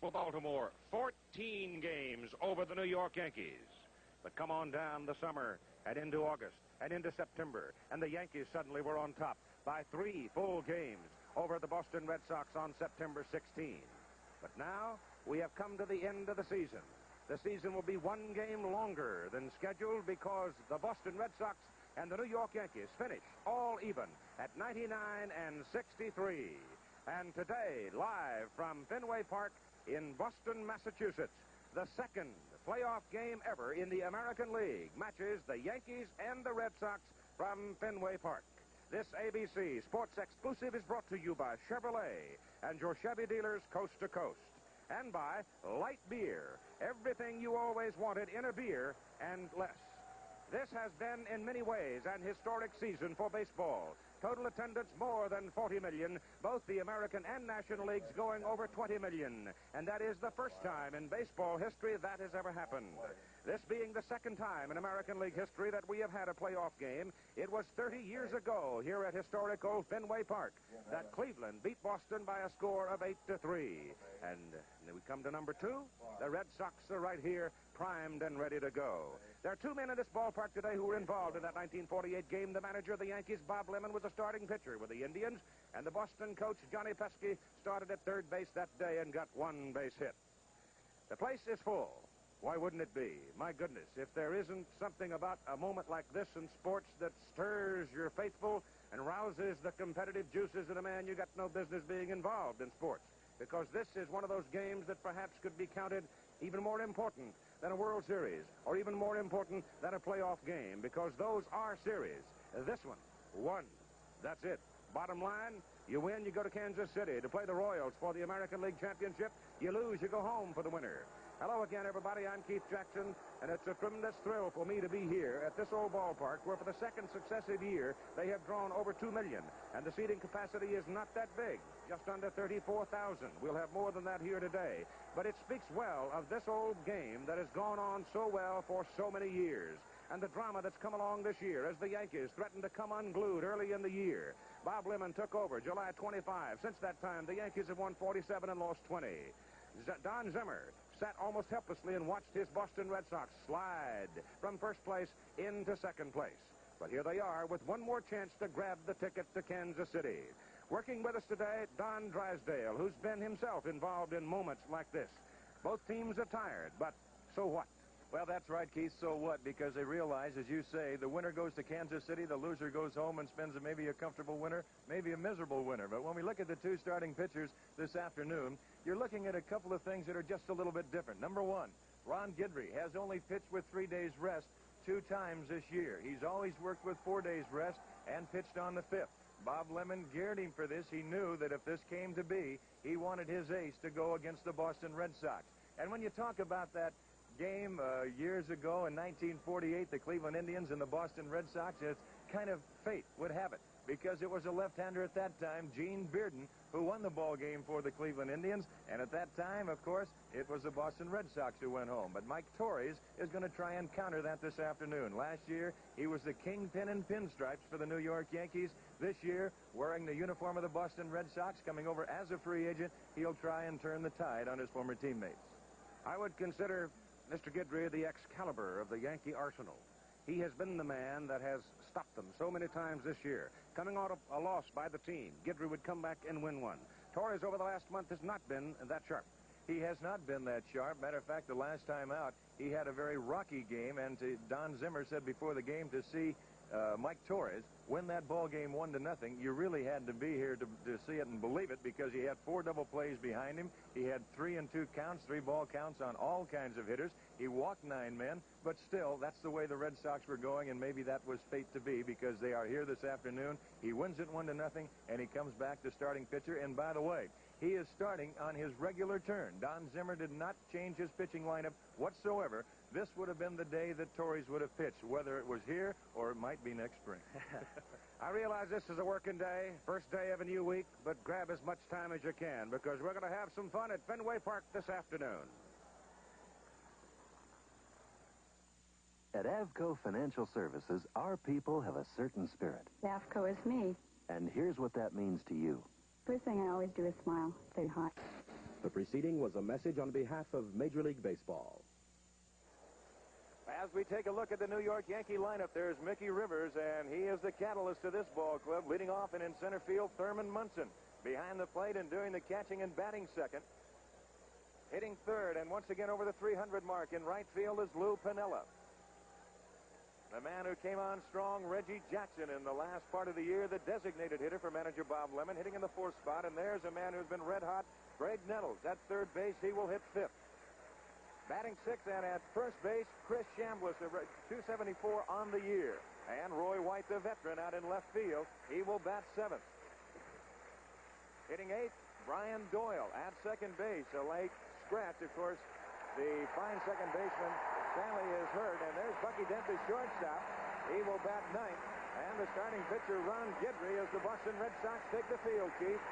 for Baltimore. 14 games over the New York Yankees. But come on down the summer and into August and into September, and the Yankees suddenly were on top by 3 full games over the Boston Red Sox on September 16. But now we have come to the end of the season. The season will be 1 game longer than scheduled because the Boston Red Sox and the New York Yankees finish all even at 99 and 63. And today, live from Fenway Park in Boston, Massachusetts, the second playoff game ever in the American League matches the Yankees and the Red Sox from Fenway Park. This ABC Sports Exclusive is brought to you by Chevrolet and your Chevy dealers coast to coast. And by Light Beer, everything you always wanted in a beer and less. This has been, in many ways, an historic season for baseball. Total attendance more than 40 million, both the American and National Leagues going over 20 million. And that is the first time in baseball history that has ever happened. This being the second time in American League history that we have had a playoff game. It was 30 years ago here at historic old Fenway Park that Cleveland beat Boston by a score of 8-3. And we come to number 2. The Red Sox are right here, primed and ready to go. There are 2 men in this ballpark today who were involved in that 1948 game. The manager of the Yankees, Bob Lemon, was the starting pitcher with the Indians, and the Boston coach, Johnny Pesky, started at third base that day and got 1 base hit. The place is full. Why wouldn't it be? My goodness, if there isn't something about a moment like this in sports that stirs your faithful and rouses the competitive juices in a man, you got no business being involved in sports. Because this is one of those games that perhaps could be counted even more important than a World Series, or even more important than a playoff game, because those are series. This one, 1. That's it. Bottom line, you win, you go to Kansas City to play the Royals for the American League Championship. You lose, you go home for the winner. Hello again, everybody. I'm Keith Jackson, and it's a tremendous thrill for me to be here at this old ballpark where for the second successive year they have drawn over 2 million, and the seating capacity is not that big, just under 34,000. We'll have more than that here today, but it speaks well of this old game that has gone on so well for so many years, and the drama that's come along this year as the Yankees threatened to come unglued early in the year. Bob Lemon took over July 25. Since that time, the Yankees have won 47 and lost 20. Don Zimmer sat almost helplessly and watched his Boston Red Sox slide from first place into second place. But here they are with 1 more chance to grab the ticket to Kansas City. Working with us today, Don Drysdale, who's been himself involved in moments like this. Both teams are tired, but so what? Well, that's right, Keith. So what? Because they realize, as you say, the winner goes to Kansas City, the loser goes home and spends maybe a comfortable winter, maybe a miserable winter. But when we look at the 2 starting pitchers this afternoon, you're looking at a couple of things that are just a little bit different. Number 1, Ron Guidry has only pitched with 3 days rest 2 times this year. He's always worked with 4 days rest and pitched on the 5th. Bob Lemon geared him for this. He knew that if this came to be, he wanted his ace to go against the Boston Red Sox. And when you talk about that game years ago in 1948, the Cleveland Indians and the Boston Red Sox, it's kind of fate would have it, because it was a left-hander at that time, Gene Bearden, who won the ball game for the Cleveland Indians, and at that time, of course, it was the Boston Red Sox who went home. But Mike Torres is going to try and counter that this afternoon. Last year, he was the kingpin in pinstripes for the New York Yankees. This year, wearing the uniform of the Boston Red Sox, coming over as a free agent, he'll try and turn the tide on his former teammates. I would consider Mr. Guidry the Excalibur of the Yankee arsenal. He has been the man that has stopped them so many times this year. Coming out of a loss by the team, Guidry would come back and win one. Torres over the last month has not been that sharp. He has not been that sharp. Matter of fact, the last time out, he had a very rocky game, and Don Zimmer said before the game, to see Mike Torres win that ball game 1-0, you really had to be here to see it and believe it, because he had 4 double plays behind him. He had 3-2 counts, 3 ball counts on all kinds of hitters. He walked 9 men, but still, that's the way the Red Sox were going, and maybe that was fate to be, because they are here this afternoon. He wins it 1-0, and he comes back to starting pitcher. And by the way, he is starting on his regular turn. Don Zimmer did not change his pitching lineup whatsoever. This would have been the day that Torres would have pitched, whether it was here or it might be next spring. I realize this is a working day, first day of a new week, but grab as much time as you can, because we're going to have some fun at Fenway Park this afternoon. At Avco Financial Services, our people have a certain spirit. Avco is me. And here's what that means to you. First thing I always do is smile, say hi. The preceding was a message on behalf of Major League Baseball. As we take a look at the New York Yankee lineup, there's Mickey Rivers, and he is the catalyst to this ball club. Leading off and in center field, Thurman Munson. Behind the plate and doing the catching and batting second. Hitting third, and once again over the 300 mark in right field is Lou Piniella. The man who came on strong, Reggie Jackson, in the last part of the year, the designated hitter for manager Bob Lemon, hitting in the fourth spot. And there's a man who's been red hot, Greg Nettles. At third base, he will hit fifth. Batting sixth, and at first base, Chris Chambliss, 274 on the year. And Roy White, the veteran, out in left field. He will bat seventh. Hitting eighth, Brian Doyle at second base. A late scratch, of course. The fine second baseman, Stanley, is hurt. And there's Bucky Dent, the shortstop. He will bat ninth. And the starting pitcher, Ron Guidry, as the Boston Red Sox take the field, Keith.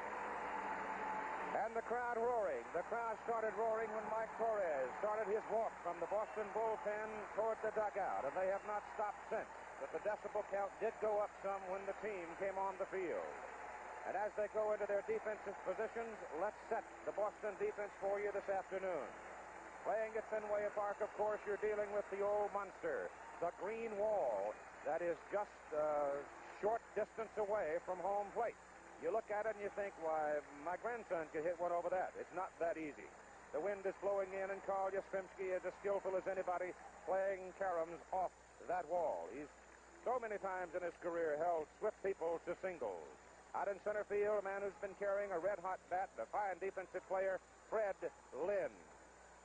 And the crowd roaring. The crowd started roaring when Mike Torres started his walk from the Boston bullpen toward the dugout, and they have not stopped since. But the decibel count did go up some when the team came on the field. And as they go into their defensive positions, let's set the Boston defense for you this afternoon. Playing at Fenway Park, of course, you're dealing with the old monster, the green wall that is just a short distance away from home plate. You look at it and you think, why, my grandson could hit one over that. It's not that easy. The wind is blowing in, and Carl Yastrzemski is as skillful as anybody playing caroms off that wall. He's so many times in his career held swift people to singles. Out in center field, a man who's been carrying a red-hot bat, a fine defensive player, Fred Lynn.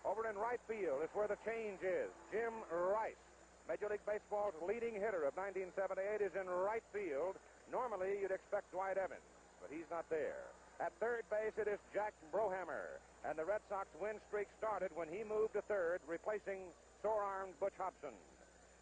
Over in right field is where the change is. Jim Rice, Major League Baseball's leading hitter of 1978, is in right field. Normally, you'd expect Dwight Evans, but he's not there. At third base, it is Jack Brohammer, and the Red Sox win streak started when he moved to third, replacing sore-armed Butch Hobson.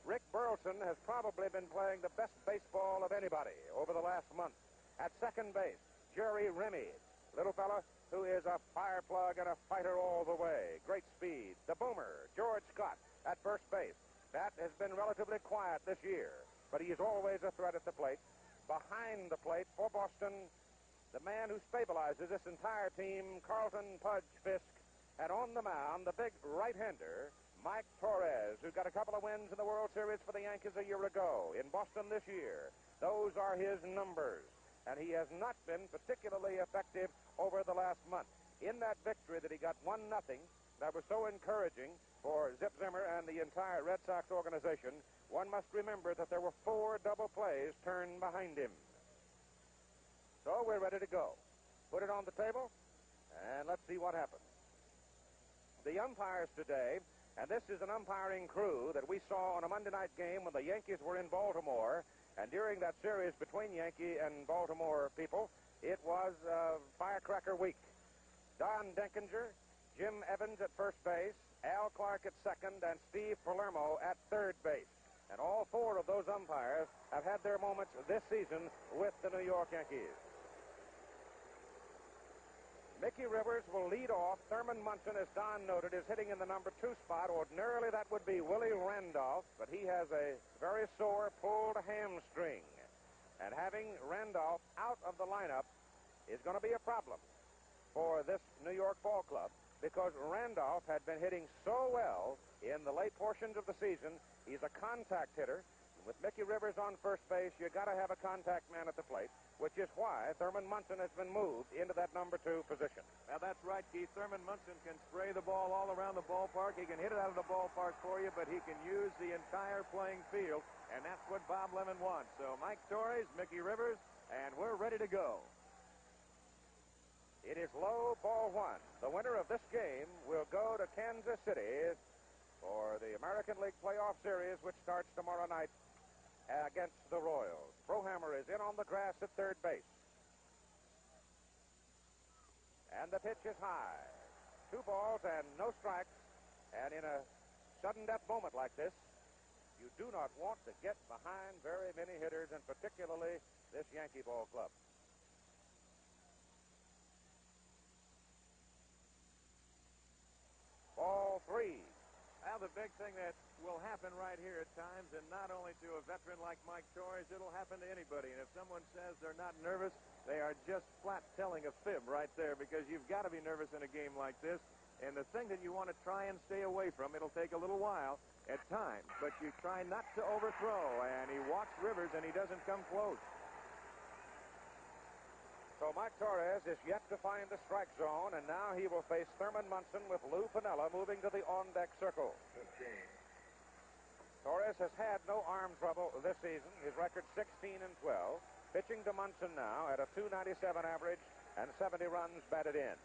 Rick Burleson has probably been playing the best baseball of anybody over the last month. At second base, Jerry Remy, little fella who is a fire plug and a fighter all the way. Great speed. The boomer, George Scott, at first base. That has been relatively quiet this year, but he is always a threat at the plate. Behind the plate for Boston, the man who stabilizes this entire team, Carlton Pudge Fisk, and on the mound, the big right-hander, Mike Torres, who got a couple of wins in the World Series for the Yankees a year ago. In Boston this year, those are his numbers, and he has not been particularly effective over the last month. In that victory that he got 1-0, that was so encouraging for Zip Zimmer and the entire Red Sox organization, one must remember that there were 4 double plays turned behind him. So we're ready to go. Put it on the table, and let's see what happens. The umpires today, and this is an umpiring crew that we saw on a Monday night game when the Yankees were in Baltimore, and during that series between Yankee and Baltimore people, it was Firecracker Week. Don Denkinger, Jim Evans at first base, Al Clark at second, and Steve Palermo at third base. And all 4 of those umpires have had their moments this season with the New York Yankees. Mickey Rivers will lead off. Thurman Munson, as Don noted, is hitting in the number 2 spot. Ordinarily, that would be Willie Randolph, but he has a very sore pulled hamstring. And having Randolph out of the lineup is going to be a problem for this New York ball club, because Randolph had been hitting so well in the late portions of the season. He's a contact hitter. With Mickey Rivers on first base, you got to have a contact man at the plate, which is why Thurman Munson has been moved into that number 2 position. Now, that's right, Keith. Thurman Munson can spray the ball all around the ballpark. He can hit it out of the ballpark for you, but he can use the entire playing field, and that's what Bob Lemon wants. So Mike Torres, Mickey Rivers, and we're ready to go. It is low, ball 1. The winner of this game will go to Kansas City for the American League Playoff Series, which starts tomorrow night against the Royals. Brohammer is in on the grass at third base. And the pitch is high. 2 balls and no strikes. And in a sudden death moment like this, you do not want to get behind very many hitters, and particularly this Yankee ball club. Ball 3. Now the the big thing that will happen right here at times, and not only to a veteran like Mike Torres, it'll happen to anybody. And if someone says they're not nervous, they are just flat telling a fib right there, because you've got to be nervous in a game like this. And the thing that you want to try and stay away from, it'll take a little while at times, but you try not to overthrow. And he walks Rivers, and he doesn't come close. So Mike Torres is yet to find the strike zone, and now he will face Thurman Munson with Lou Piniella moving to the on-deck circle. Torres has had no arm trouble this season. His record 16-12. Pitching to Munson now at a .297 average and 70 runs batted in.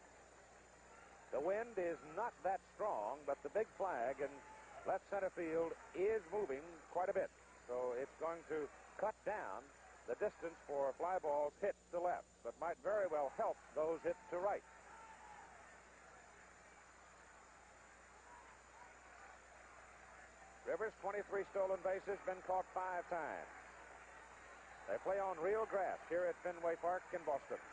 The wind is not that strong, but the big flag in left center field is moving quite a bit. So it's going to cut down the distance for fly balls hit to left, but might very well help those hit to right. Rivers, 23 stolen bases, been caught 5 times. They play on real grass here at Fenway Park in Boston.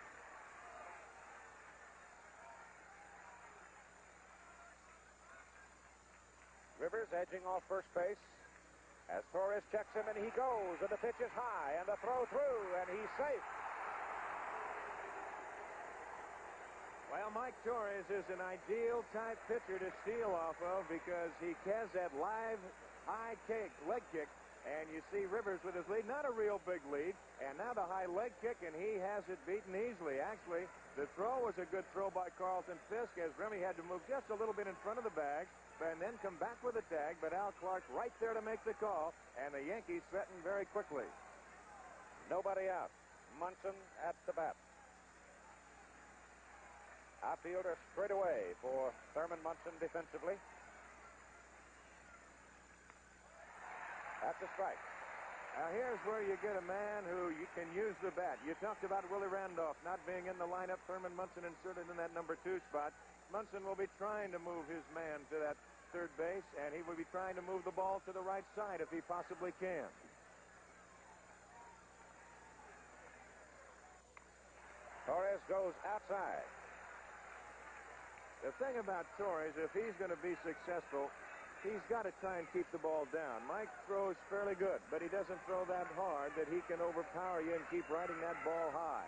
Rivers edging off first base as Torres checks him, and he goes, and the pitch is high, and the throw through, and he's safe. Well, Mike Torres is an ideal type pitcher to steal off of, because he has that live high kick, leg kick, and you see Rivers with his lead, not a real big lead, and now the high leg kick, and he has it beaten easily. Actually, the throw was a good throw by Carlton Fisk, as Remy had to move just a little bit in front of the bag, and then come back with a tag, but Al Clark right there to make the call, and the Yankees threaten very quickly. Nobody out. Munson at the bat. Outfielder straight away for Thurman Munson defensively. That's a strike. Now here's where you get a man who you can use the bat. You talked about Willie Randolph not being in the lineup. Thurman Munson inserted in that number 2 spot. Munson will be trying to move his man to that third base, and he will be trying to move the ball to the right side if he possibly can. Torres goes outside. The thing about Torres, if he's going to be successful, he's got to try and keep the ball down. Mike throws fairly good, but he doesn't throw that hard that he can overpower you and keep riding that ball high.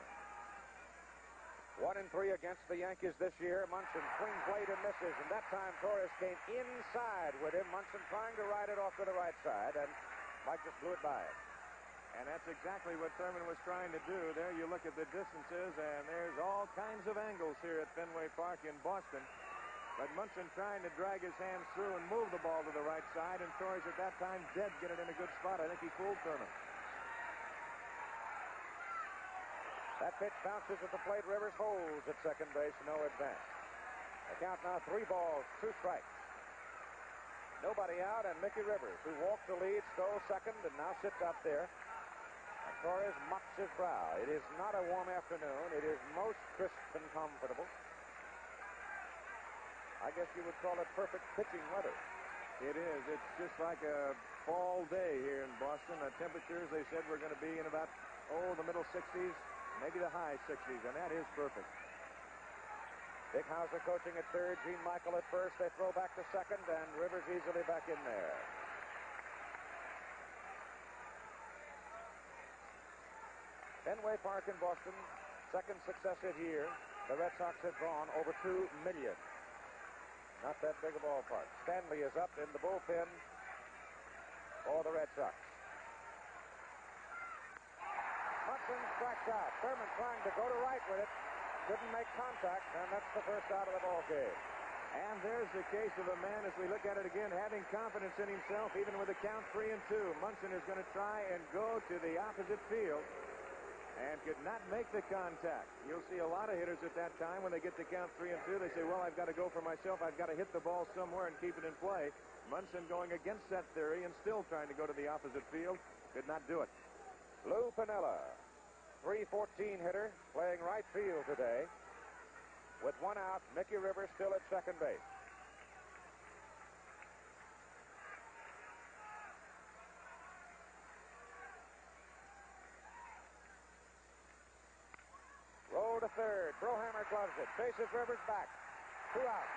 1-3 against the Yankees this year. Munson swings late and misses, and that time Torres came inside with him. Munson trying to ride it off to the right side, and Mike just blew it by it. And that's exactly what Thurman was trying to do. There you look at the distances, and there's all kinds of angles here at Fenway Park in Boston. But Munson trying to drag his hands through and move the ball to the right side, and Torres at that time did get it in a good spot. I think he fooled Thurman. That pitch bounces at the plate. Rivers holds at second base, no advance. The count now 3 balls, 2 strikes. Nobody out, and Mickey Rivers, who walked the lead, stole second, and now sits out there. And Torres mops his brow. It is not a warm afternoon. It is most crisp and comfortable. I guess you would call it perfect pitching weather. It is. It's just like a fall day here in Boston. The temperatures, they said, were going to be in about, the middle 60s, maybe the high 60s, and that is perfect. Dick Hauser coaching at third, Gene Michael at first. They throw back to second, and Rivers easily back in there. Fenway Park in Boston, second successive year, the Red Sox have drawn over 2 million. Not that big a ballpark. Stanley is up in the bullpen for the Red Sox. Munson strikes out. Thurman trying to go to right with it. Didn't make contact, and that's the first out of the ball game. And there's the case of a man, as we look at it again, having confidence in himself, even with a count 3-2. Munson is going to try and go to the opposite field and could not make the contact. You'll see a lot of hitters at that time when they get to count 3-2. They say, well, I've got to go for myself. I've got to hit the ball somewhere and keep it in play. Munson going against that theory and still trying to go to the opposite field. Could not do it. Lou Piniella, .314 hitter, playing right field today. With 1 out, Mickey Rivers still at second base. Roll to third. Brohammer gloves it. Chases Rivers back. 2 outs.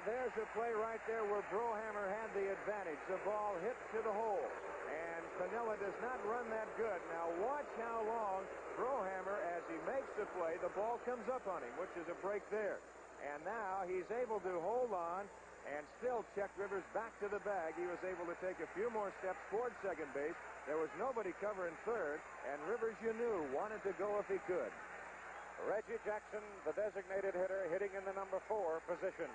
there's a play right there where Brohammer had the advantage. The ball hit to the hole, and Piniella does not run that good. Now watch how long Brohammer, as he makes the play, the ball comes up on him, which is a break there. And now he's able to hold on and still check Rivers back to the bag. He was able to take a few more steps toward second base. There was nobody covering third, and Rivers, you knew, wanted to go if he could. Reggie Jackson, the designated hitter, hitting in the number 4 position.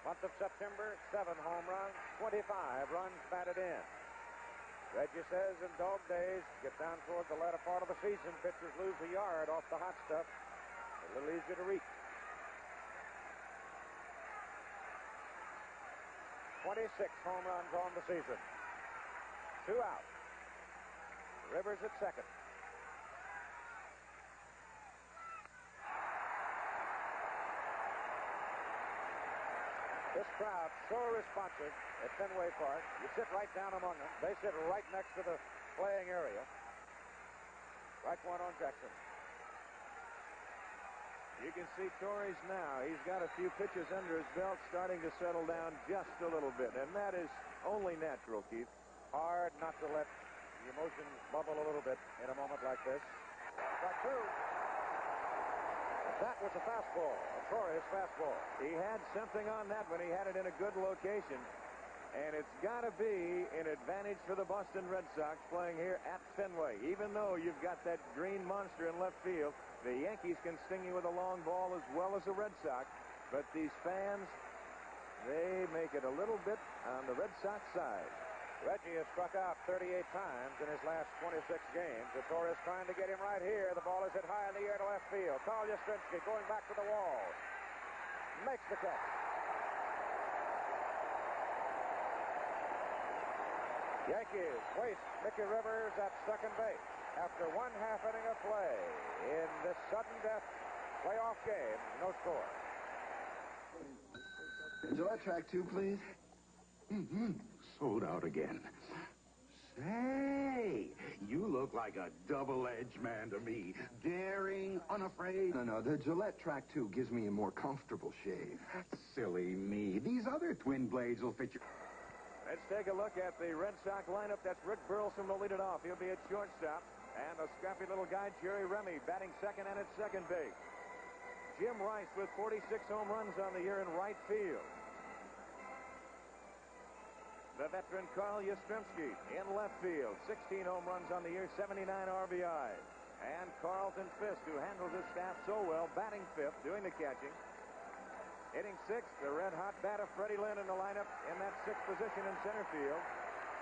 Month of September, 7 home runs, 25 runs batted in. Reggie says in dog days, get down toward the latter part of the season, pitchers lose a yard off the hot stuff. A little easier to reach. 26 home runs on the season. 2 out. Rivers at second. This crowd so responsive at Fenway Park. You sit right down among them. They sit right next to the playing area. Right one on Jackson. You can see Torres now. He's got a few pitches under his belt, starting to settle down just a little bit. And that is only natural, Keith. Hard not to let the emotions bubble a little bit in a moment like this. Strike 2. That was a fastball, a Torres fastball. He had something on that when he had it in a good location. And it's got to be an advantage for the Boston Red Sox playing here at Fenway. Even though you've got that green monster in left field, the Yankees can sting you with a long ball as well as the Red Sox. But these fans, they make it a little bit on the Red Sox side. Reggie has struck out 38 times in his last 26 games. The Torres trying to get him right here. The ball is hit high in the air to left field. Carl Yastrzemski going back to the wall. Makes the catch. Yankees waste Mickey Rivers at second base after 1/2 inning of play in this sudden death playoff game. No score. Gillette track 2, please. Sold out again. Say, you look like a double-edged man to me. Daring, unafraid. No, the Gillette track 2 gives me a more comfortable shave. Silly me. These other twin blades will fit you. Let's take a look at the Red Sox lineup. That's Rick Burleson will lead it off. He'll be at shortstop. And a scrappy little guy, Jerry Remy, batting second and at second base. Jim Rice with 46 home runs on the year in right field. The veteran Carl Yastrzemski in left field. 16 home runs on the year, 79 RBIs. And Carlton Fisk, who handles his staff so well, batting fifth, doing the catching. Hitting sixth, the red-hot bat of Freddie Lynn in the lineup in that sixth position in center field.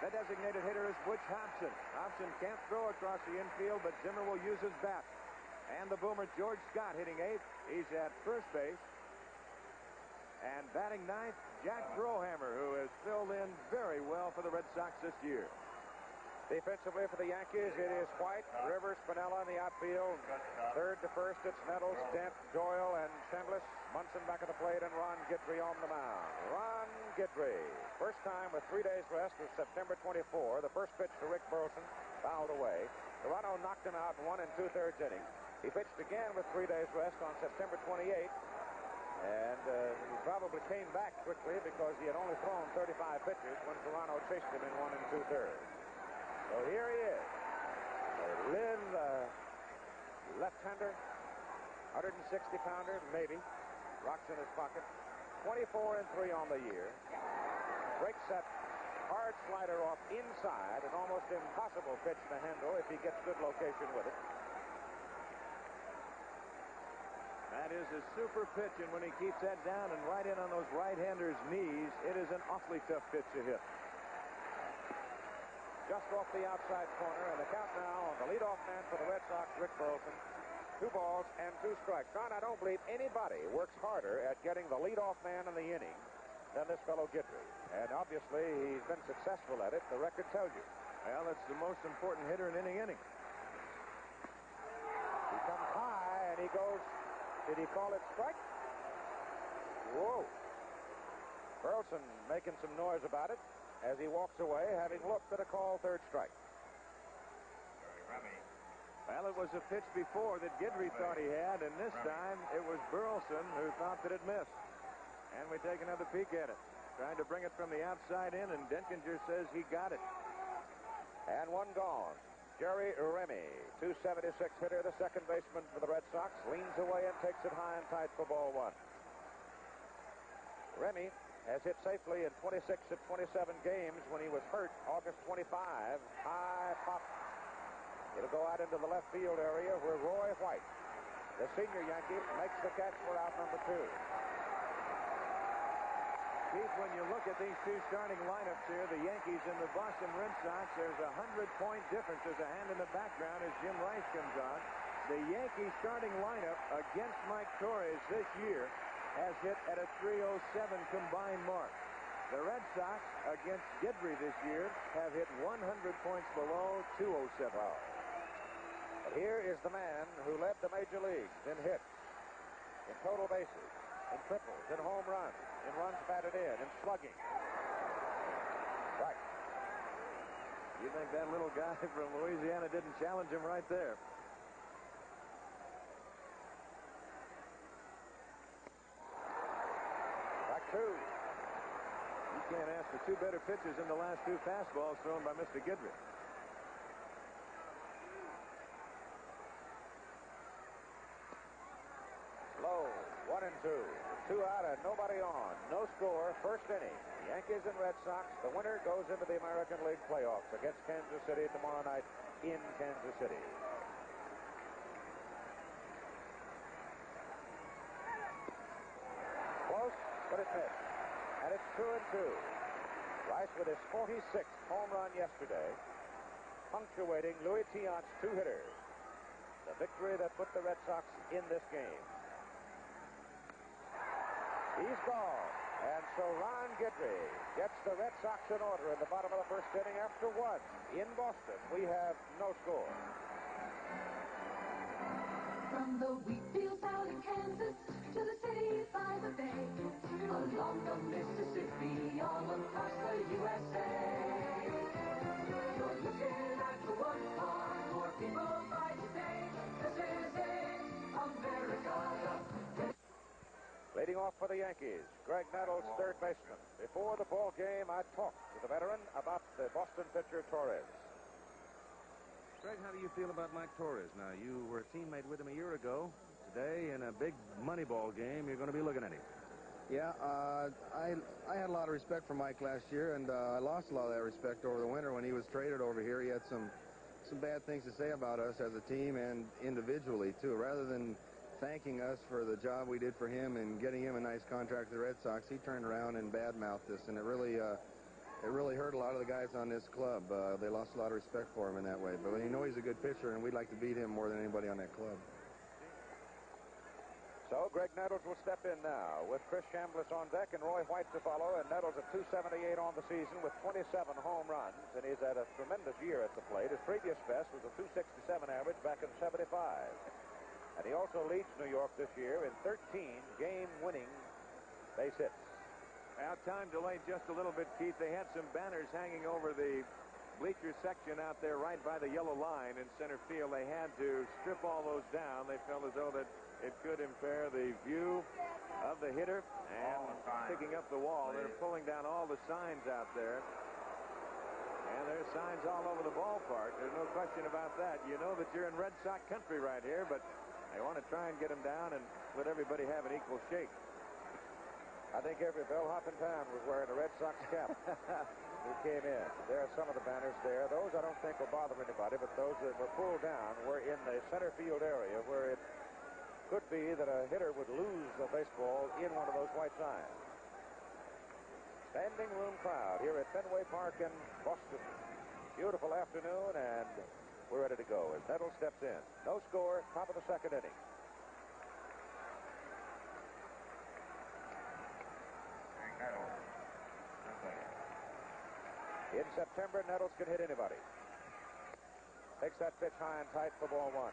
The designated hitter is Butch Hobson. Hobson can't throw across the infield, but Zimmer will use his bat. And the boomer George Scott hitting eighth. He's at first base. And batting ninth, Jack Brohammer, who has filled in very well for the Red Sox this year. Defensively for the Yankees, it is White, Rivers, Piniella in the outfield. Third to first, it's Nettles, Dent, Doyle, and Chambliss. Munson back at the plate, and Ron Guidry on the mound. Ron Guidry, first time with 3 days rest was September 24. The first pitch to Rick Burleson, fouled away. Toronto knocked him out in 1 2/3 innings. He pitched again with 3 days rest on September 28. And he probably came back quickly because he had only thrown 35 pitches when Toronto chased him in 1 2/3. So here he is. A live left-hander, 160-pounder, maybe. Rocks in his pocket. 24-3 on the year. Breaks that hard slider off inside, an almost impossible pitch to handle if he gets good location with it. That is a super pitch, and when he keeps that down and right in on those right-handers' knees, it is an awfully tough pitch to hit. Just off the outside corner, and the count now on the leadoff man for the Red Sox, Rick Burleson. 2 balls and 2 strikes. John, I don't believe anybody works harder at getting the leadoff man in the inning than this fellow Guidry. And obviously, he's been successful at it. The record tells you. Well, that's the most important hitter in any inning. He comes high, and he goes. Did he call it strike? Whoa. Burleson making some noise about it as he walks away, having looked at a call third strike. Well, it was a pitch before that Guidry thought he had, and this time it was Burleson who thought that it missed. And we take another peek at it. Trying to bring it from the outside in, and Denkinger says he got it. And one gone. Jerry Remy, 276 hitter, the second baseman for the Red Sox, leans away and takes it high and tight for ball one. Remy has hit safely in 26 of 27 games when he was hurt August 25. High pop. It'll go out into the left field area where Roy White, the senior Yankee, makes the catch for out number 2. Keith, when you look at these two starting lineups here, the Yankees and the Boston Red Sox, there's a 100-point difference. There's a hand in the background as Jim Rice comes on. The Yankees starting lineup against Mike Torres this year has hit at a 307 combined mark. The Red Sox against Guidry this year have hit 100 points below 207. Wow. But here is the man who led the major leagues in hits, in total bases, in triples, in home runs, in runs batted in slugging. Right. You think that little guy from Louisiana didn't challenge him right there? Back 2. You can't ask for two better pitches than the last two fastballs thrown by Mr. Guidry. Low, 1 and 2. 2 out and nobody on. No score, first inning. Yankees and Red Sox. The winner goes into the American League playoffs against Kansas City tomorrow night in Kansas City. Close, but it missed. And it's 2 and 2. Rice with his 46th home run yesterday, punctuating Louis Tiant's 2-hitter. The victory that put the Red Sox in this game. He's gone. And so Ron Guidry gets the Red Sox in order in the bottom of the first inning after 1. In Boston, we have no score. From the wheat fields out in Kansas to the city by the bay, along the Mississippi, all across the USA. You're looking at the one farm more people buy today. This is it, America. Leading off for the Yankees, Greg Nettles, third baseman. Before the ball game, I talked to the veteran about the Boston pitcher Torres. Greg, how do you feel about Mike Torres? Now, you were a teammate with him a year ago. Today, in a big money ball game, you're going to be looking at him. Yeah, I had a lot of respect for Mike last year, and I lost a lot of that respect over the winter when he was traded over here. He had some bad things to say about us as a team and individually, too. Rather than thanking us for the job we did for him and getting him a nice contract with the Red Sox, he turned around and badmouthed us, and it really hurt a lot of the guys on this club. They lost a lot of respect for him in that way. But you know he's a good pitcher, and we'd like to beat him more than anybody on that club. So Greg Nettles will step in now with Chris Chambliss on deck and Roy White to follow. And Nettles at 278 on the season with 27 home runs, and he's had a tremendous year at the plate. His previous best was a 267 average back in '75. And he also leads New York this year in 13 game-winning base hits. Now, time delayed just a little bit, Keith. They had some banners hanging over the bleacher section out there right by the yellow line in center field. They had to strip all those down. They felt as though that it could impair the view of the hitter and picking up the wall. They're pulling down all the signs out there. And there's signs all over the ballpark. There's no question about that. You know that you're in Red Sox country right here, but they want to try and get them down and let everybody have an equal shake. I think every bellhop in town was wearing a Red Sox cap who came in. There are some of the banners there. Those I don't think will bother anybody, but those that were pulled down were in the center field area where it could be that a hitter would lose a baseball in one of those white signs. Standing room crowd here at Fenway Park in Boston. Beautiful afternoon, and we're ready to go as Nettles steps in. No score, top of the second inning. In September, Nettles can hit anybody. Takes that pitch high and tight for ball 1.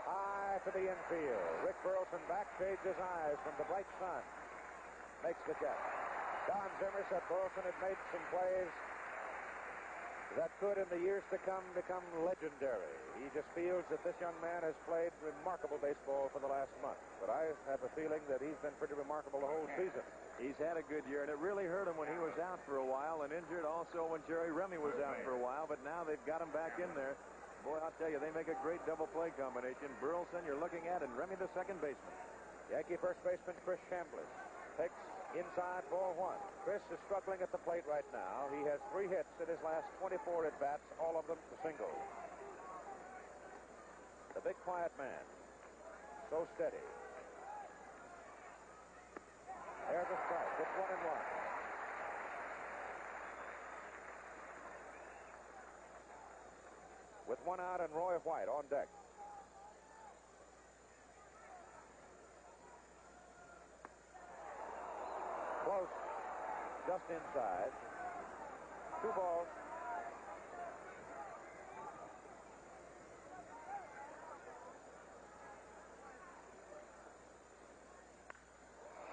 High to the infield. Rick Burleson back shades his eyes from the bright sun. Makes the catch. Don Zimmer said Burleson had made some plays that could, in the years to come, become legendary. He just feels that this young man has played remarkable baseball for the last month. But I have a feeling that he's been pretty remarkable the whole season. He's had a good year, and it really hurt him when he was out for a while and injured. Also when Jerry Remy was out for a while, but now they've got him back in there. Boy, I'll tell you, they make a great double play combination. Burleson, you're looking at, and Remy, the second baseman. Yankee first baseman Chris Chambliss takes inside ball one. Chris is struggling at the plate right now. He has 3 hits in his last 24 at-bats, all of them singles. The big quiet man, so steady. There's a strike. It's 1-1. With 1 out and Roy White on deck. Close, just inside. 2 balls.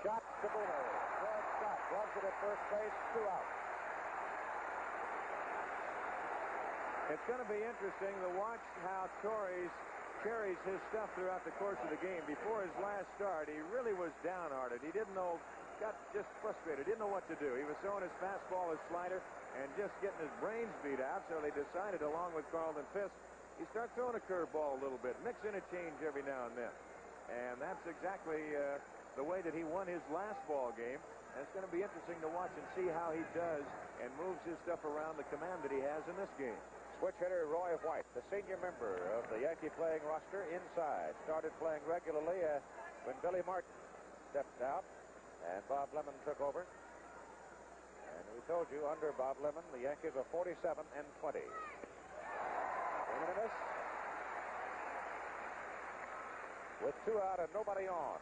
Shot to Boomer. George Scott gloves it at first base. 2 out. It's going to be interesting to watch how Torres carries his stuff throughout the course of the game. Before his last start, he really was downhearted. He didn't know, got just frustrated, didn't know what to do. He was throwing his fastball, his slider, and just getting his brains beat out, so they decided, along with Carlton Fisk, he started throwing a curveball a little bit, mix in a change every now and then. And that's exactly the way that he won his last ball game. And it's going to be interesting to watch and see how he does and moves his stuff around the command that he has in this game. Switch hitter Roy White, the senior member of the Yankee playing roster, inside. Started playing regularly when Billy Martin stepped out and Bob Lemon took over. And we told you, under Bob Lemon, the Yankees are 47-20. Jimenez with 2 out and nobody on.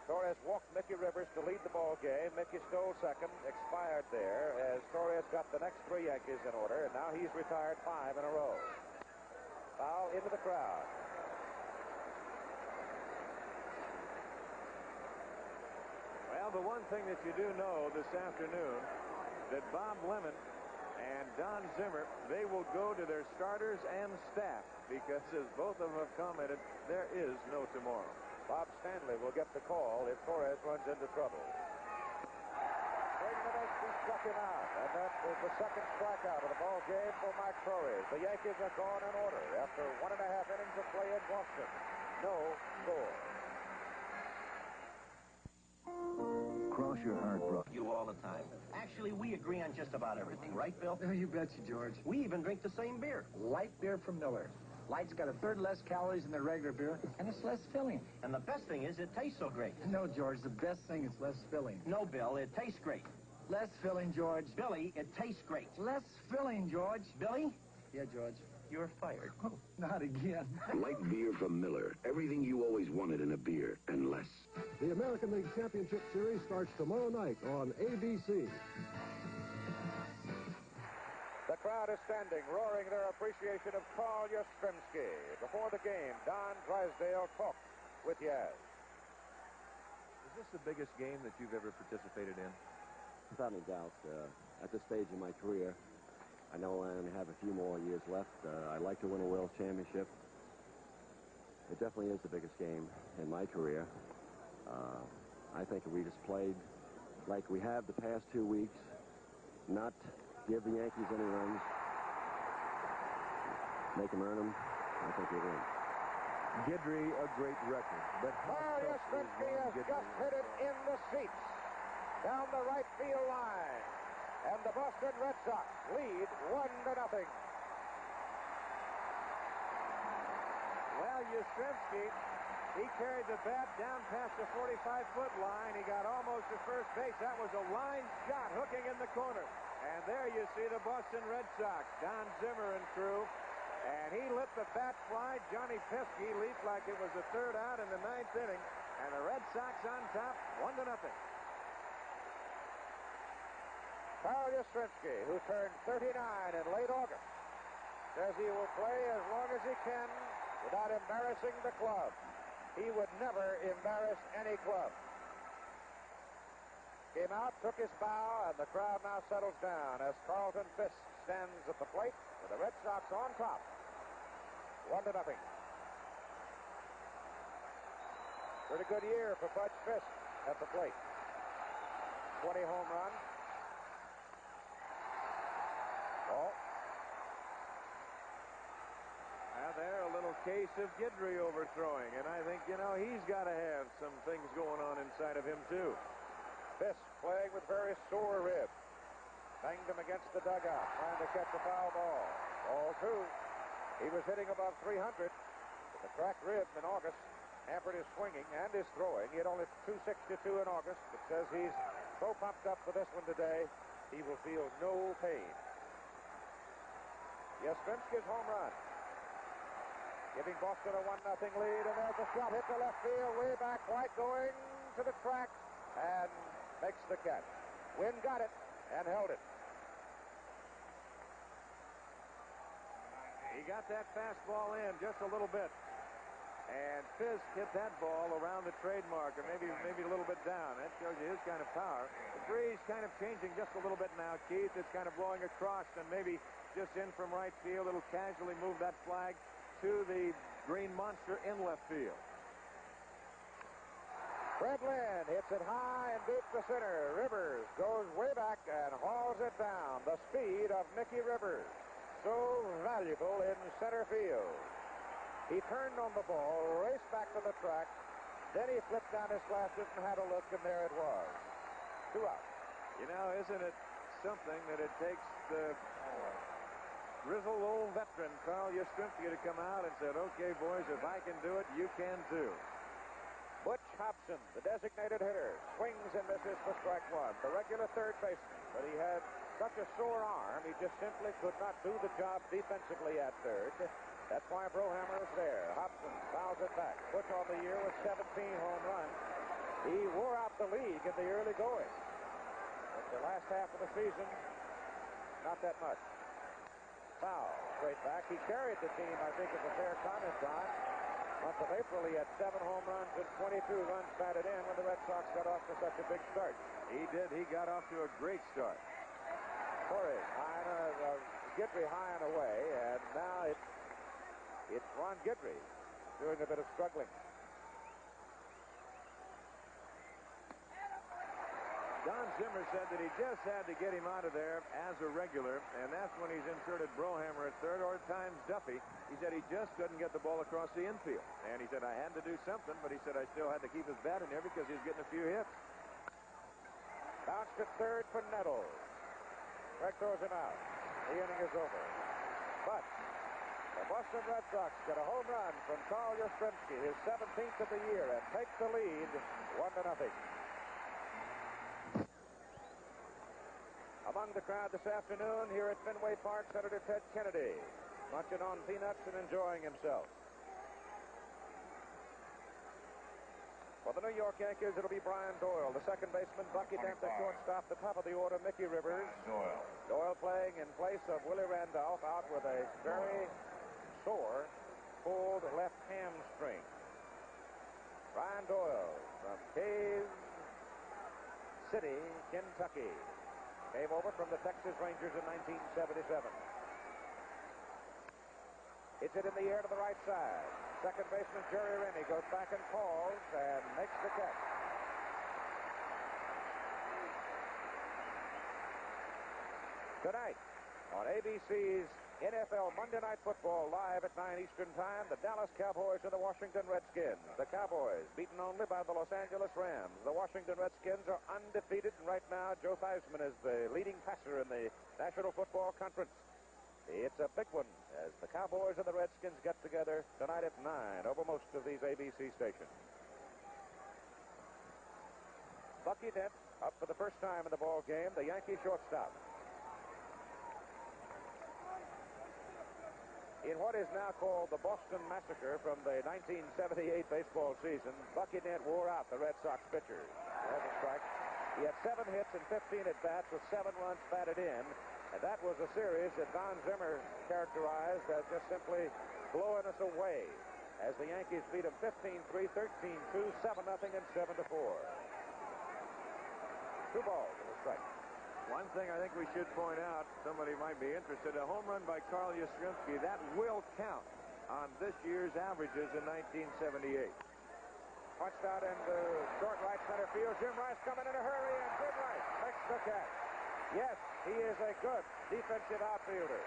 Torres walked Mickey Rivers to lead the ball game. Mickey stole second, expired there as Torres got the next 3 Yankees in order, and now he's retired 5 in a row. Foul into the crowd. Well, the one thing that you do know this afternoon, that Bob Lemon and Don Zimmer, they will go to their starters and staff, because as both of them have commented, there is no tomorrow. Bob Stanley will get the call if Torres runs into trouble. He struck him out, and that is the second strikeout of the ball game for Mike Torres. The Yankees are gone in order after 1.5 innings of play in Boston. No score. Cross your heart, bro. You all the time. Actually, we agree on just about everything, right, Bill? Oh, you betcha, George. We even drink the same beer. Light beer from Miller. Light's got 1/3 less calories than their regular beer, and it's less filling. And the best thing is it tastes so great. No, George, the best thing is less filling. No, Bill, it tastes great. Less filling, George. Billy, it tastes great. Less filling, George. Billy? Yeah, George. You're fired. Oh, not again. Light beer from Miller. Everything you always wanted in a beer, and less. The American League Championship Series starts tomorrow night on ABC. The crowd is standing, roaring their appreciation of Carl Yastrzemski. Before the game, Don Drysdale talked with Yaz. Is this the biggest game that you've ever participated in? Without any doubt. At this stage in my career, I know I only have a few more years left. I'd like to win a World Championship. It definitely is the biggest game in my career. I think if we just played like we have the past 2 weeks, not give the Yankees any runs, make them earn them, I think we'll win. Guidry, a great record. But Carl Yastrzemski has just hit it in the seats down the right field line. And the Boston Red Sox lead 1-0. Well, Yastrzemski, he carried the bat down past the 45-foot line. He got almost to first base. That was a line shot hooking in the corner. And there you see the Boston Red Sox, Don Zimmer and crew. And he let the bat fly. Johnny Pesky leaped like it was the 3rd out in the 9th inning. And the Red Sox on top, 1-0. Carl Yastrzemski, who turned 39 in late August, says he will play as long as he can without embarrassing the club. He would never embarrass any club. Came out, took his bow, and the crowd now settles down as Carlton Fisk stands at the plate with the Red Sox on top. 1-0. Pretty good year for Bud Fisk at the plate. 20 home runs. Ball. Now there, a little case of Guidry overthrowing, and I think, he's got to have some things going on inside of him, too. Fisk playing with very sore ribs. Banged him against the dugout, trying to catch a foul ball. Ball 2. He was hitting above 300. But the cracked rib in August hampered his swinging and his throwing. He had only 262 in August. It says he's so pumped up for this one today, he will feel no pain. Yastrzemski's home run, giving Boston a 1-0 lead, and there's a shot hit to left field, way back, White going to the track, and makes the catch. Wynn got it and held it. He got that fastball in just a little bit. And Fisk hit that ball around the trademark, or maybe a little bit down. That shows you his kind of power. The breeze kind of changing just a little bit now, Keith. It's kind of blowing across and maybe just in from right field. It'll casually move that flag to the green monster in left field. Fred Lynn hits it high and deep to center. Rivers goes way back and hauls it down. The speed of Mickey Rivers, so valuable in center field. He turned on the ball, raced back to the track, then he flipped down his glasses and had a look, and there it was. 2 out. Isn't it something that it takes the grizzled old veteran, Carl Yastrzemski, to come out and said, okay, boys, if I can do it, you can too. Butch Hobson, the designated hitter, swings and misses for strike 1. The regular third baseman, but he had such a sore arm, he just simply could not do the job defensively at third. That's why Brohammer is there. Hobson fouls it back. Butch on the year with 17 home runs. He wore out the league in the early going. But the last half of the season, not that much. Foul, straight back. He carried the team, I think, at the fair comment time. Month of April, he had 7 home runs and 22 runs batted in when the Red Sox got off to such a big start. He did. He got off to a great start. Torres, Guidry high and away, and now it's Ron Guidry doing a bit of struggling. Don Zimmer said that he just had to get him out of there as a regular, and that's when he's inserted Brohammer at third, or at times Duffy. He said he just couldn't get the ball across the infield. And he said, I had to do something, but he said I still had to keep his bat in there because he was getting a few hits. Bounced at third for Nettles. Greg throws him out. The inning is over. But the Boston Red Sox get a home run from Carl Yastrzemski, his 17th of the year, and take the lead 1-0. Among the crowd this afternoon here at Fenway Park, Senator Ted Kennedy, munching on peanuts and enjoying himself. For the New York Yankees, it'll be Brian Doyle, the second baseman, Bucky Dent, the shortstop, the top of the order, Mickey Rivers. Doyle playing in place of Willie Randolph, out with a very sore, pulled left hamstring. Brian Doyle from Cave City, Kentucky. Came over from the Texas Rangers in 1977. Hits it in the air to the right side. Second baseman Jerry Rennie goes back and calls and makes the catch. Tonight on ABC's NFL Monday Night Football live at 9 Eastern Time, the Dallas Cowboys and the Washington Redskins. The Cowboys beaten only by the Los Angeles Rams. The Washington Redskins are undefeated, and right now Joe Theismann is the leading passer in the National Football Conference. It's a big one as the Cowboys and the Redskins get together tonight at 9 over most of these ABC stations. Bucky Dent up for the first time in the ball game, the Yankee shortstop. In what is now called the Boston Massacre from the 1978 baseball season, Bucky Dent wore out the Red Sox pitchers. There's a strike. He had 7 hits and 15 at-bats with 7 runs batted in. And that was a series that Don Zimmer characterized as just simply blowing us away as the Yankees beat them 15-3, 13-2, 7-0, and 7-4. 2 balls and a strike. One thing I think we should point out, somebody might be interested, a home run by Carl Yastrzemski, that will count on this year's averages in 1978. Punched out into short right center field. Jim Rice coming in a hurry, and Jim Rice makes the catch. Yes, he is a good defensive outfielder.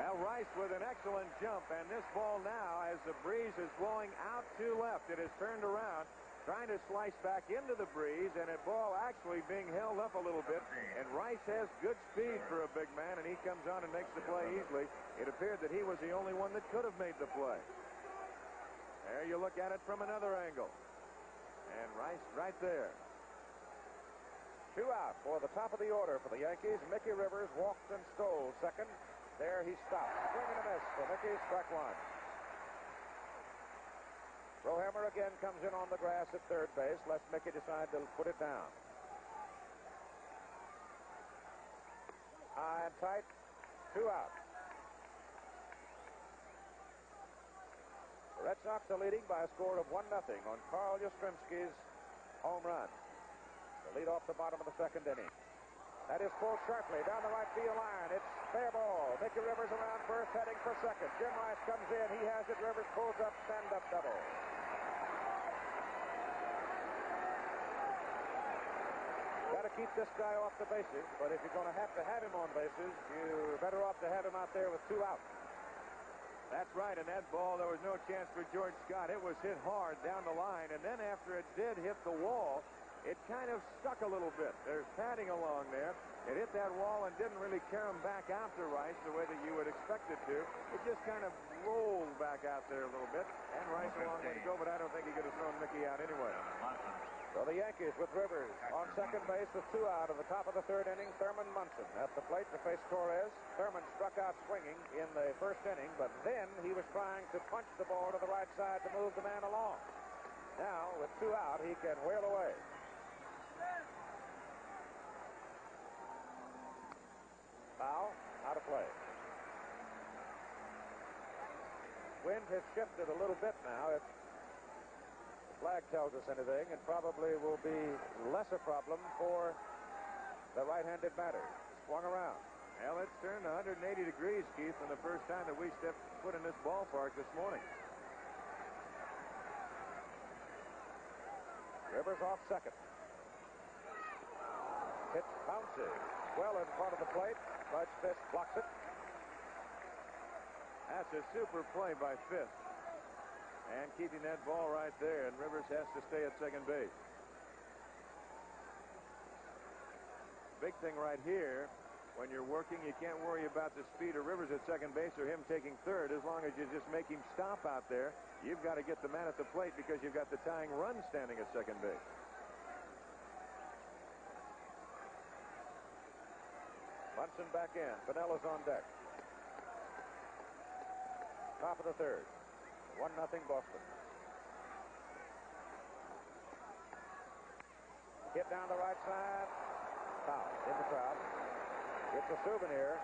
Now Rice with an excellent jump, and this ball now, as the breeze is blowing out to left, it has turned around, trying to slice back into the breeze, and a ball actually being held up a little bit, and Rice has good speed for a big man, and he comes on and makes the play easily. It appeared that he was the only one that could have made the play. There you look at it from another angle, and Rice right there. 2 out for the top of the order for the Yankees. Mickey Rivers walked and stole second. There he stopped. Swing and a miss for Mickey. Strike one. Rohammer again comes in on the grass at third base. Lets Mickey decide to put it down. High and tight. 2 out. The Red Sox are leading by a score of 1-0 on Carl Yastrzemski's home run. The lead off the bottom of the second inning. That is pulled sharply down the right field line. It's fair ball. Mickey Rivers around first, heading for second. Jim Rice comes in. He has it. Rivers pulls up, stand-up double. Got to keep this guy off the bases, but if you're going to have him on bases, you're better off to have him out there with 2 outs. That's right, and that ball, there was no chance for George Scott. It was hit hard down the line, and then after it did hit the wall, it kind of stuck a little bit. There's padding along there. It hit that wall and didn't really carry him back out to Rice the way that you would expect it to. It just kind of rolled back out there a little bit, and Rice a long way to go, but I don't think he could have thrown Mickey out anyway. So the Yankees with Rivers on second base with 2 out of the top of the third inning. Thurman Munson at the plate to face Torres. Thurman struck out swinging in the first inning, but then he was trying to punch the ball to the right side to move the man along. Now, with 2 out, he can wheel away. Foul, out of play. Wind has shifted a little bit now. If the flag tells us anything, it probably will be less a problem for the right-handed batter. Swung around. Well, it's turned 180 degrees, Keith, from the first time that we stepped foot in this ballpark this morning. Rivers off second. Pitch bounces well in front of the plate. Bud Fisk blocks it. That's a super play by Fisk. And keeping that ball right there, and Rivers has to stay at second base. Big thing right here, when you're working, you can't worry about the speed of Rivers at second base or him taking third. As long as you just make him stop out there, you've got to get the man at the plate because you've got the tying run standing at second base. Munson back in. Pinella's on deck. Top of the third. 1-0 Boston. Hit down the right side. Foul in the crowd. It's a souvenir.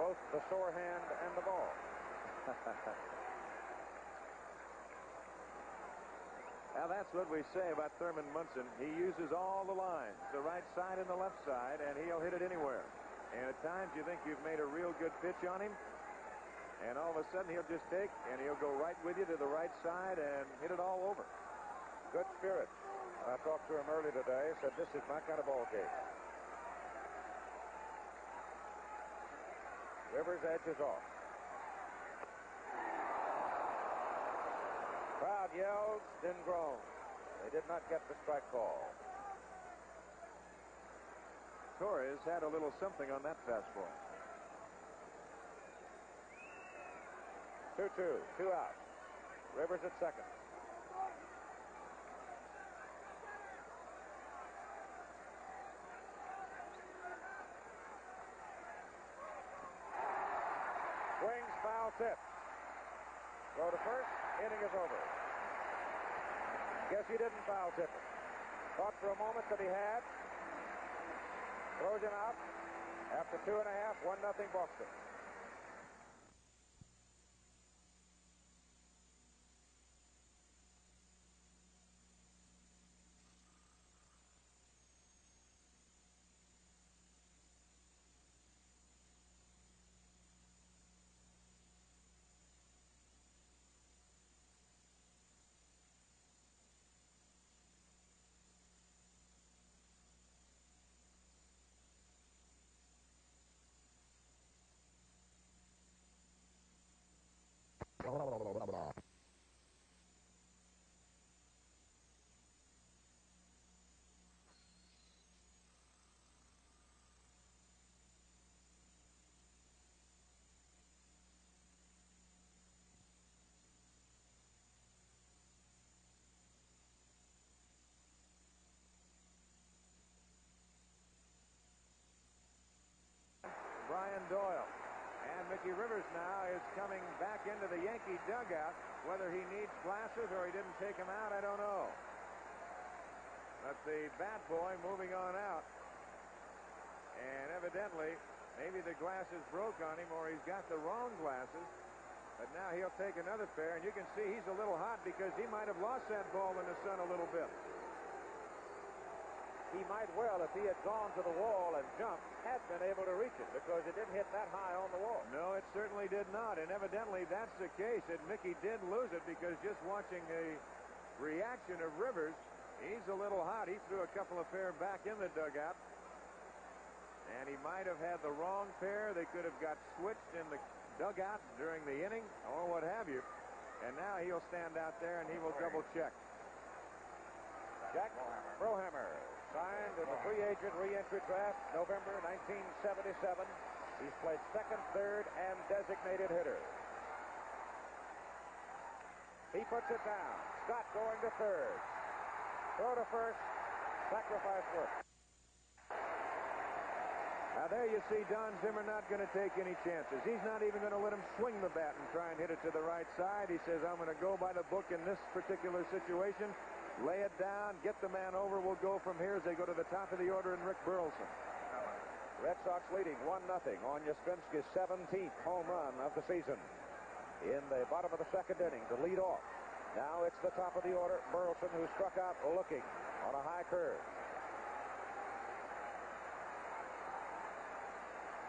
Both the sore hand and the ball. Now, that's what we say about Thurman Munson. He uses all the lines, the right side and the left side, and he'll hit it anywhere. And at times you think you've made a real good pitch on him, and all of a sudden he'll just take, and he'll go right with you to the right side and hit it all over. Good spirit. I talked to him earlier today. Said this is my kind of ball game. Rivers edges off. Crowd yells, then groans. They did not get the strike call. Torres had a little something on that fastball. 2-2, 2 out. Rivers at second. Swings, foul tip. Throw to first, inning is over. Guess he didn't foul tip it. Thought for a moment that he had. Throws him out after 2.5, 1-0 Boston. Brian Doyle. And Mickey Rivers now is coming back into the Yankee dugout. Whether he needs glasses or he didn't take them out, I don't know. But the bat boy moving on out. And evidently, maybe the glasses broke on him or he's got the wrong glasses. But now he'll take another pair, and you can see he's a little hot because he might have lost that ball in the sun a little bit. He might well, if he had gone to the wall and jumped, had been able to reach it because it didn't hit that high on the wall. No, it certainly did not, and evidently that's the case, and Mickey did lose it because just watching the reaction of Rivers, he's a little hot. He threw a couple of pair back in the dugout, and he might have had the wrong pair. They could have got switched in the dugout during the inning or what have you, and now he'll stand out there and he will double check. Jack Brohammer signed in the free agent re-entry draft November 1977. He's played second, third, and designated hitter. He puts it down. Scott going to third. Throw to first. Sacrifice work. Now there you see Don Zimmer not going to take any chances. He's not even going to let him swing the bat and try and hit it to the right side. He says, I'm going to go by the book in this particular situation. Lay it down, get the man over. We'll go from here as they go to the top of the order and Rick Burleson. Red Sox leading 1-0 on Yastrzemski's 17th home run of the season. In the bottom of the second inning to lead off. Now it's the top of the order. Burleson, who struck out looking on a high curve.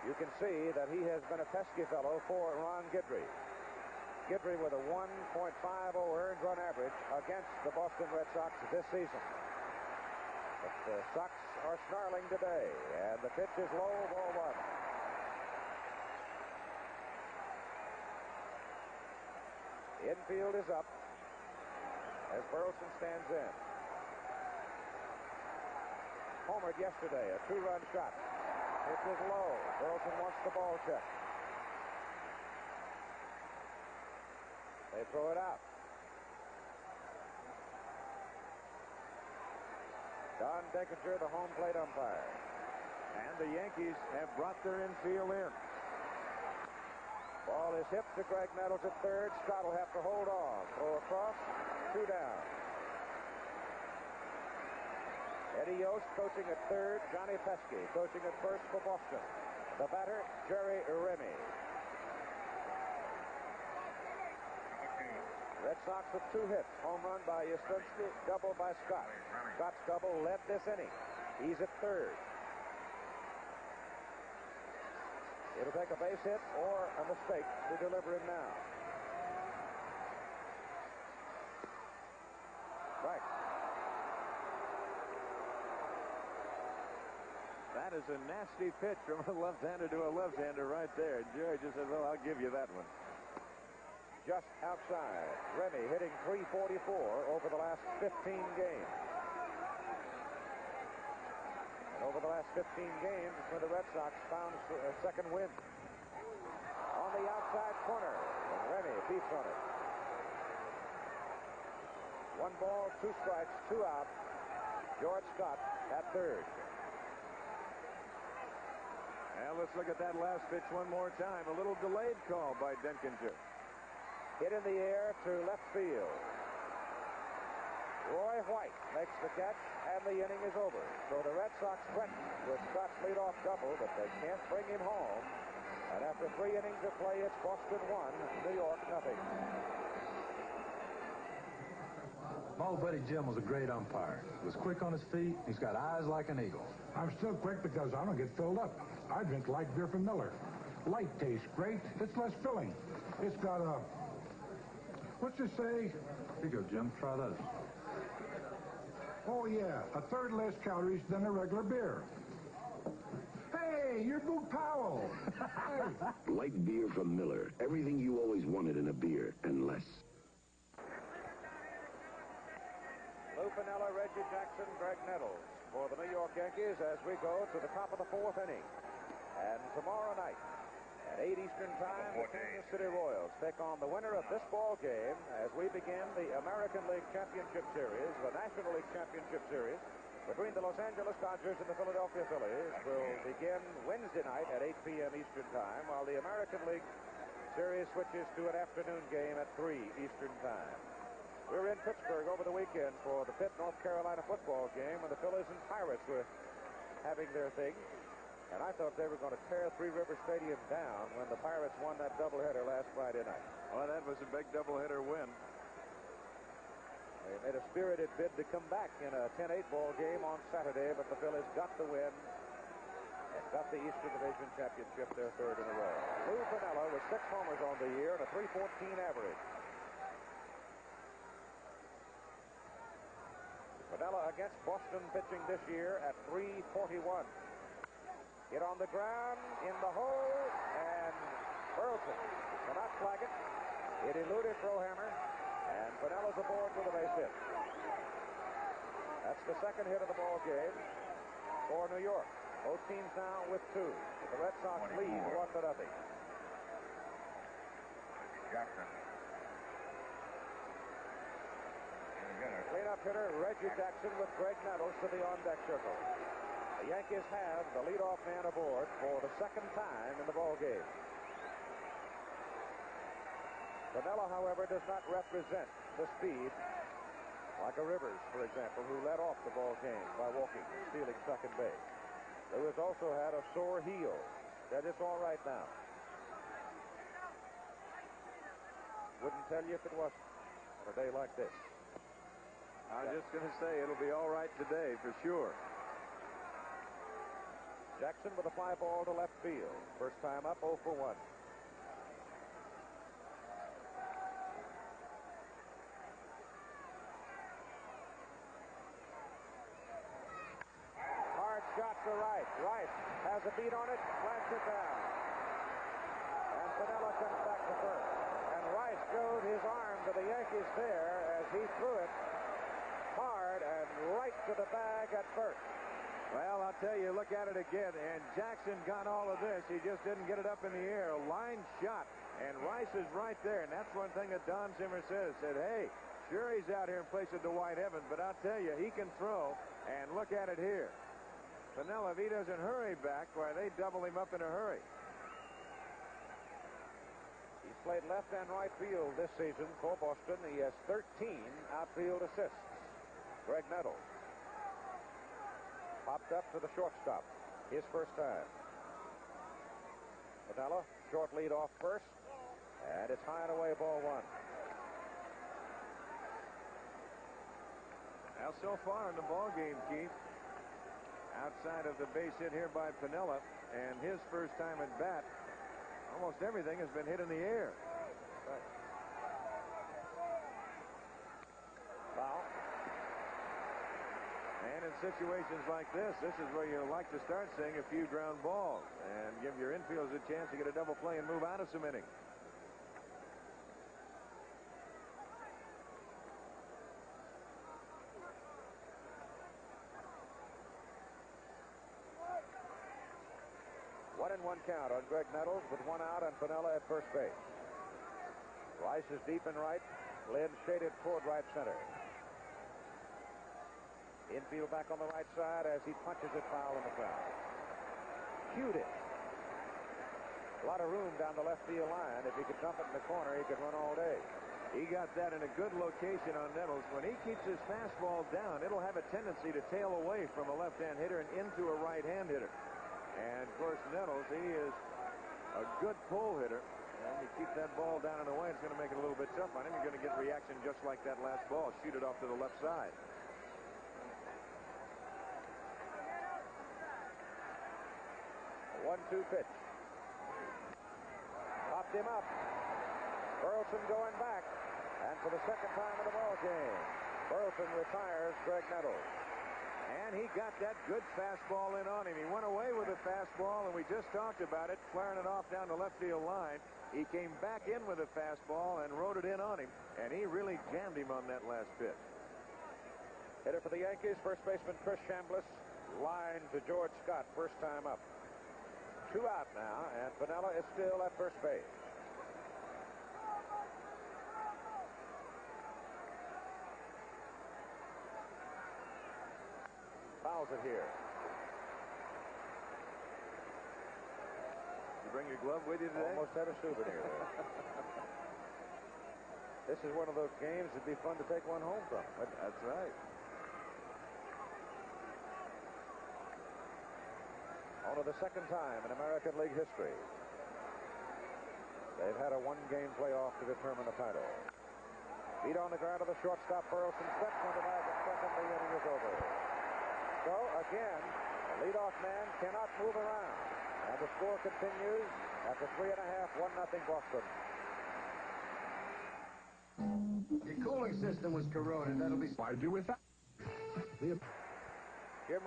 You can see that he has been a pesky fellow for Ron Guidry. Guidry with a 1.50 earned run average against the Boston Red Sox this season. But the Sox are snarling today, and the pitch is low, ball one. Infield is up as Burleson stands in. Homered yesterday, a two-run shot. Pitch is low. Burleson wants the ball check. They throw it out. Don Denkinger, the home plate umpire. And the Yankees have brought their infield in. Ball is hit to Greg Nettles at third. Scott will have to hold on. Throw across. Two down. Eddie Yost coaching at third. Johnny Pesky coaching at first for Boston. The batter, Jerry Remy. Red Sox with two hits. Home run by Yastrzemski, double by Scott. Scott's double led this inning. He's at third. It'll take a base hit or a mistake to deliver him now. Right. That is a nasty pitch from a left-hander to a left-hander right there. Jerry just says, well, I'll give you that one. Just outside. Remy hitting .344 over the last 15 games. And over the last 15 games, it's where the Red Sox found a second win. On the outside corner, and Remy beats on it. 1 ball, 2 strikes, 2 out. George Scott at third. And let's look at that last pitch one more time. A little delayed call by Denkinger. Hit in the air to left field. Roy White makes the catch, and the inning is over. So the Red Sox threaten with Scott's leadoff double, but they can't bring him home. And after 3 innings of play, it's Boston 1, New York 0. My old buddy Jim was a great umpire. He was quick on his feet. He's got eyes like an eagle. I'm still quick because I don't get filled up. I drink light beer from Miller. Light tastes great. It's less filling. It's got a... What's it say? Here you go, Jim. Try this. Oh, yeah. A third less calories than a regular beer. Hey, you're Boog Powell. Hey. Light beer from Miller. Everything you always wanted in a beer, and less. Lou Piniella, Reggie Jackson, Greg Nettles for the New York Yankees as we go to the top of the fourth inning. And tomorrow night at 8 Eastern Time, the Kansas City Royals take on the winner of this ball game as we begin the American League Championship Series, the National League Championship Series between the Los Angeles Dodgers and the Philadelphia Phillies will begin Wednesday night at 8 p.m. Eastern Time, while the American League Series switches to an afternoon game at 3 Eastern Time. We were in Pittsburgh over the weekend for the Pitt, North Carolina football game, and the Phillies and Pirates were having their thing. And I thought they were going to tear Three River Stadium down when the Pirates won that doubleheader last Friday night. Well, that was a big doubleheader win. They made a spirited bid to come back in a 10-8 ball game on Saturday, but the Phillies got the win and got the Eastern Division Championship, their third in a row. Lou Piniella with 6 homers on the year and a .314 average. Piniella against Boston pitching this year at .341. Hit on the ground, in the hole, and Burleson cannot flag it. It eluded Brohammer, and Pinella's aboard with a base hit. That's the second hit of the ball game for New York. Both teams now with 2. The Red Sox lead 1-0. Jackson. Cleanup hitter Reggie Jackson with Greg Nettles to the on-deck circle. The Yankees have the leadoff man aboard for the second time in the ball game. Piniella, however, does not represent the speed like a Rivers, for example, who led off the ball game by walking and stealing second base. Lewis also had a sore heel. Said it's all right now. Wouldn't tell you if it wasn't on a day like this. I was just going to say, it'll be all right today for sure. Jackson with a fly ball to left field. First time up, 0 for 1. Hard shot to right. Rice has a beat on it, slams it down. And Piniella comes back to first. And Rice showed his arm to the Yankees there as he threw it hard and right to the bag at first. Well, I'll tell you, look at it again, and Jackson got all of this. He just didn't get it up in the air. A line shot, and Rice is right there, and that's one thing that Don Zimmer said, hey, sure he's out here in place of Dwight Evans, but I'll tell you, he can throw, and look at it here. Piniella, if he doesn't hurry back, why, they double him up in a hurry. He's played left and right field this season for Boston. He has 13 outfield assists. Greg Nettles popped up to the shortstop, his first time. Piniella, short lead off first, and it's high and away, ball 1. Now, so far in the ball game, Keith, outside of the base hit here by Piniella and his first time at bat, almost everything has been hit in the air. Right. Foul. And in situations like this is where you like to start seeing a few ground balls and give your infielders a chance to get a double play and move out of some innings. One and one count on Greg Nettles with 1 out and Piniella at first base. Rice is deep in right. Lynn shaded toward right center. Infield back on the right side as he punches it foul in the crowd. Cued it. A lot of room down the left field line. If he could dump it in the corner, he could run all day. He got that in a good location on Nettles. When he keeps his fastball down, it'll have a tendency to tail away from a left-hand hitter and into a right-hand hitter. And, of course, Nettles, he is a good pull hitter. And you keep that ball down and away, it's going to make it a little bit tough on him. You're going to get reaction just like that last ball. Shoot it off to the left side. 1-2 pitch. Popped him up. Burleson going back. And for the second time in the ball game, Burleson retires Greg Nettles. And he got that good fastball in on him. He went away with a fastball, and we just talked about it, flaring it off down the left field line. He came back in with a fastball and rode it in on him, and he really jammed him on that last pitch. Hitter for the Yankees, first baseman Chris Chambliss, line to George Scott, first time up. 2 out now, and Piniella is still at first base. Fouls it here. You bring your glove with you today? Almost had a souvenir there. This is one of those games that'd be fun to take one home from. That's right. Only the second time in American League history they've had a one-game playoff to determine the title. Feet on the ground of the shortstop. Burleson steps on the bag at second. The inning is over. So, again, the leadoff man cannot move around. And the score continues after 3 1/2, 1-0 Boston. The cooling system was corroded. That'll be... I do with that. Jim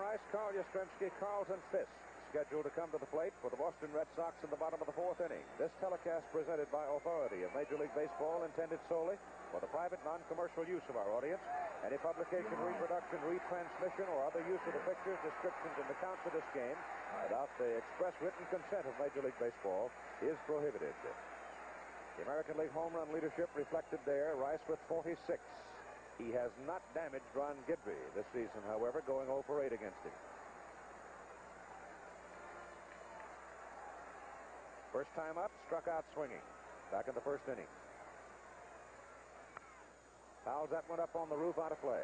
Rice, Carl Yastrzemski, Carlton Fisk scheduled to come to the plate for the Boston Red Sox in the bottom of the 4th inning. This telecast presented by authority of Major League Baseball, intended solely for the private, non-commercial use of our audience. Any publication, reproduction, retransmission, or other use of the pictures, descriptions, and accounts of this game without the express written consent of Major League Baseball is prohibited. The American League home run leadership reflected there. Rice with 46. He has not damaged Ron Guidry this season, however, going 0 for 8 against him. First time up, struck out swinging back in the 1st inning. Fouls that one up on the roof, out of play.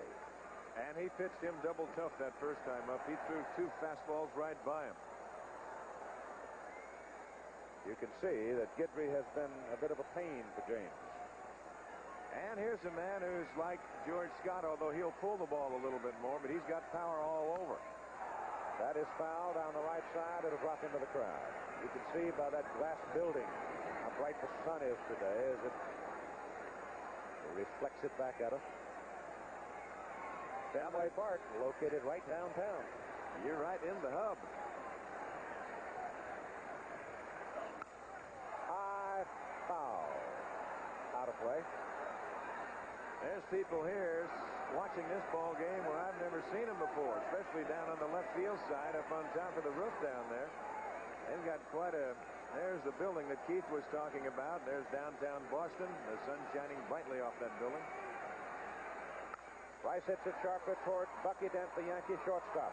And he pitched him double tough that first time up. He threw 2 fastballs right by him. You can see that Guidry has been a bit of a pain for James. And here's a man who's like George Scott, although he'll pull the ball a little bit more, but he's got power all over. That is foul down the right side. It'll drop into the crowd. You can see by that glass building how bright the sun is today as it reflects it back at us. Fenway Park, located right downtown. You're right in the hub. High foul. Out of play. There's people here watching this ball game where I've never seen them before, especially down on the left field side up on top of the roof down there. They've got quite a... There's the building that Keith was talking about. There's downtown Boston. The sun shining brightly off that building. Rice hits it sharply toward Bucky Dent, the Yankee shortstop.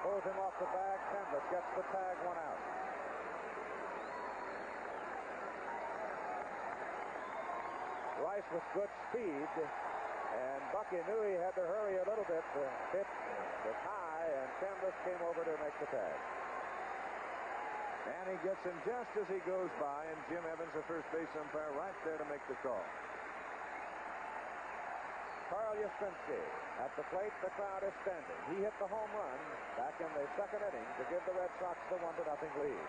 Pulls him off the bag. Chambliss gets the tag, 1 out. Rice with good speed, and Bucky knew he had to hurry a little bit. The pitch was high, and Chambliss came over to make the tag. And he gets him just as he goes by, and Jim Evans, the first base umpire, right there to make the call. Carl Yastrzemski at the plate. The crowd is standing. He hit the home run back in the 2nd inning to give the Red Sox the 1-0 lead.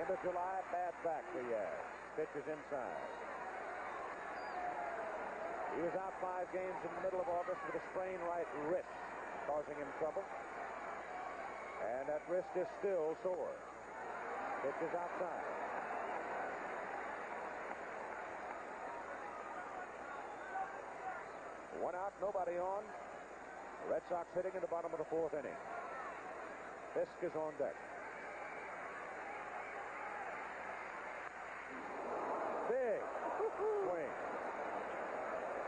Into July, bad back for Yaz. Pitch is inside. He was out 5 games in the middle of August with a sprained right wrist, causing him trouble. And that wrist is still sore. Pitch is outside. One out, nobody on. The Red Sox hitting in the bottom of the 4th inning. Fisk is on deck. Big swing.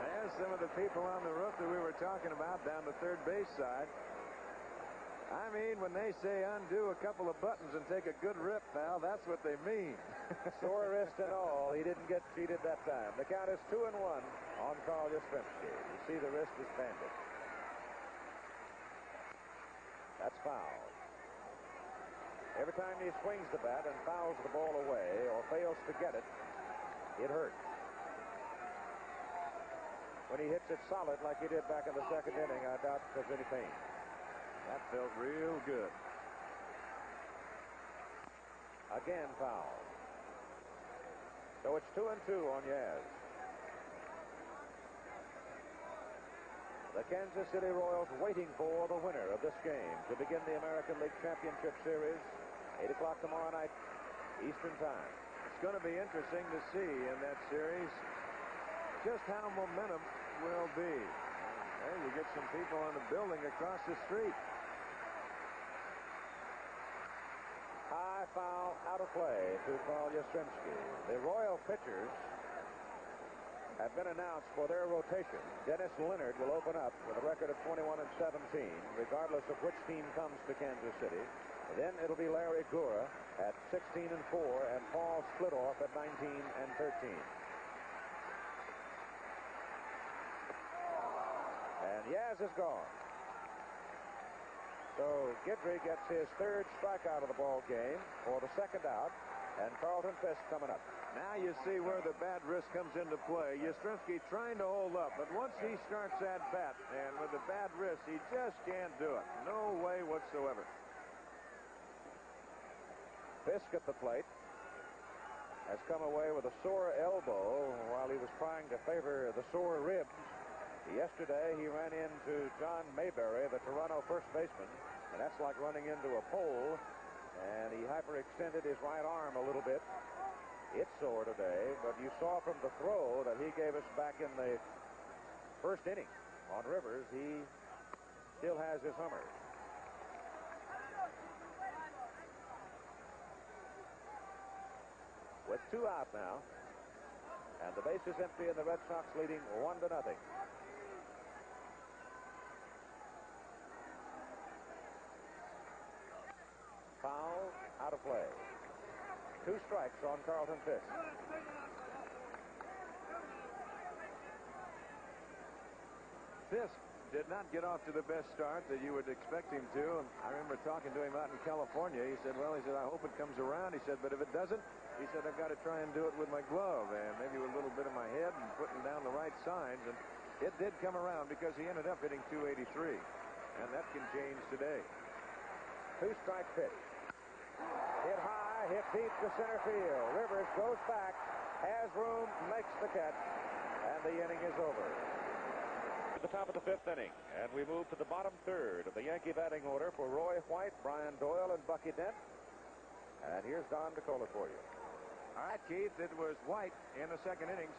There's some of the people on the roof that we were talking about down the 3rd base side. I mean, when they say undo a couple of buttons and take a good rip, pal, that's what they mean. Sore wrist and all. He didn't get cheated that time. The count is 2-1 on Carl Yastrzemski. You see the wrist is banded. That's foul. Every time he swings the bat and fouls the ball away or fails to get it, it hurts. When he hits it solid like he did back in the 2nd inning, I doubt there's any pain. That felt real good. Again foul. So it's 2-2 on Yaz. The Kansas City Royals waiting for the winner of this game to begin the American League Championship Series. 8 o'clock tomorrow night, Eastern Time. It's going to be interesting to see in that series just how momentum will be. Hey, you get some people in the building across the street. High foul out of play to Carl Yastrzemski. The Royal pitchers have been announced for their rotation. Dennis Leonard will open up with a record of 21-17, regardless of which team comes to Kansas City. Then it'll be Larry Gura at 16-4 and Paul Splitoff at 19-13. And Yaz is gone. So Guidry gets his third strikeout of the ball game for the second out, and Carlton Fisk coming up. Now you see where the bad wrist comes into play. Yastrzemski trying to hold up, but once he starts that bat, and with the bad wrist, he just can't do it. No way whatsoever. Fisk at the plate has come away with a sore elbow while he was trying to favor the sore ribs. Yesterday, he ran into John Mayberry, the Toronto first baseman, and that's like running into a pole, and he hyperextended his right arm a little bit. It's sore today, but you saw from the throw that he gave us back in the first inning on Rivers. He still has his hummer. With 2 out now, and the base is empty, and the Red Sox leading 1-0. Foul out of play. 2 strikes on Carlton Fisk. Fisk did not get off to the best start that you would expect him to. I remember talking to him out in California. He said, I hope it comes around. He said, but if it doesn't, he said, I've got to try and do it with my glove and maybe with a little bit of my head and putting down the right signs. And it did come around because he ended up hitting 283. And that can change today. 2-strike pitch. Hit high, hit deep to center field. Rivers goes back, has room, makes the catch, and the inning is over. At the top of the 5th inning, and we move to the bottom third of the Yankee batting order for Roy White, Brian Doyle, and Bucky Dent. And here's Don DeCola for you. All right, Keith, it was White in the second innings.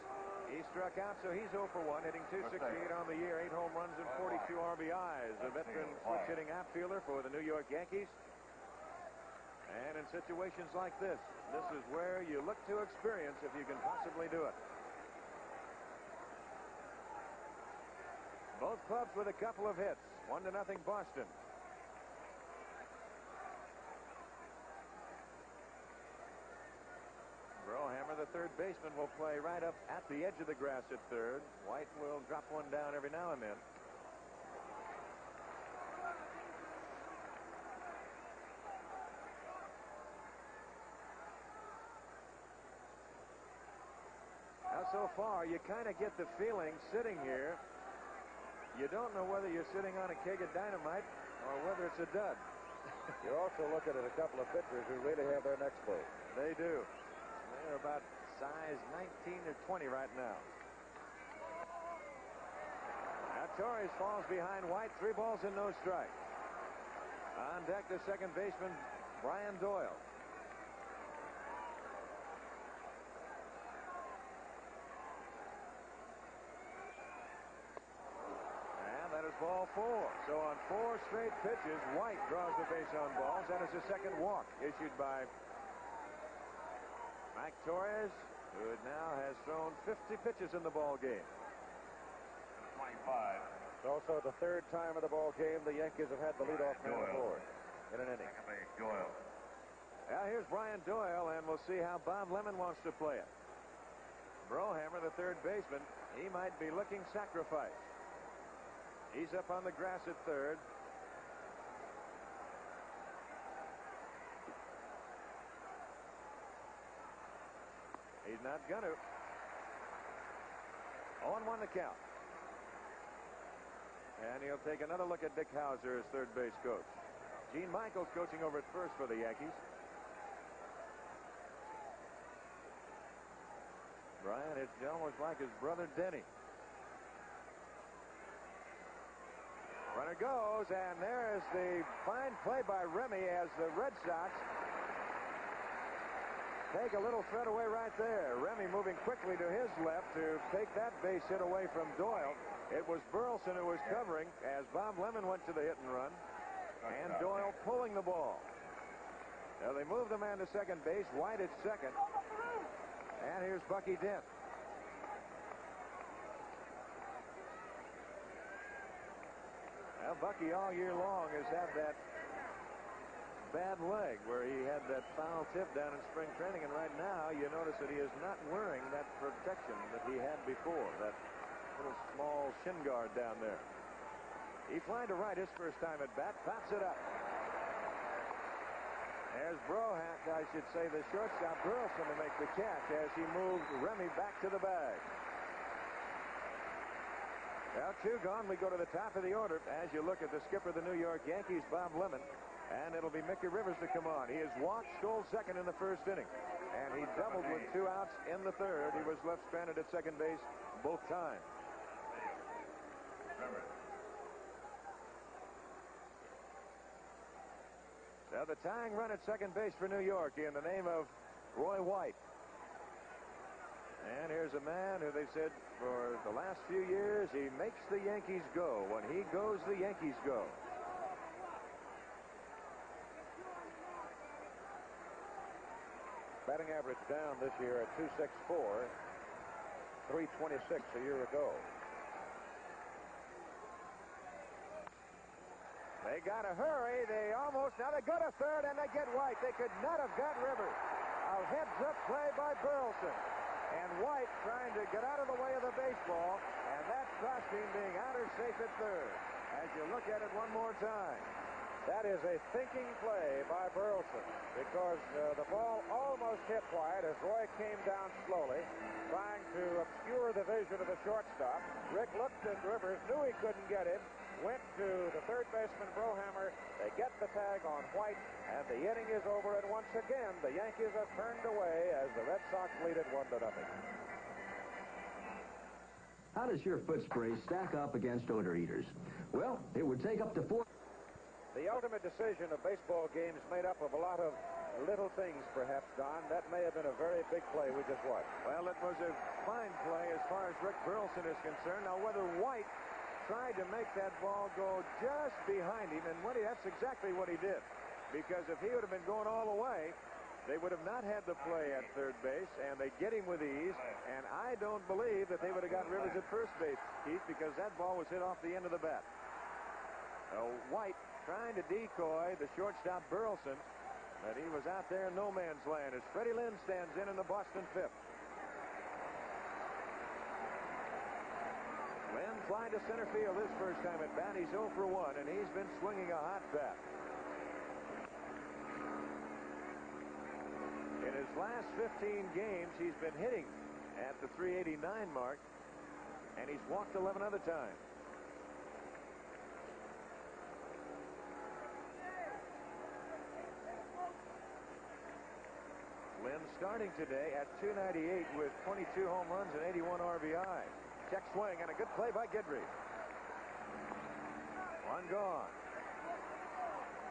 He struck out, so he's 0 for 1, hitting .268 on the year, 8 home runs and 42 RBIs. A veteran switch-hitting outfielder for the New York Yankees. And in situations like this is where you look to experience if you can possibly do it. Both clubs with a couple of hits. 1-0 Boston. Brohammer, the third baseman, will play right up at the edge of the grass at third. White will drop one down every now and then. Now, so far, you kind of get the feeling sitting here, you don't know whether you're sitting on a keg of dynamite or whether it's a dud. You're also looking at a couple of pitchers who really have their necks broke. They do. They're about size 19 or 20 right now. Now Torres falls behind White. 3 balls and no strikes. On deck, the second baseman, Brian Doyle. And that is ball 4. So on 4 straight pitches, White draws the base on balls. That is the second walk issued by Mike Torres, who now has thrown 50 pitches in the ball game. 25. It's also the 3rd time of the ball game the Yankees have had the leadoff man aboard in an inning. Doyle. Now here's Brian Doyle, and we'll see how Bob Lemon wants to play it. Brohammer, the third baseman, he might be looking sacrifice. He's up on the grass at third. He's not going to. 0-1 the count. And he'll take another look at Dick Hauser as third base coach. Gene Michaels coaching over at first for the Yankees. Brian, it's almost like his brother Denny. Runner goes, and there's the fine play by Remy as the Red Sox take a little threat away right there. Remy moving quickly to his left to take that base hit away from Doyle. It was Burleson who was covering as Bob Lemon went to the hit and run, and Doyle pulling the ball. Now they move the man to second base. White at second. And here's Bucky Dent. Now Bucky all year long has had that bad leg where he had that foul tip down in spring training, and right now you notice that he is not wearing that protection that he had before, that little small shin guard down there. He's flying to right his first time at bat, pops it up. There's Brohat, I should say, the shortstop, Burleson, to make the catch as he moved Remy back to the bag. Now, 2 gone. We go to the top of the order as you look at the skipper of the New York Yankees, Bob Lemon. And it'll be Mickey Rivers to come on. He has walked, stole second in the first inning. And he doubled with 2 outs in the third. He was left stranded at second base both times. Now the tying run at second base for New York in the name of Roy White. And here's a man who they said for the last few years, he makes the Yankees go. When he goes, the Yankees go. Batting average down this year at 264, 326 a year ago. They got to hurry. Now they go to third and they get White. They could not have got Rivers. A heads-up play by Burleson. And White trying to get out of the way of the baseball. And that cost him being out or safe at third. As you look at it one more time. That is a thinking play by Burleson because the ball almost hit White as Roy came down slowly, trying to obscure the vision of the shortstop. Rick looked at Rivers, knew he couldn't get him, went to the third baseman, Brohammer. They get the tag on White, and the inning is over. And once again, the Yankees are turned away as the Red Sox lead it 1-0. How does your foot spray stack up against odor eaters? Well, it would take up to 4. The ultimate decision of baseball games made up of a lot of little things, perhaps, Don. That may have been a very big play we just watched. Well, it was a fine play as far as Rick Burleson is concerned. Now, whether White tried to make that ball go just behind him, and that's exactly what he did. Because if he would have been going all the way, they would have not had the play at third base, and they get him with ease. And I don't believe that they would have got Rivers at first base, Keith, because that ball was hit off the end of the bat. White trying to decoy the shortstop Burleson, but he was out there in no man's land as Freddie Lynn stands in the Boston fifth. Lynn flying to center field his first time at bat. He's 0 for 1, and he's been swinging a hot bat. In his last 15 games, he's been hitting at the 389 mark, and he's walked 11 other times. Lynn starting today at 298 with 22 home runs and 81 RBI. Check swing and a good play by Guidry. One gone.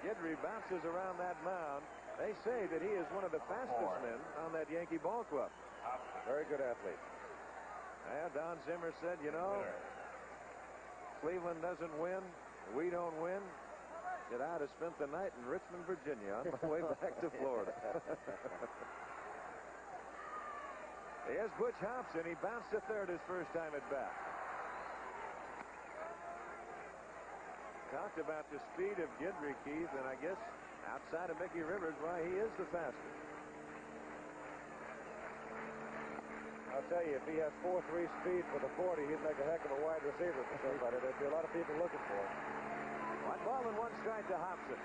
Guidry bounces around that mound. They say that he is one of the fastest men on that Yankee ball club. Very good athlete. Well, Don Zimmer said, Cleveland doesn't win, we don't win. That I'd have spent the night in Richmond, Virginia on my way back to Florida. Here's Butch Hobson. He bounced to third his first time at bat. Talked about the speed of Guidry, Keith, and I guess outside of Mickey Rivers, why he is the fastest. I'll tell you, if he has 4.3 speed for the 40, he'd make a heck of a wide receiver for somebody. There'd be a lot of people looking for him. 1 ball and 1 strike to Hobson.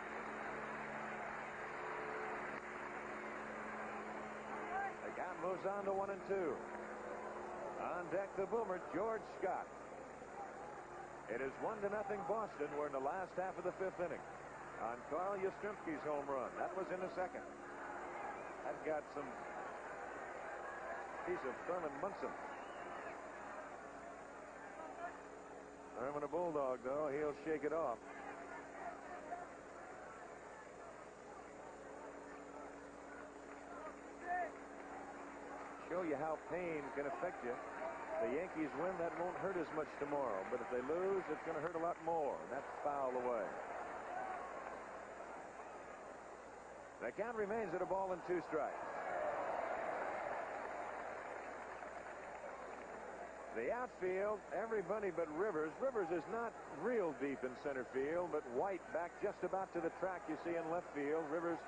The count moves on to 1 and 2. On deck, the boomer, George Scott. It is 1-0 Boston. We're in the last half of the 5th inning. On Carl Yastrzemski's home run. That was in the second. That got some piece of Thurman Munson. Herman a Bulldog, though. He'll shake it off. Show you how pain can affect you. The Yankees win, that won't hurt as much tomorrow. But if they lose, it's going to hurt a lot more. That's fouled away. The count remains at a ball and 2 strikes. The outfield, everybody but Rivers. Rivers is not real deep in center field, but White back just about to the track you see in left field. Rivers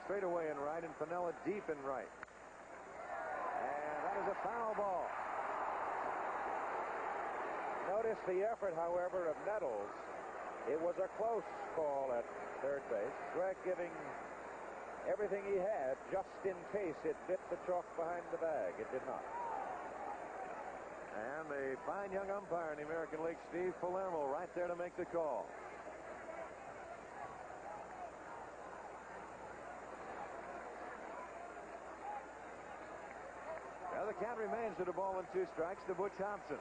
straight away in right, and Piniella deep in right. And that is a foul ball. Notice the effort, however, of Nettles. It was a close call at third base. Greg giving everything he had just in case it bit the chalk behind the bag. It did not. And a fine young umpire in the American League, Steve Palermo, right there to make the call. Now the count remains at a ball and 2 strikes to Butch Hobson.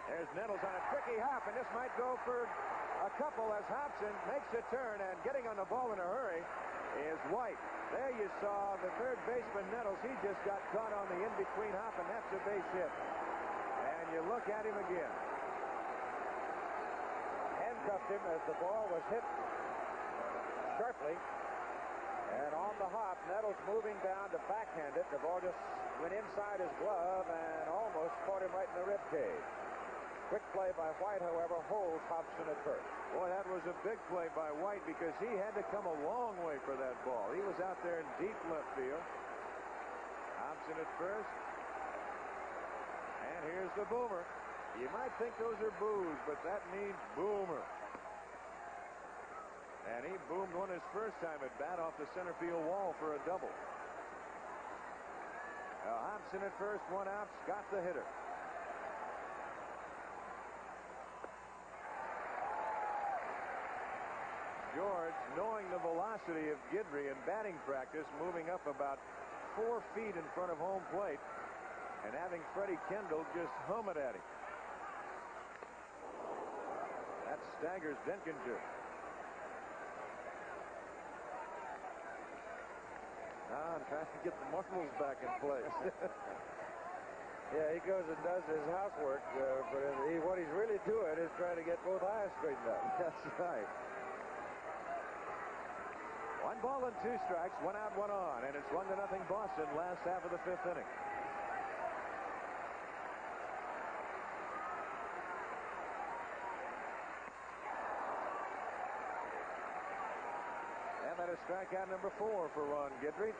There's Nettles on a tricky hop, and this might go for a couple as Hobson makes a turn, and getting on the ball in a hurry is White. There you saw the third baseman Nettles. He just got caught on the in-between hop, and that's a base hit. And you look at him again. Handcuffed him as the ball was hit sharply. And on the hop, Nettles moving down to backhand it. The ball just went inside his glove and almost caught him right in the rib cage. Quick play by White, however, holds Hobson at first. Boy, that was a big play by White because he had to come a long way for that ball. He was out there in deep left field. Hobson at first. And here's the boomer. You might think those are boos, but that means boomer. And he boomed one his first time at bat off the center field wall for a double. Now Hobson at first, 1 out. Scott the hitter. George, knowing the velocity of Guidry in batting practice, moving up about 4 feet in front of home plate and having Freddie Kendall just hum it at him. That staggers Denkinger. Now I'm trying to get the muscles back in place. Yeah, he goes and does his housework, but what he's really doing is trying to get both eyes straightened out. That's right. 1 ball and 2 strikes, 1 out, 1 on, and it's 1-0 Boston last half of the 5th inning. And that is strikeout number 4 for Ron Guidry.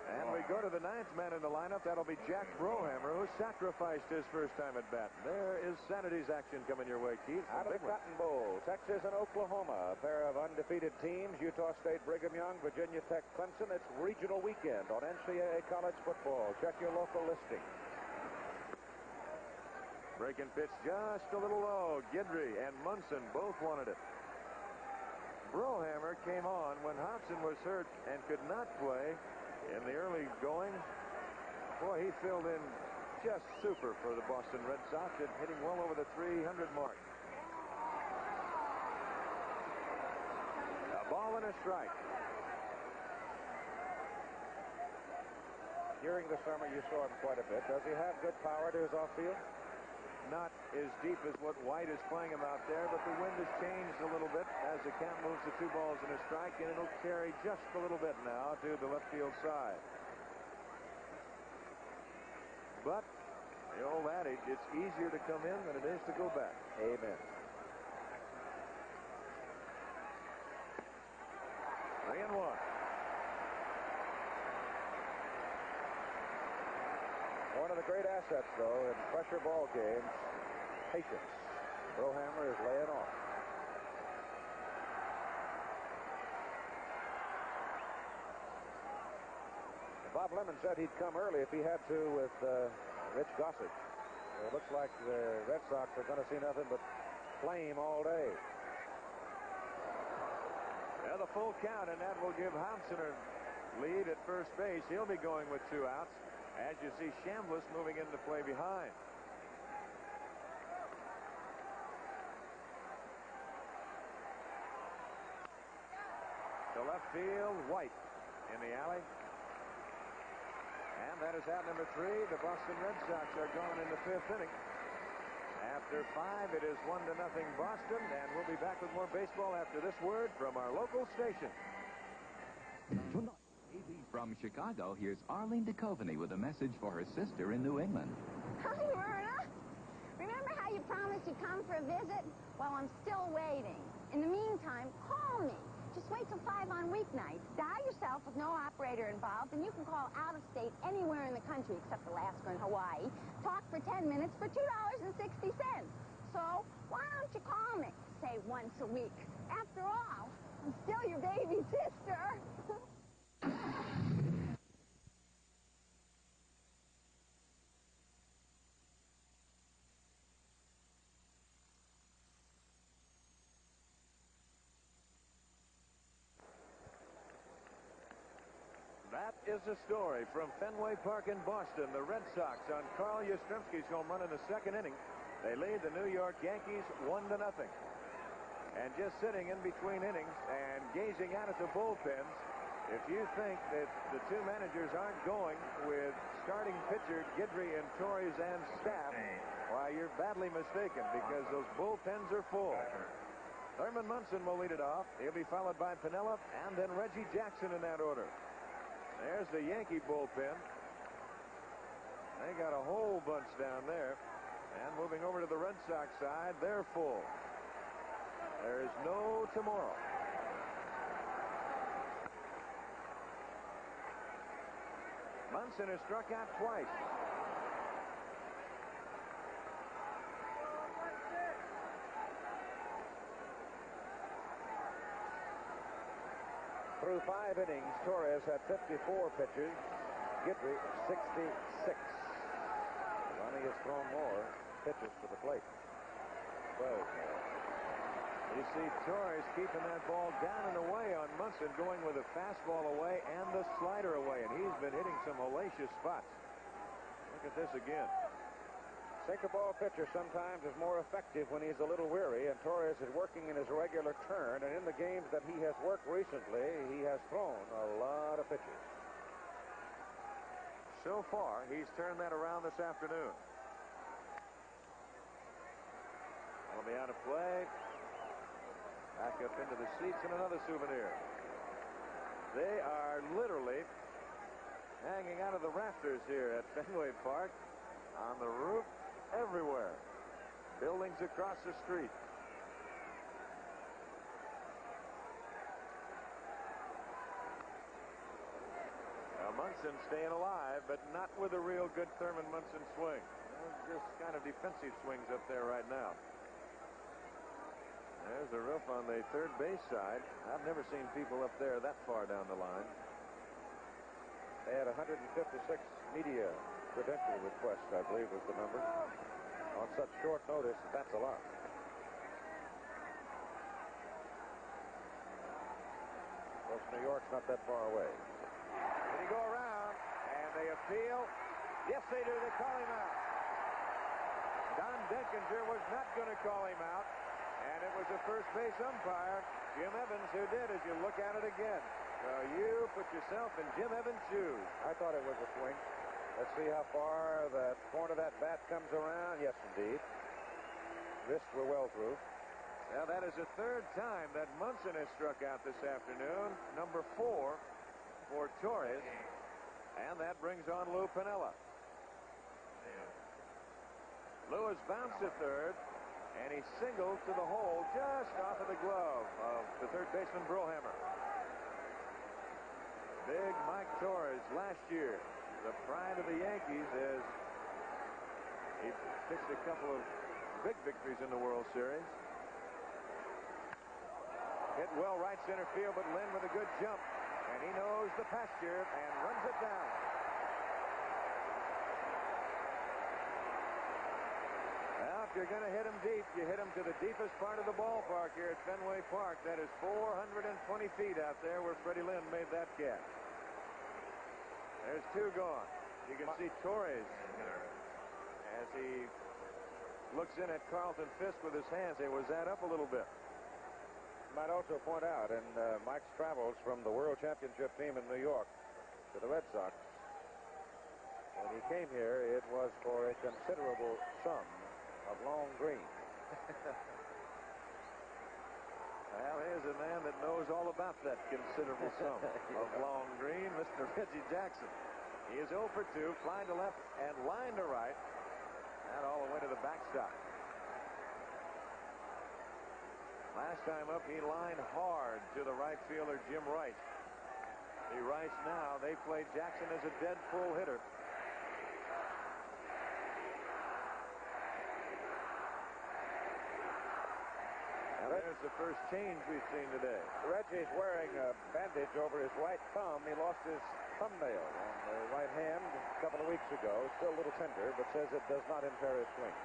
And we go to the 9th man in the lineup. That'll be Jack Brohammer, who sacrificed his first time at bat. There is Saturday's action coming your way, Keith. Out of the Cotton Bowl, Texas and Oklahoma, a pair of undefeated teams. Utah State, Brigham Young, Virginia Tech, Clemson. It's regional weekend on NCAA college football. Check your local listing. Breaking pitch just a little low. Guidry and Munson both wanted it. Brohammer came on when Hobson was hurt and could not play in the early going. Boy, he filled in just super for the Boston Red Sox, and hitting well over the 300 mark. A ball and a strike. During the summer, you saw him quite a bit. Does he have good power to his off-field? Not as deep as what White is playing him out there, but the wind has changed a little bit as the count moves to 2 balls and a strike, and it'll carry just a little bit now to the left field side. But the old adage, it's easier to come in than it is to go back. Amen. 3-1. One of the great assets, though, in pressure ball games, patience. Brohammer is laying off. Bob Lemon said he'd come early if he had to with Rich Gossage. It looks like the Red Sox are going to see nothing but flame all day. Yeah, the full count, and that will give Hobson a lead at first base. He'll be going with 2 outs as you see Chambliss moving into play behind. To left field, White in the alley. And that is out number 3. The Boston Red Sox are gone in the 5th inning. After 5, it is 1-0 Boston, and we'll be back with more baseball after this word from our local station. From Chicago, here's Arlene DeCoveney with a message for her sister in New England. Hi, Myrna. Remember how you promised you'd come for a visit? Well, I'm still waiting. In the meantime, call me. Just wait till 5 on weeknights. Dial yourself with no operator involved, and you can call out of state anywhere in the country except Alaska and Hawaii. Talk for 10 minutes for $2.60. So, why don't you call me? Say once a week. After all, I'm still your baby sister. That is the story from Fenway Park in Boston. The Red Sox on Carl Yastrzemski's home run in the 2nd inning. They lead the New York Yankees 1-0. And just sitting in between innings and gazing out at the bullpens, if you think that the 2 managers aren't going with starting pitcher Guidry and Torres and staff, why, you're badly mistaken, because those bullpens are full. Thurman Munson will lead it off. He'll be followed by Piniella and then Reggie Jackson in that order. There's the Yankee bullpen. They got a whole bunch down there. And moving over to the Red Sox side, they're full. There's no tomorrow. Munson has struck out twice. Through 5 innings, Torres had 54 pitches. Guidry 66. Ronnie has thrown more pitches to the plate. 12 more. You see Torres keeping that ball down and away on Munson, going with a fastball away and the slider away, and he's been hitting some hellacious spots. Look at this again. Sinker ball pitcher sometimes is more effective when he's a little weary, and Torres is working in his regular turn, and in the games that he has worked recently, he has thrown a lot of pitches. So far, he's turned that around this afternoon. Will be out of play. Back up into the seats, and another souvenir. They are literally hanging out of the rafters here at Fenway Park, on the roof, everywhere. Buildings across the street. Now Munson staying alive, but not with a real good Thurman Munson swing. Just kind of defensive swings up there right now. There's the roof on the 3rd base side. I've never seen people up there that far down the line. They had 156 media credential requests, I believe was the number. On such short notice, that's a lot. Of course, New York's not that far away. Did he go around? And they appeal. Yes, they do. They call him out. Don Denkinger was not going to call him out. And it was the first base umpire, Jim Evans, who did, as you look at it again. So you put yourself in Jim Evans' shoes. I thought it was a swing. Let's see how far that corner of that bat comes around. Yes, indeed. Wrists were well through. Now, that is the 3rd time that Munson has struck out this afternoon. Number 4 for Torres. And that brings on Lou Piniella. Lou has bounced to 3rd. And he singled to the hole just off of the glove of the 3rd baseman, Brohammer. Big Mike Torres last year, the pride of the Yankees, as he pitched a couple of big victories in the World Series. Hit well right center field, but Lynn with a good jump. And he knows the pasture and runs it down. You're going to hit him deep. You hit him to the deepest part of the ballpark here at Fenway Park. That is 420 feet out there where Freddie Lynn made that catch. There's two gone. You can see Torres as he looks in at Carlton Fisk with his hands. Hey, was that up a little bit? Might also point out in Mike's travels from the World Championship team in New York to the Red Sox, when he came here, it was for a considerable sum of long green. Well, here's a man that knows all about that considerable sum of long green, Mr. Reggie Jackson. He is 0 for 2, flying to left and line to right, and all the way to the backstop. Last time up, he lined hard to the right fielder, Jim Rice. The Rice now, they played Jackson as a dead pull hitter. There's the first change we've seen today. Reggie's wearing a bandage over his right thumb. He lost his thumbnail on the right hand a couple of weeks ago. Still a little tender, but says it does not impair his swing.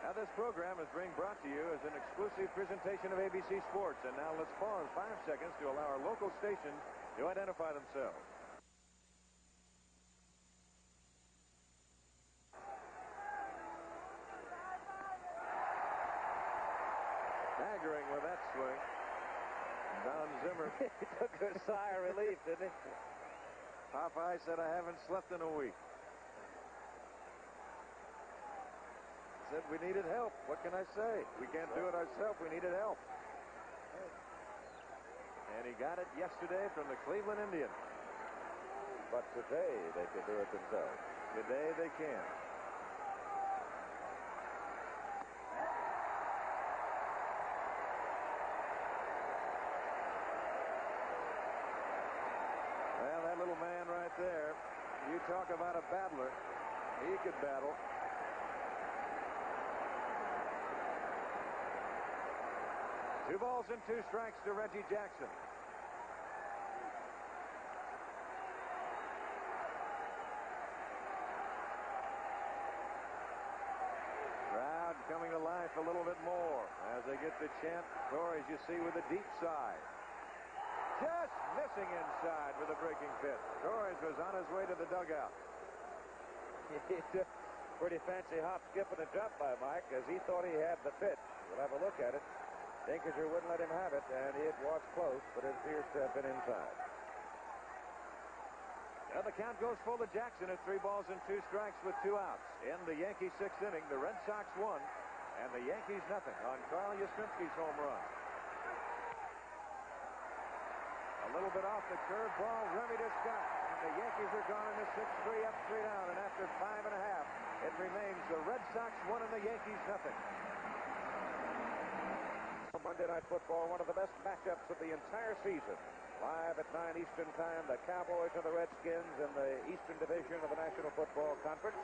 Now, this program is being brought to you as an exclusive presentation of ABC Sports. And now let's pause 5 seconds to allow our local stations to identify themselves. Staggering with that swing. Don Zimmer. He took a sigh of relief, didn't he? Popeye said, I haven't slept in a week. Said we needed help. What can I say? We can't do it ourselves. We needed help. And he got it yesterday from the Cleveland Indians. But today they could do it themselves. Today they can. Well, that little man right there, you talk about a battler. He could battle. Two balls and 2 strikes to Reggie Jackson. Crowd coming to life a little bit more as they get the chant. Torres, you see, with a deep sigh. Just missing inside with a breaking pitch. Torres was on his way to the dugout. Pretty fancy hop, skip, and a jump by Mike as he thought he had the pitch. We'll have a look at it. Dinkinger wouldn't let him have it, and it was close, but it appears to have been inside. And the count goes full to Jackson at 3 balls and 2 strikes with 2 outs. In the Yankees' 6th inning, the Red Sox won, and the Yankees nothing on Carl Yastrzemski's home run. A little bit off the curveball, Remy to Scott. And the Yankees are gone in the 6-3 up, 3 down, and after 5 1/2, it remains the Red Sox 1 and the Yankees nothing. Monday Night Football, one of the best matchups of the entire season. Live at 9 Eastern Time, the Cowboys and the Redskins in the Eastern Division of the National Football Conference.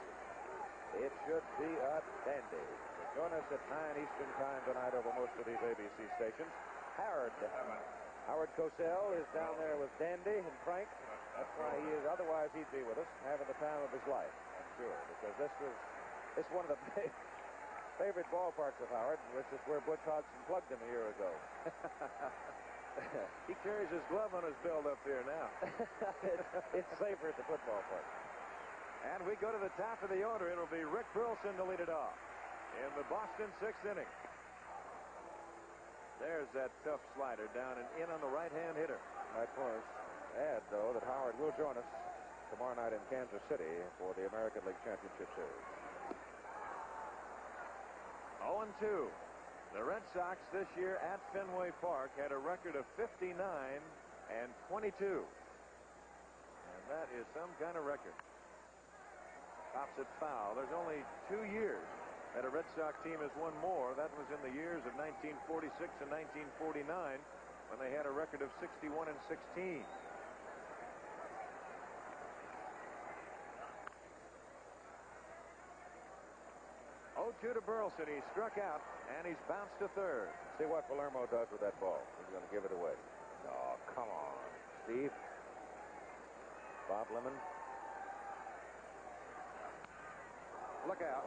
It should be a dandy. Join us at 9 Eastern Time tonight over most of these ABC stations. Howard Cosell is down there with Dandy and Frank. That's why he is. Otherwise, he'd be with us, having the time of his life, I'm sure, because this is one of the favorite ballparks of Howard, which is where Butch Hodgson plugged him a year ago. He carries his glove on his belt up here now. It's safer at the football park. And we go to the top of the order. It'll be Rick Burleson to lead it off in the Boston 6th inning. There's that tough slider down and in on the right-hand hitter. Of course, add, though, that Howard will join us tomorrow night in Kansas City for the American League Championship Series. 0-2. The Red Sox this year at Fenway Park had a record of 59 and 22. And that is some kind of record. Tops it foul. There's only 2 years that a Red Sox team has won more. That was in the years of 1946 and 1949 when they had a record of 61 and 16. To Burleson. He struck out, and he's bounced to third. See what Palermo does with that ball. He's going to give it away. Oh, come on, Steve. Bob Lemon. Look out.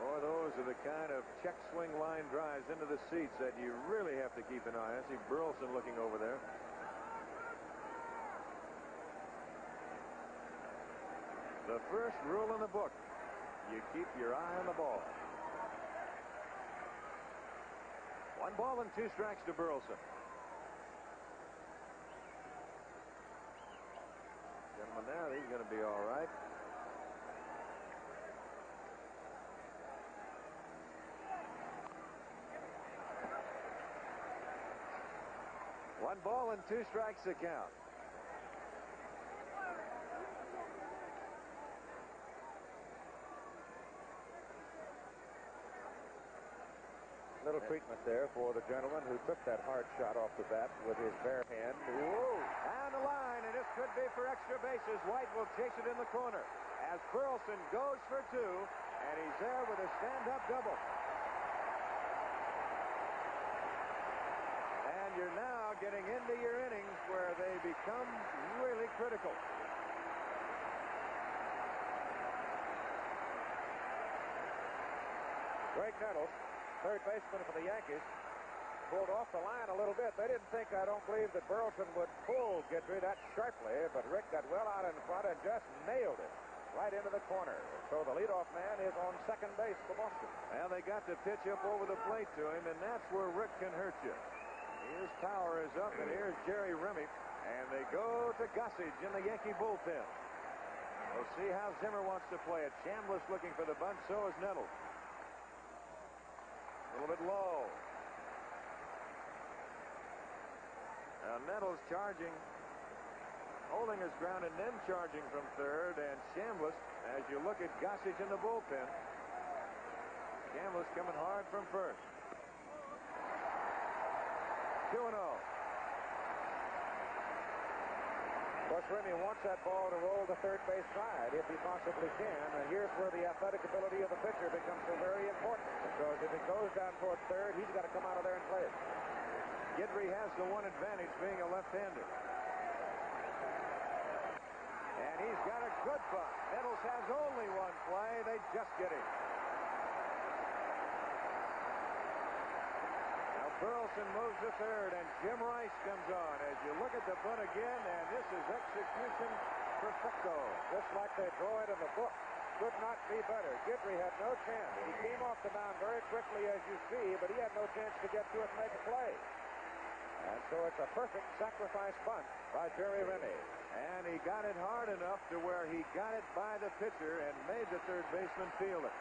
Boy, those are the kind of check swing line drives into the seats that you really have to keep an eye on. I see Burleson looking over there. The first rule in the book, you keep your eye on the ball. 1 ball and 2 strikes to Burleson. Gentleman there, he's going to be all right. One ball and 2 strikes to count. Little treatment there for the gentleman who took that hard shot off the bat with his bare hand. Whoa! Down the line, and this could be for extra bases. White will chase it in the corner as Burleson goes for 2, and he's there with a stand-up double. And you're now getting into your innings where they become really critical. Greg Nettles, third baseman for the Yankees, pulled off the line a little bit. They didn't think, I don't believe, that Burleson would pull Guidry that sharply, but Rick got well out in front and just nailed it right into the corner. So the leadoff man is on second base for Boston. Well, they got to pitch up over the plate to him, and that's where Rick can hurt you. His power is up, and here's Jerry Remy, and they go to Gossage in the Yankee bullpen. We'll see how Zimmer wants to play it. Chambliss looking for the bunt, so is Nettles. A little bit low. Now Nettles charging, holding his ground, and then charging from third. And Chambliss, as you look at Gossage in the bullpen, Chambliss coming hard from first. 2-0. Of course, Remy wants that ball to roll to third base side if he possibly can. And here's where the athletic ability of the pitcher becomes so very important. Because if it goes down toward third, he's got to come out of there and play it. Guidry has the one advantage, being a left-hander. And he's got a good bunt. Nettles has only one play. They just get him. Now Burleson moves to third, and Jim Rice comes on. As you look at the bunt again, and this is execution perfecto. Just like they draw it in the book. Could not be better. Guidry had no chance. He came off the mound very quickly, as you see, but he had no chance to get to it and make a play. And so it's a perfect sacrifice bunt by Jerry Remy. And he got it hard enough to where he got it by the pitcher and made the third baseman field it.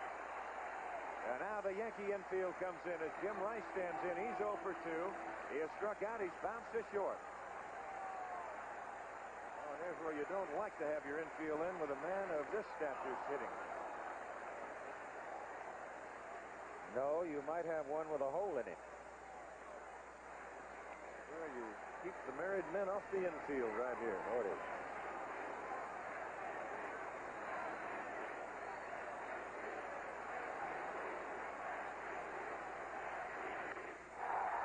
And now the Yankee infield comes in as Jim Rice stands in. He's 0 for 2. He has struck out. He's bounced to short. Oh, there's where you don't like to have your infield in with a man of this stature hitting. No, you might have one with a hole in it. Well, you keep the married men off the infield right here. Oh, it is.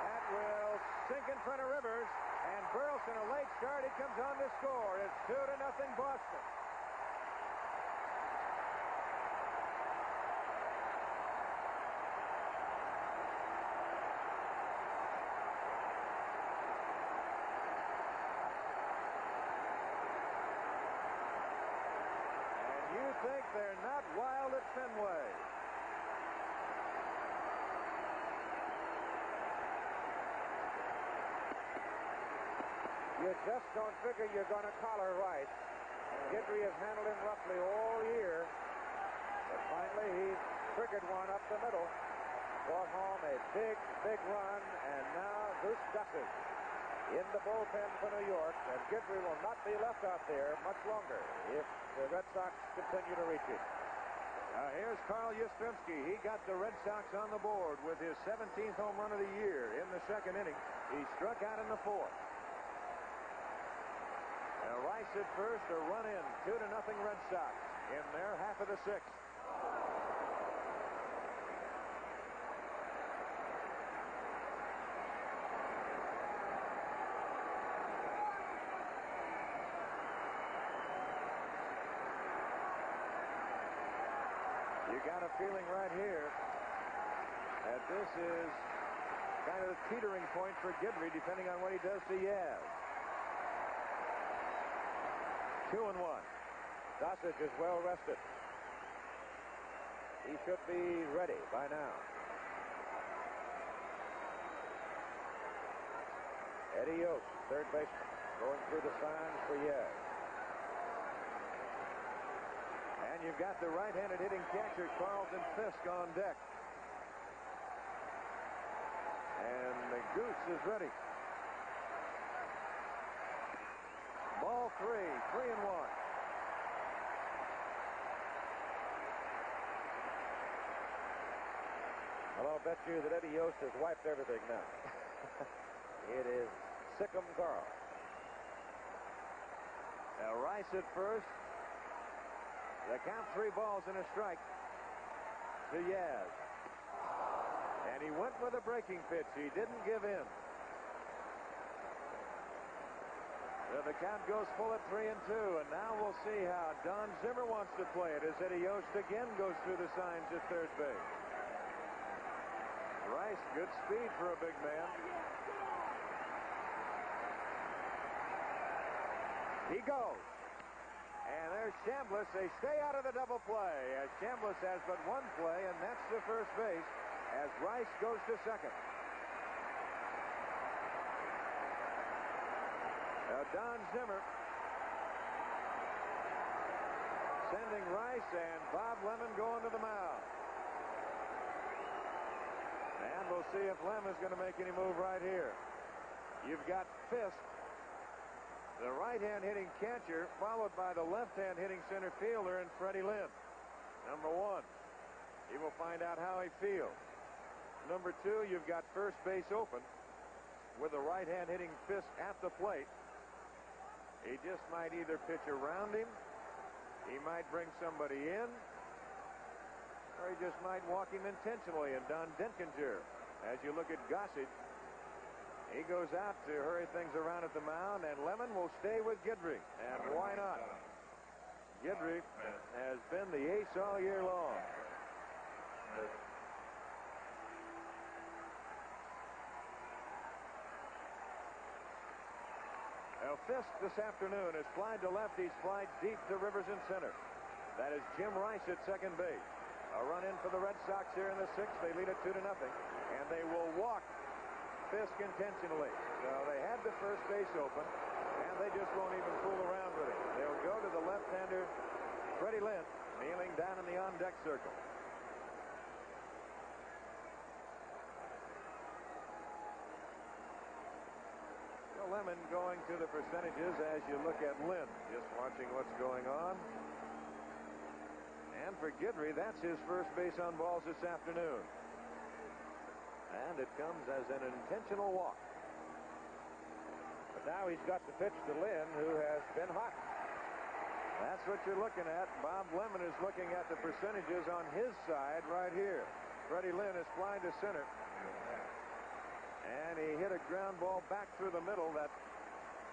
That will sink in front of Rivers, and Burleson, a late start, he comes on to score. It's 2-0 Boston. Think they're not wild at Fenway. You just don't figure you're going to collar Rice. Guidry has handled him roughly all year. But finally, he triggered one up the middle. Brought home a big, big run. And now Goose Gossage in the bullpen for New York. And Guidry will not be left out there much longer if the Red Sox continue to reach it. Here's Carl Yastrzemski. He got the Red Sox on the board with his 17th home run of the year in the second inning. He struck out in the fourth. Now Rice at first, a run in. 2-0 Red Sox in their half of the sixth. You got a feeling right here that this is kind of the teetering point for Guidry, depending on what he does to Yaz. 2-1. Gossage is well rested. He should be ready by now. Eddie Yost, third baseman, going through the signs for Yaz. And you've got the right-handed hitting catcher, Carlton Fisk, on deck. And the Goose is ready. Ball 3-1. Well, I'll bet you that Eddie Yost has wiped everything now. It is Sick'em Carl. Now Rice at first. The count, 3 balls and a strike to Yaz. And he went with a breaking pitch. He didn't give in. So the count goes full at 3-2, and now we'll see how Don Zimmer wants to play it as Eddie Yost again goes through the signs at third base. Rice, good speed for a big man. He goes. And there's Chambliss. They stay out of the double play as Chambliss has but one play, and that's the first base as Rice goes to second. Now Don Zimmer sending Rice and Bob Lemon going to the mound. And we'll see if Lemon is going to make any move right here. You've got Fisk, the right-hand hitting catcher, followed by the left-hand hitting center fielder and Freddie Lynn. Number 1. He will find out how he feels. Number 2, you've got first base open with the right-hand hitting Fisk at the plate. He just might either pitch around him, he might bring somebody in, or he just might walk him intentionally. And Don Denkinger, as you look at Gossage, he goes out to hurry things around at the mound, and Lemon will stay with Guidry. And why not? Guidry has been the ace all year long. Now Fisk this afternoon has flied to left. He's flied deep to Rivers in center. That is Jim Rice at second base. A run in for the Red Sox here in the 6th. They lead it 2-0. And they will walk Fisk intentionally. So they had the first base open, and they just won't even fool around with it. They'll go to the left-hander, Freddie Lynn, kneeling down in the on-deck circle. So Lemon going to the percentages as you look at Lynn, just watching what's going on. And for Guidry, that's his first base on balls this afternoon. And it comes as an intentional walk. But now he's got the pitch to Lynn, who has been hot. That's what you're looking at. Bob Lemon is looking at the percentages on his side right here. Freddie Lynn is flying to center. And he hit a ground ball back through the middle that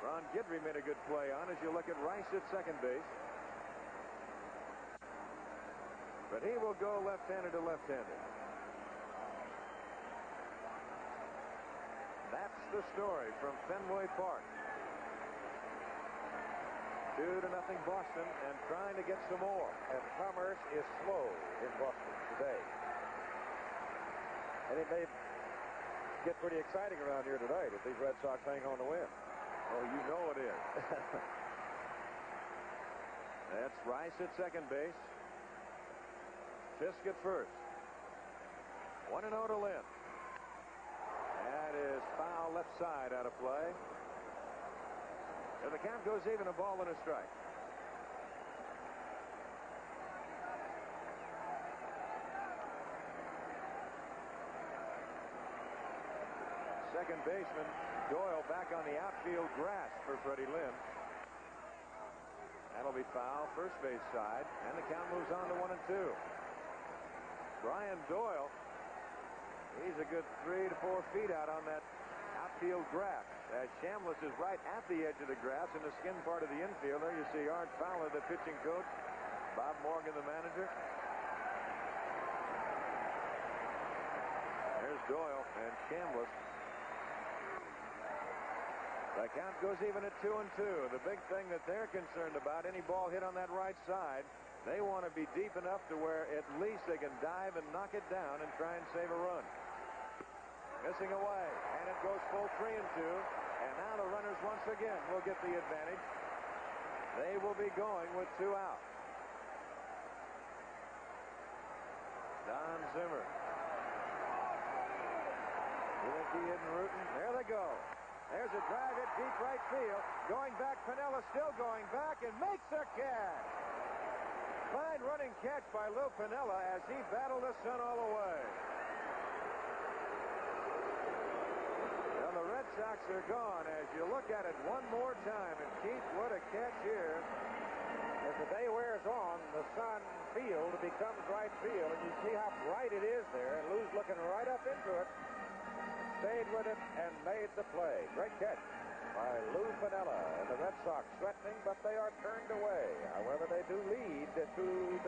Ron Guidry made a good play on as you look at Rice at second base. But he will go left-handed to left-handed. That's the story from Fenway Park. 2-0 Boston, and trying to get some more. And commerce is slow in Boston today. And it may get pretty exciting around here tonight if these Red Sox hang on to win. Oh, you know it is. That's Rice at second base. Fisk at first. 1-0 to Lynn. That is foul left side out of play. So the count goes even, a ball and a strike. Second baseman Doyle back on the outfield grass for Freddie Lynn. That'll be foul, first base side, and the count moves on to 1-2. Brian Doyle, he's a good 3 to 4 feet out on that outfield grass. As Chambliss is right at the edge of the grass in the skin part of the infield. There you see Art Fowler, the pitching coach, Bob Morgan, the manager. There's Doyle and Chambliss. The count goes even at 2-2. The big thing that they're concerned about, any ball hit on that right side, they want to be deep enough to where at least they can dive and knock it down and try and save a run. Missing away, and it goes full 3-2. And now the runners once again will get the advantage. They will be going with 2 out. Don Zimmer. Wilkie and Rutan. There they go. There's a drive at deep right field. Going back, Piniella still going back and makes a catch. Fine running catch by Lou Piniella as he battled the sun all the way. Now the Red Sox are gone as you look at it one more time. And Keith, what a catch here. As the day wears on, the sun field becomes right field, and you see how bright it is there. And Lou's looking right up into it. Stayed with it and made the play. Great catch by Lou Piniella. And the Red Sox threatening, but they are turned away. However, they do lead 2-0.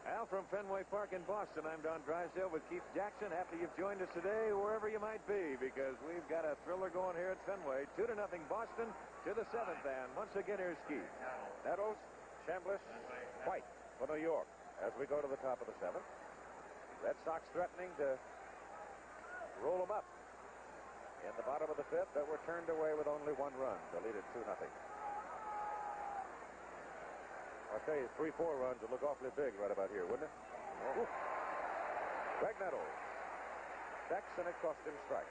Al from Fenway Park in Boston. I'm Don Drysdale with Keith Jackson. After you've joined us today, wherever you might be, because we've got a thriller going here at Fenway. 2-0 Boston to the 7th. And once again, here's Keith. Nettles, Chambliss, White for New York as we go to the top of the 7th. Red Sox threatening to roll them up in the bottom of the 5th, but were turned away with only 1 run to lead it 2-0. I'll tell you, 3-4 runs would look awfully big right about here, wouldn't it? Oh. Greg Nettles checks, and it cost him strike.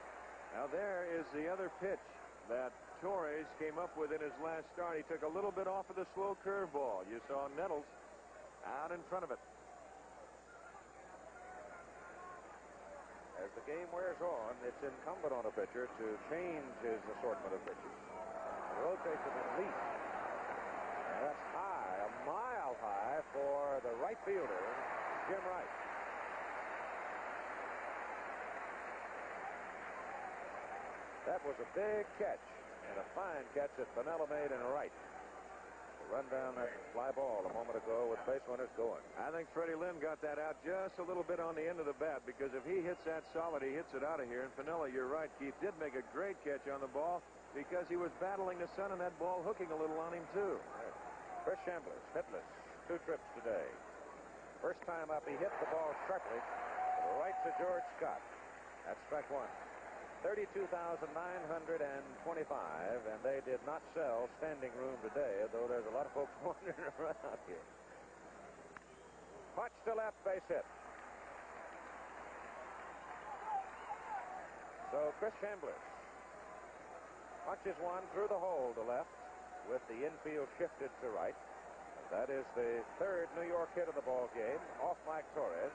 Now there is the other pitch that Torres came up with in his last start. He took a little bit off of the slow curveball. You saw Nettles out in front of it. As the game wears on, it's incumbent on a pitcher to change his assortment of pitches. Rotate them at least. And that's high, a mile high for the right fielder, Jim Wright. That was a big catch, and a fine catch that Piniella made in right. Run down that fly ball a moment ago with base runners going. I think Freddie Lynn got that out just a little bit on the end of the bat, because if he hits that solid, he hits it out of here. And Piniella, you're right, Keith, did make a great catch on the ball because he was battling the sun and that ball hooking a little on him, too. Right. Chris Chambliss, hitless, 2 trips today. First time up, he hit the ball sharply right to George Scott. That's strike 1. 32,925, and they did not sell standing room today, though there's a lot of folks wandering around here. Punch to left, base hit. So Chris Chambliss punches one through the hole to left with the infield shifted to right. That is the 3rd New York hit of the ball game off Mike Torres.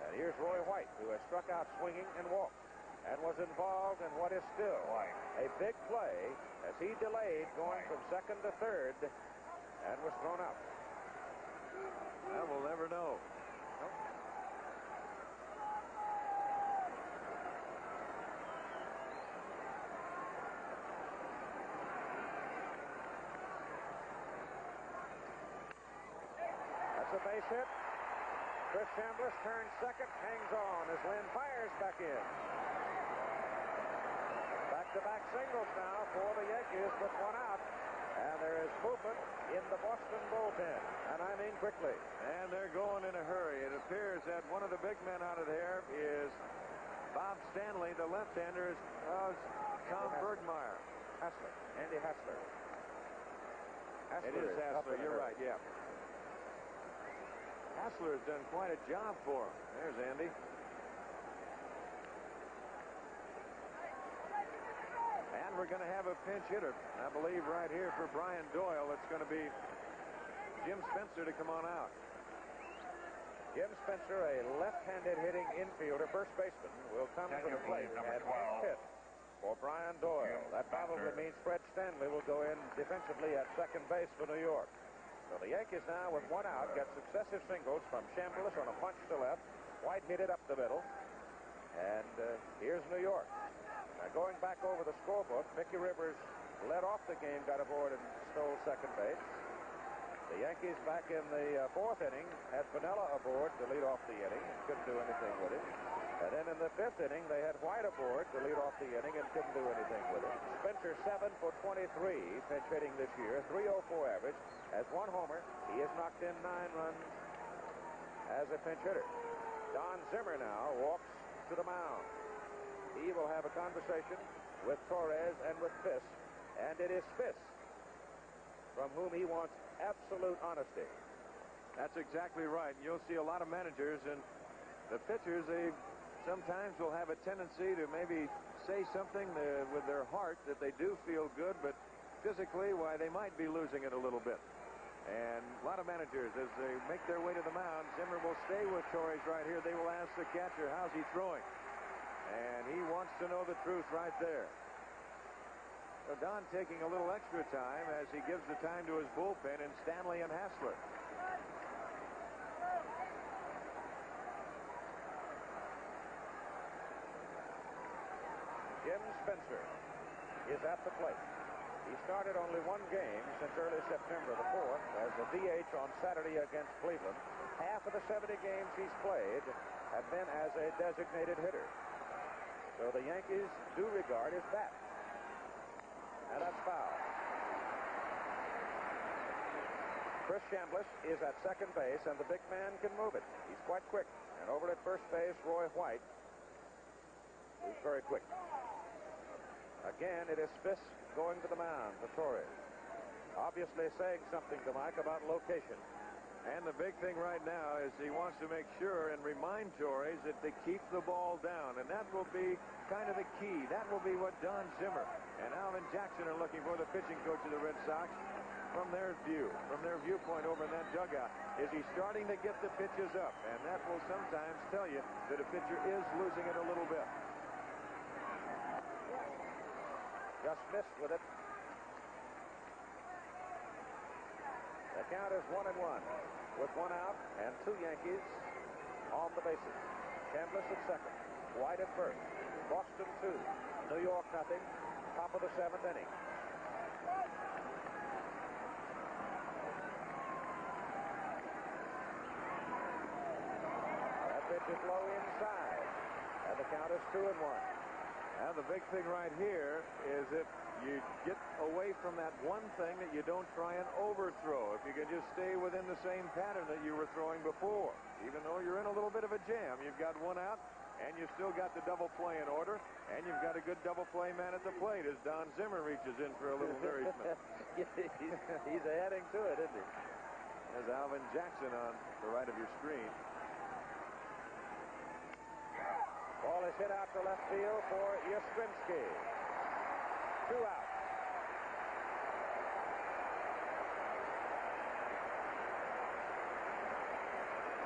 And here's Roy White, who has struck out swinging and walked, and was involved in what is still a big play as he delayed going from 2nd to 3rd and was thrown out. Well, we'll never know. Nope. That's a base hit. Chris Chambliss turns second, hangs on as Lynn fires back in. Back-to-back singles now for the Yankees with 1 out. And there is movement in the Boston bullpen. And I mean quickly. And they're going in a hurry. It appears that one of the big men out of there is Bob Stanley. The left-hander is Tom Bergmeyer. Hassler. Andy Hassler. It is Hassler. You're right, yeah. Hassler has done quite a job for him. There's Andy. And we're going to have a pinch hitter, I believe, right here for Brian Doyle. It's going to be Jim Spencer to come on out. Jim Spencer, a left-handed hitting infielder, first baseman, will come to the plate and hit for Brian Doyle. That probably means Fred Stanley will go in defensively at second base for New York. So the Yankees now with 1 out get successive singles from Chambliss on a punch to left. White hit it up the middle. And here's New York. Now going back over the scorebook, Mickey Rivers led off the game, got aboard and stole second base. The Yankees back in the 4th inning had Piniella aboard to lead off the inning. Couldn't do anything with it. And then in in the 5th inning, they had White aboard to lead off the inning and couldn't do anything with it. Spencer 7 for 23, pinch hitting this year, 3.04 average, has 1 homer. He has knocked in 9 runs as a pinch hitter. Don Zimmer now walks to the mound. He will have a conversation with Torres and with Fisk, and it is Fisk from whom he wants absolute honesty. That's exactly right. You'll see a lot of managers, and the pitchers, they sometimes will have a tendency to maybe say something with their heart that they do feel good, but physically, why, they might be losing it a little bit. And a lot of managers, as they make their way to the mound, Zimmer will stay with Torres right here. They will ask the catcher, how's he throwing? And he wants to know the truth right there. So Don taking a little extra time as he gives the time to his bullpen in Stanley and Hassler. Jim Spencer is at the plate. He started only 1 game since early September the 4th as a DH on Saturday against Cleveland. Half of the 70 games he's played have been as a designated hitter. So the Yankees do regard his bat. And that's foul. Chris Chambliss is at second base, and the big man can move it. He's quite quick. And over at first base, Roy White is very quick. Again, it is Fisk going to the mound for Torres. Obviously saying something to Mike about location. And the big thing right now is he wants to make sure and remind Torres that they keep the ball down. And that will be kind of the key. That will be what Don Zimmer and Alvin Jackson are looking for, the pitching coach of the Red Sox, from their viewpoint over in that dugout. Is he starting to get the pitches up? And that will sometimes tell you that a pitcher is losing it a little bit. Just missed with it. The count is 1-1 with 1 out and 2 Yankees on the bases. Chambliss at second, White at first. Boston 2, New York nothing. Top of the 7th inning. That pitch is low inside, and the count is 2-1. Now, the big thing right here is if you get away from that one thing that you don't try and overthrow. If you can just stay within the same pattern that you were throwing before. Even though you're in a little bit of a jam, you've got 1 out, and you've still got the double play in order, and you've got a good double play man at the plate as Don Zimmer reaches in for a little nourishment. He's adding to it, isn't he? There's Alvin Jackson on the right of your screen. Ball is hit out to left field for Yastrzemski. 2 out.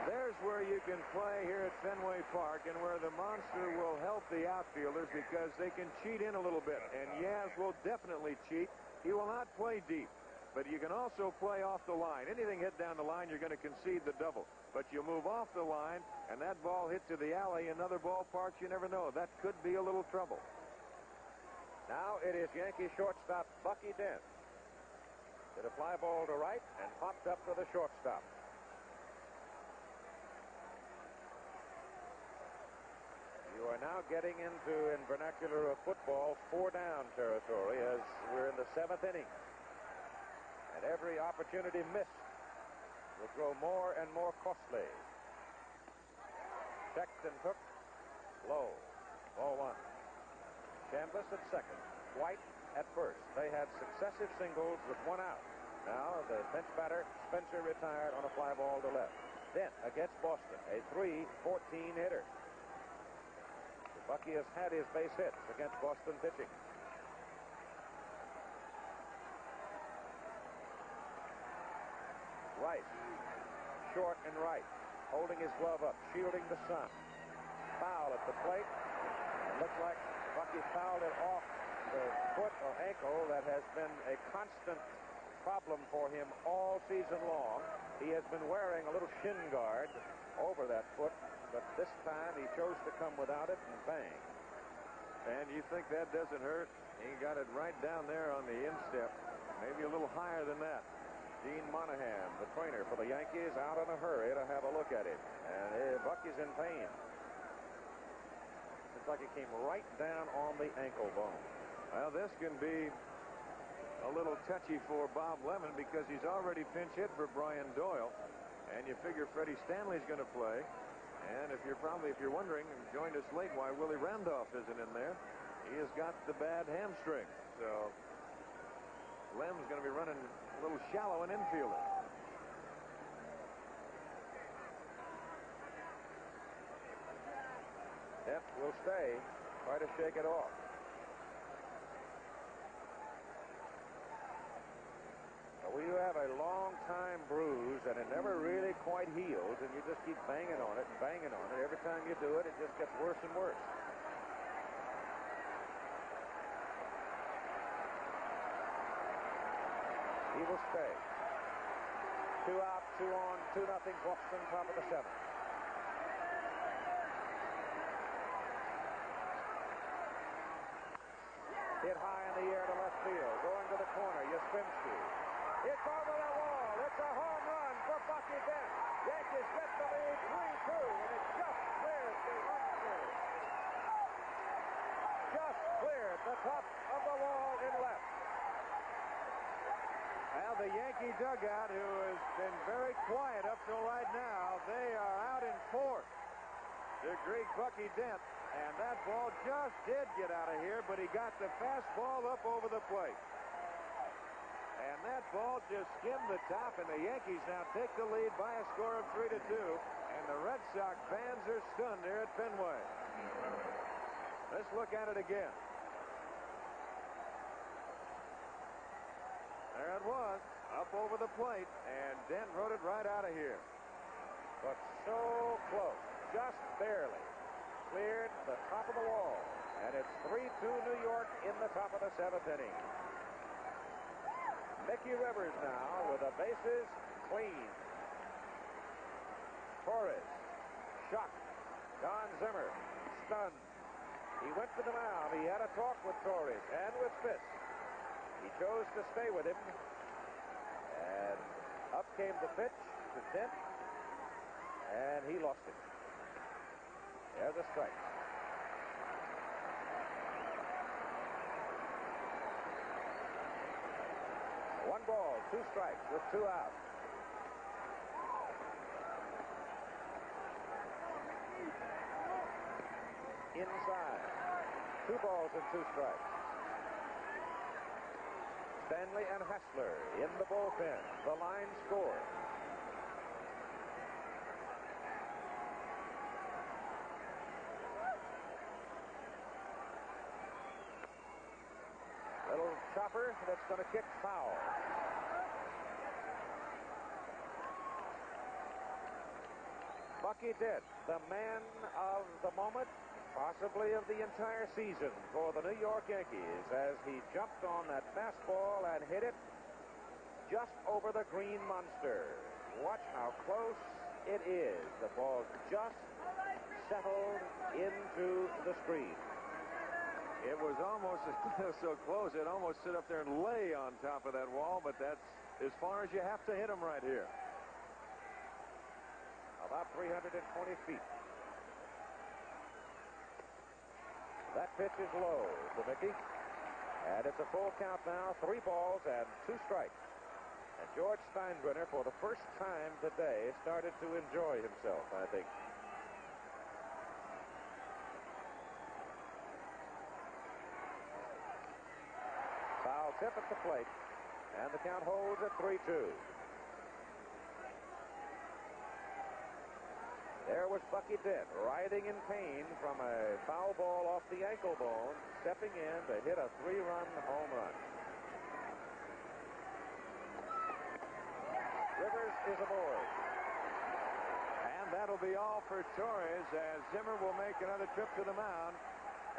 There's where you can play here at Fenway Park and where the monster will help the outfielders because they can cheat in a little bit. And Yaz will definitely cheat. He will not play deep. But you can also play off the line. Anything hit down the line, you're going to concede the double. But you move off the line, and that ball hit to the alley in other ballparks, you never know. That could be a little trouble. Now it is Yankee shortstop Bucky Dent. Did a fly ball to right and popped up to the shortstop. You are now getting into, in vernacular of football, 4-down territory as we're in the 7th inning. And every opportunity missed will grow more and more costly. Checked and took. Low. Ball 1. Chambliss at second. White at first. They had successive singles with 1 out. Now the bench batter, Spencer, retired on a fly ball to left. Then against Boston, a 3-14 hitter. Bucky has had his base hits against Boston pitching. Rice, short and right, holding his glove up, shielding the sun. Foul at the plate. It looks like Bucky fouled it off the foot or ankle that has been a constant problem for him all season long. He has been wearing a little shin guard over that foot, but this time he chose to come without it, and bang. And you think that doesn't hurt? He got it right down there on the instep, maybe a little higher than that. Dean Monahan, the trainer for the Yankees, out in a hurry to have a look at him. And Bucky's in pain. Looks like it came right down on the ankle bone. Well, this can be a little touchy for Bob Lemon because he's already pinch hit for Brian Doyle. And you figure Freddie Stanley's going to play. And if you're wondering and joined us late why Willie Randolph isn't in there, he has got the bad hamstring. So Lem's going to be running a little shallow in infielder. Dent will stay. Try to shake it off. When you have a long-time bruise and it never really quite heals and you just keep banging on it and banging on it, every time you do it, it just gets worse and worse. He will stay. 2 out, 2 on, 2-0 Boston, top of the 7th. Hit high in the air to left field. Going to the corner, Yastrzemski. It's over the wall. It's a home run for Bucky Dent. Yankees get the lead 3-2, and it just cleared the Munster. Just cleared the top of the wall in left. Well, the Yankee dugout, who has been very quiet up till right now, they are out in fourth. The great Bucky Dent, and that ball just did get out of here, but he got the fastball up over the plate. And that ball just skimmed the top, and the Yankees now take the lead by a score of 3-2, and the Red Sox fans are stunned here at Fenway. Let's look at it again. There it was, up over the plate, and Dent rode it right out of here. But so close, just barely cleared the top of the wall, and it's 3-2 New York in the top of the 7th inning. Mickey Rivers now with the bases clean. Torres, shocked. Don Zimmer, stunned. He went to the mound. He had a talk with Torres and with Fisk. He chose to stay with him. And up came the pitch to Dent. And he lost it. There's a strike. One ball, 2 strikes with 2 outs. Inside. 2 balls and 2 strikes. Stanley and Hassler in the bullpen. The line score. Little chopper that's going to kick foul. Bucky Dent, the man of the moment, possibly of the entire season for the New York Yankees, as he jumped on that fastball and hit it just over the green monster. Watch how close it is. The ball just settled into the screen. It was almost so close, it almost sit up there and lay on top of that wall, but that's as far as you have to hit him right here. About 320 feet. That pitch is low to Mickey. And it's a full count now. 3 balls and 2 strikes. And George Steinbrenner, for the first time today, started to enjoy himself, I think. Foul tip at the plate. And the count holds at 3-2. There was Bucky Dent, writhing in pain from a foul ball off the ankle bone, stepping in to hit a 3-run home run. Rivers is aboard. And that'll be all for Torres, as Zimmer will make another trip to the mound.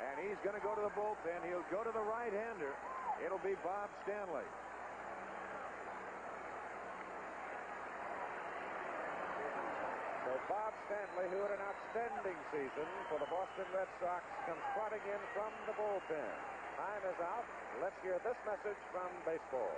And he's going to go to the bullpen. He'll go to the right-hander. It'll be Bob Stanley. So Bob Stanley, who had an outstanding season for the Boston Red Sox, comes trotting in from the bullpen. Time is out. Let's hear this message from baseball.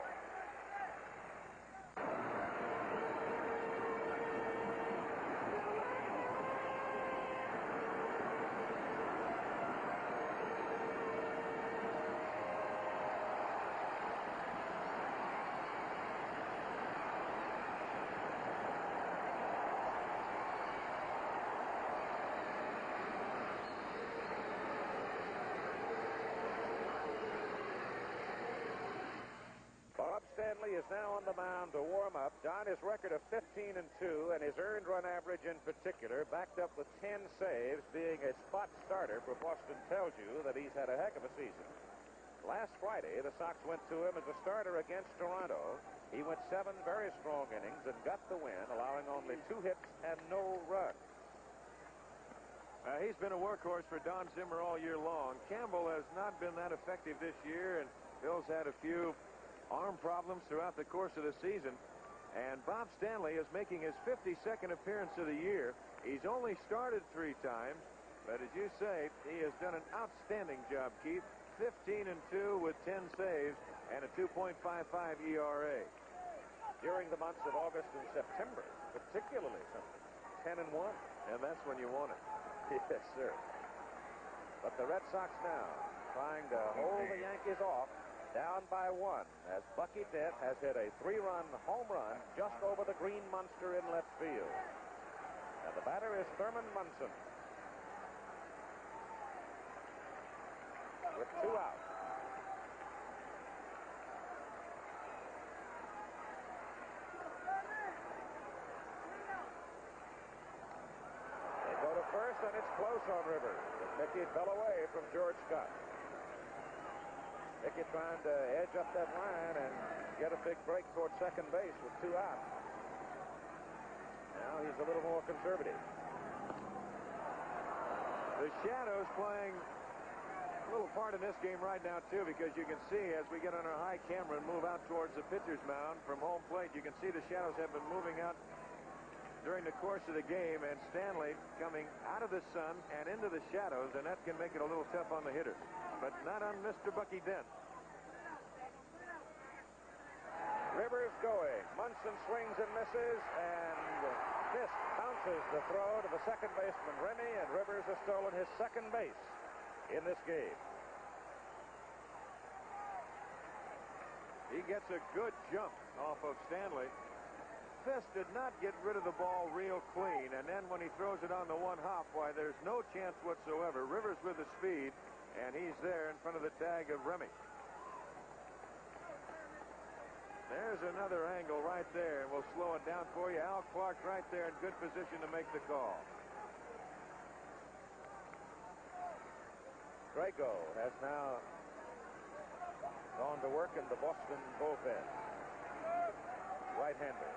Stanley is now on the mound to warm up. Don, his record of 15-2 and his earned run average in particular, backed up with 10 saves, being a spot starter for Boston, tells you that he's had a heck of a season. Last Friday, the Sox went to him as a starter against Toronto. He went 7 very strong innings and got the win, allowing only 2 hits and no runs. He's been a workhorse for Don Zimmer all year long. Campbell has not been that effective this year, and Bill's had a few arm problems throughout the course of the season. And Bob Stanley is making his 52nd appearance of the year. He's only started 3 times, but as you say, he has done an outstanding job, Keith. 15-2 with 10 saves and a 2.55 ERA. During the months of August and September, particularly something. 10-1. And that's when you want it. Yes, sir. But the Red Sox now trying to hold the Yankees off, down by 1, as Bucky Dent has hit a 3-run home run just over the green monster in left field. And the batter is Thurman Munson. With 2 out. They go to first, and it's close on Rivers. And Mickey fell away from George Scott. Mickey trying to edge up that line and get a big break toward second base with 2 out. Now he's a little more conservative. The shadows playing a little part in this game right now, too, because you can see as we get on our high camera and move out towards the pitcher's mound from home plate, you can see the shadows have been moving out during the course of the game, and Stanley coming out of the sun and into the shadows, and that can make it a little tough on the hitter, but not on Mr. Bucky Dent. Rivers going. Munson swings and misses, and Fisk bounces the throw to the second baseman, Remy, and Rivers has stolen his second base in this game. He gets a good jump off of Stanley. Fisk did not get rid of the ball real clean, and then when he throws it on the 1 hop, why, there's no chance whatsoever. Rivers with the speed, and he's there in front of the tag of Remy. There's another angle right there, and we'll slow it down for you. Al Clark right there in good position to make the call. Drago has now gone to work in the Boston bullpen. Right-hander.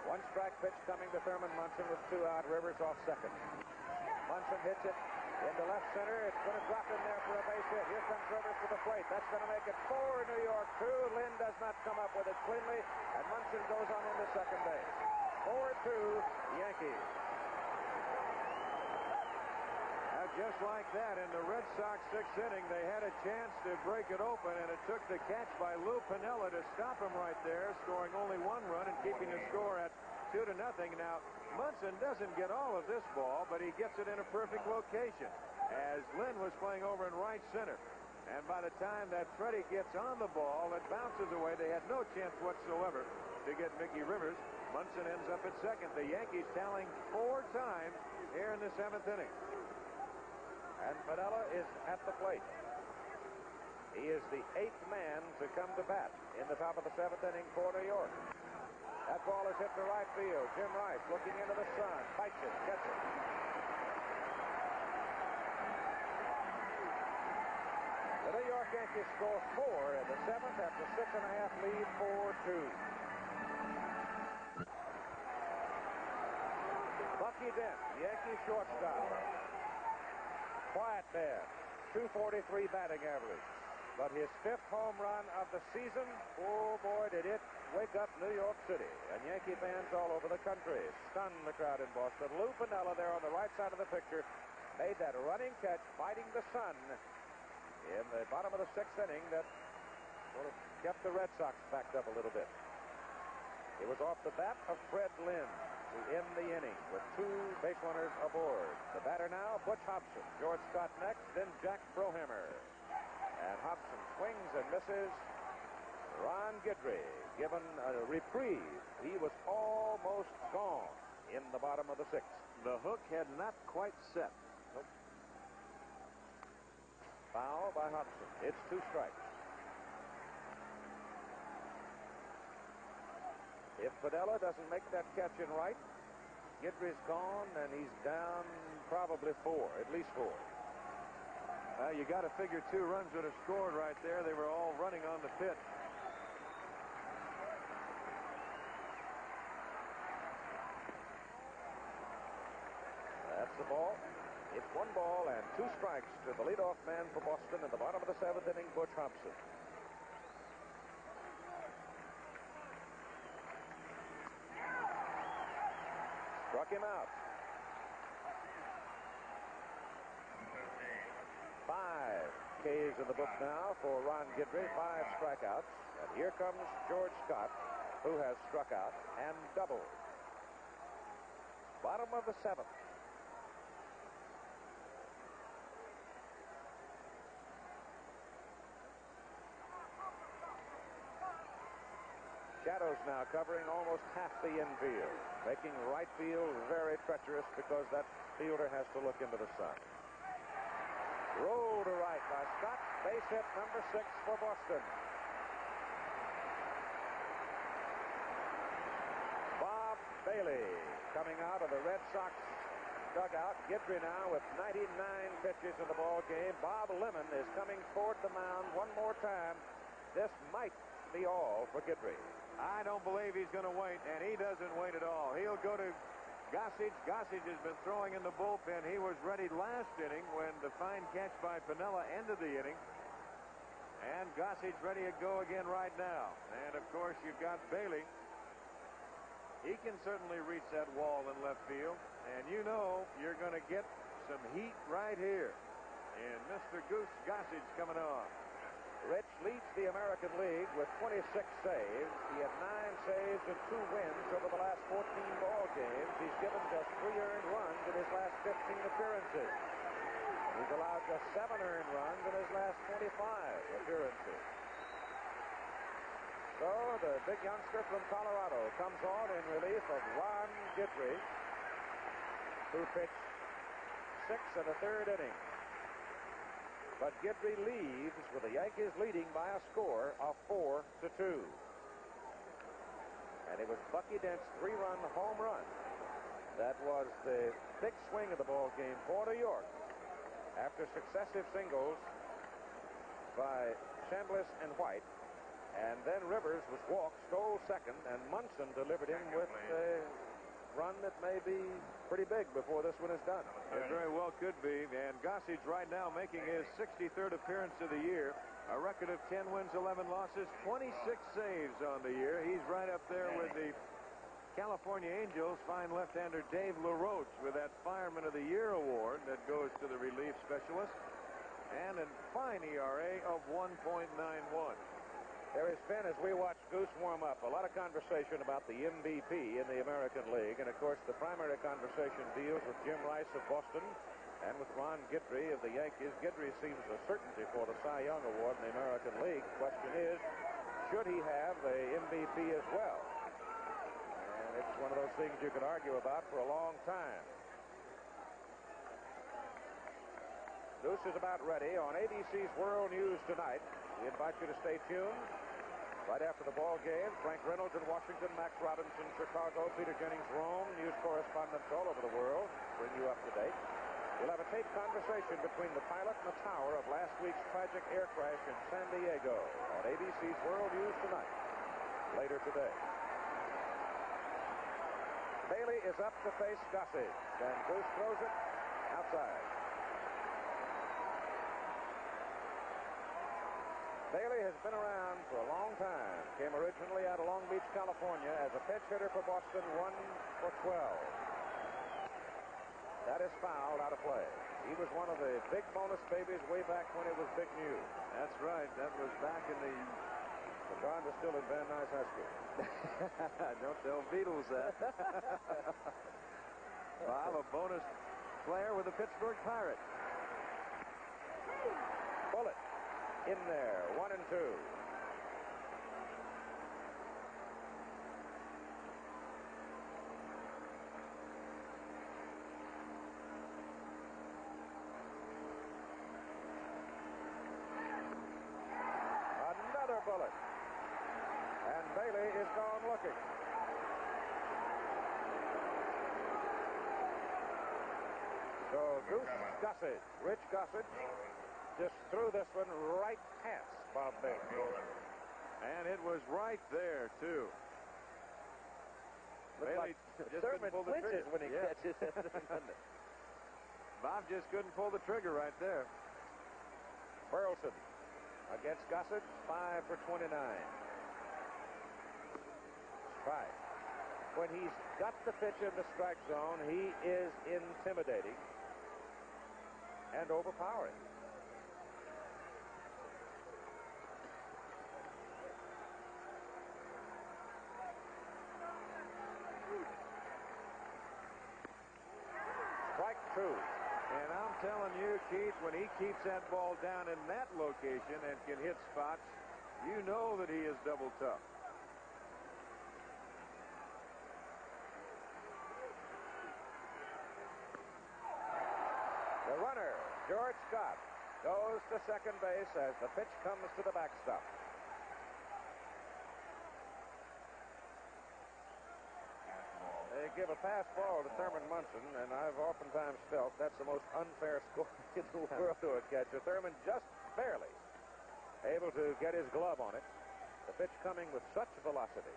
1 strike pitch coming to Thurman Munson with 2 out. Rivers off second. Munson hits it into left center. It's going to drop in there for a base hit. Here comes Rivers to the plate. That's going to make it 4 New York, 2. Lynn does not come up with it cleanly, and Munson goes on into second base. 4-2 Yankees. Now, just like that, in the Red Sox 6th inning, they had a chance to break it open, and it took the catch by Lou Piniella to stop him right there, scoring only 1 run and keeping the score at 2-0. Now, Munson doesn't get all of this ball, but he gets it in a perfect location, as Lynn was playing over in right center. And by the time that Freddie gets on the ball, it bounces away. They had no chance whatsoever to get Mickey Rivers. Munson ends up at second. The Yankees tallying 4 times here in the 7th inning. And Piniella is at the plate. He is the 8th man to come to bat in the top of the 7th inning for New York. That ball is hit to right field. Jim Rice looking into the sun. Fights it. Gets it. The New York Yankees score 4 in the 7th after 6.5 lead, 4-2. Bucky Dent, Yankee shortstop. Quiet man, 243 batting average. But his 5th home run of the season, oh boy, did it wake up New York City. And Yankee fans all over the country stunned the crowd in Boston. Lou Piniella there on the right side of the picture made that running catch, fighting the sun in the bottom of the 6th inning that sort of kept the Red Sox backed up a little bit. It was off the bat of Fred Lynn to end the inning with 2 base runners aboard. The batter now, Butch Hobson. George Scott next, then Jack Frohammer. And Hobson swings and misses. Ron Guidry given a reprieve. He was almost gone in the bottom of the 6th. The hook had not quite set. Nope. Foul by Hobson. It's 2 strikes. If Piniella doesn't make that catch in right, Guidry's gone, and he's down probably 4, at least 4. You got to figure 2 runs would have scored right there. They were all running on the pitch. That's the ball. It's 1 ball and 2 strikes to the leadoff man for Boston in the bottom of the 7th inning, Butch Hobson. Struck him out. 5 Ks in the book now for Ron Guidry, 5 strikeouts. And here comes George Scott, who has struck out and doubled. Bottom of the 7th. Shadows now covering almost half the infield, making right field very treacherous because that fielder has to look into the sun. Roll to right by Scott. Base hit number 6 for Boston. Bob Bailey coming out of the Red Sox dugout. Guidry now with 99 pitches in the ball game. Bob Lemon is coming toward the mound one more time. This might be all for Guidry. I don't believe he's going to wait, and he doesn't wait at all. He'll go to Gossage. Gossage has been throwing in the bullpen. He was ready last inning when the fine catch by Piniella ended the inning. And Gossage ready to go again right now. And, of course, you've got Bailey. He can certainly reach that wall in left field. And you know you're going to get some heat right here. And Mr. Goose Gossage coming on. Rich leads the American League with 26 saves. He had 9 saves and 2 wins over the last 14 ball games. He's given just 3 earned runs in his last 15 appearances. He's allowed just 7 earned runs in his last 25 appearances. So the big youngster from Colorado comes on in relief of Ron Guidry, who pitched 6 in the 3rd inning. But Guidry leaves with the Yankees leading by a score of 4-2. And it was Bucky Dent's 3-run home run that was the big swing of the ball game for New York. After successive singles by Chambliss and White, and then Rivers was walked, stole second, and Munson delivered him with a run that may be pretty big before this one is done. It very well could be. And Gossage right now making his 63rd appearance of the year. A record of 10 wins, 11 losses, 26 saves on the year. He's right up there with the California Angels' fine left-hander Dave LaRoche with that Fireman of the Year award that goes to the relief specialist. And a fine ERA of 1.91. There has been, as we watch Goose warm up, a lot of conversation about the MVP in the American League. And, of course, the primary conversation deals with Jim Rice of Boston and with Ron Guidry of the Yankees. Guidry seems a certainty for the Cy Young Award in the American League. The question is, should he have the MVP as well? And it's one of those things you could argue about for a long time. Goose is about ready on ABC's World News tonight. We invite you to stay tuned. Right after the ball game, Frank Reynolds in Washington, Max Robinson, Chicago, Peter Jennings, Rome, news correspondents all over the world bring you up to date. We'll have a taped conversation between the pilot and the tower of last week's tragic air crash in San Diego on ABC's World News tonight, later today. Bailey is up to face Gossage, and Goose throws it outside. Bailey has been around for a long time. Came originally out of Long Beach, California as a pitch hitter for Boston, 1 for 12. That is fouled out of play. He was one of the big bonus babies way back when it was big news. That's right. That was back in the... John was still in Van Nuys High School. Don't tell Beatles that. I'm a bonus player with the Pittsburgh Pirates. Bullet. In there, 1 and 2. bullet. And Bailey is gone looking. So Goose Gossage, Rich Gossage, just threw this one right past Bob Bailey. And it was right there, too. Bailey just Thurman couldn't pull the trigger. flinches when he catches it. Bob just couldn't pull the trigger right there. Burleson against Gossage, 5 for 29. Strike. When he's got the pitch in the strike zone, he is intimidating and overpowering. Strike 2. And I'm telling you, Keith, when he keeps that ball down in that location and can hit spots, you know that he is double tough. The runner, George Scott, goes to second base as the pitch comes to the backstop. They give a pass ball to Thurman Munson, and I've oftentimes felt that's the most unfair score in the world to a catcher. Thurman just barely able to get his glove on it. The pitch coming with such velocity.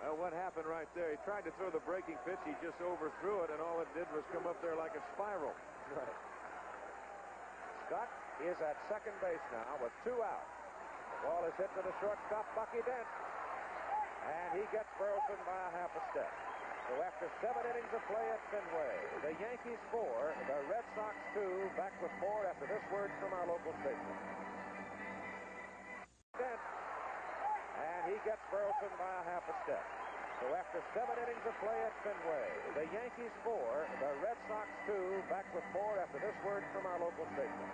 Well, what happened right there? He tried to throw the breaking pitch. He just overthrew it, and all it did was come up there like a spiral. Right. Scott is at second base now with 2 out. The ball is hit to the shortstop, Bucky Dent. And he gets Burleson by a half a step. So after 7 innings of play at Fenway, the Yankees 4, the Red Sox 2, back with more after this word from our local station. Dent. And he gets Burleson by a half a step. So after 7 innings of play at Fenway, the Yankees 4, the Red Sox 2, back with more after this word from our local station.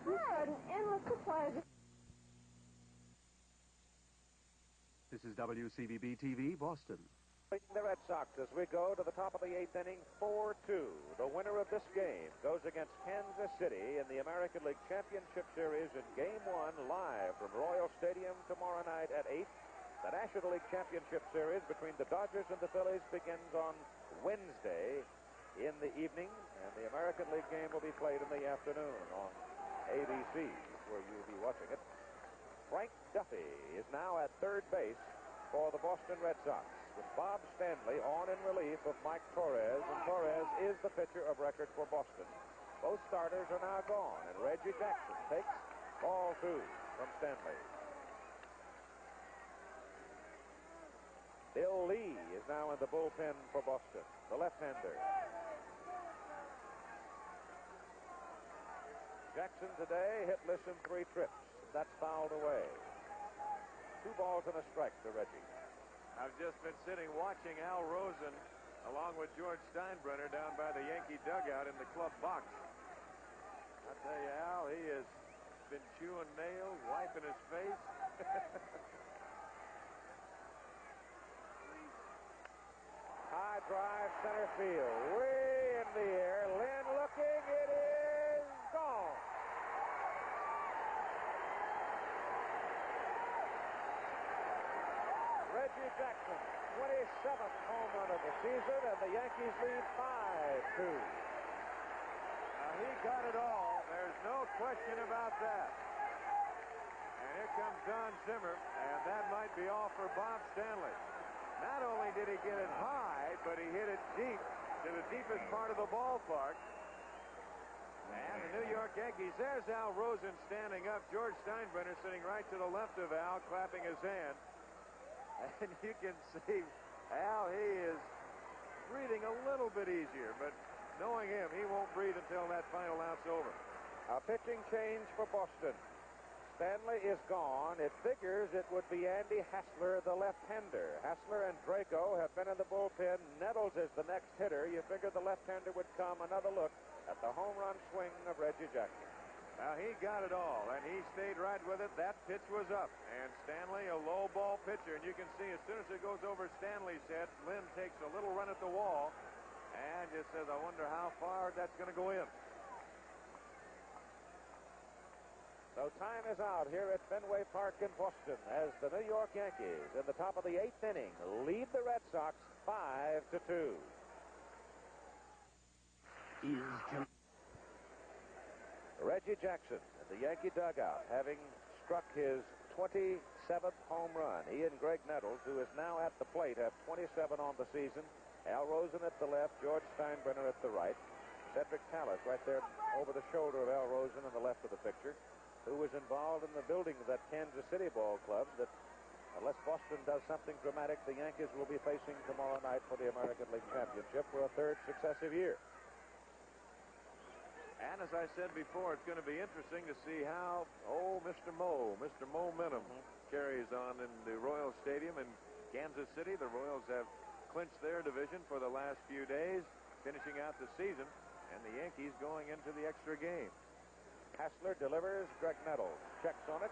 Good, endless supply. This is WCVB-TV, Boston. The Red Sox as we go to the top of the 8th inning, 4-2. The winner of this game goes against Kansas City in the American League Championship Series in Game 1 live from Royal Stadium tomorrow night at 8. The National League Championship Series between the Dodgers and the Phillies begins on Wednesday in the evening, and the American League game will be played in the afternoon on ABC, where you'll be watching it. Frank Duffy is now at third base for the Boston Red Sox, with Bob Stanley on in relief of Mike Torres, and Torres is the pitcher of record for Boston. Both starters are now gone, and Reggie Jackson takes ball 2 from Stanley. Bill Lee is now in the bullpen for Boston, the left-hander. Jackson today hitless in 3 trips. That's fouled away. 2 balls and a strike to Reggie. I've just been sitting watching Al Rosen along with George Steinbrenner down by the Yankee dugout in the club box. I tell you, Al, he has been chewing nails, wiping his face. High drive center field, way in the air. Lynn looking, it is gone. Reggie Jackson, 27th home run of the season, and the Yankees lead 5-2. He got it all. There's no question about that. And here comes Don Zimmer, and that might be all for Bob Stanley. Not only did he get it high, but he hit it deep to the deepest part of the ballpark. And the New York Yankees, there's Al Rosen standing up. George Steinbrenner sitting right to the left of Al, clapping his hand. And you can see Al, he is breathing a little bit easier, but knowing him, he won't breathe until that final out's over. A pitching change for Boston. Stanley is gone. It figures it would be Andy Hassler, the left-hander. Hassler and Draco have been in the bullpen. Nettles is the next hitter. You figure the left-hander would come. Another look at the home run swing of Reggie Jackson. Now, he got it all, and he stayed right with it. That pitch was up, and Stanley, a low ball pitcher, and you can see as soon as it goes over Stanley's head, Lynn takes a little run at the wall and just says, I wonder how far that's going to go in. So time is out here at Fenway Park in Boston as the New York Yankees, in the top of the 8th inning, lead the Red Sox 5-2. Reggie Jackson in the Yankee dugout, having struck his 27th home run. He and Greg Nettles, who is now at the plate, have 27 on the season. Al Rosen at the left, George Steinbrenner at the right. Cedric Tallis right there over the shoulder of Al Rosen on the left of the picture, who was involved in the building of that Kansas City ball club that, unless Boston does something dramatic, the Yankees will be facing tomorrow night for the American League Championship for a third successive year. And as I said before, it's going to be interesting to see how Mr. Momentum carries on in the Royals Stadium in Kansas City. The Royals have clinched their division for the last few days, finishing out the season, and the Yankees going into the extra game. Hassler delivers. Greg Nettles checks on it.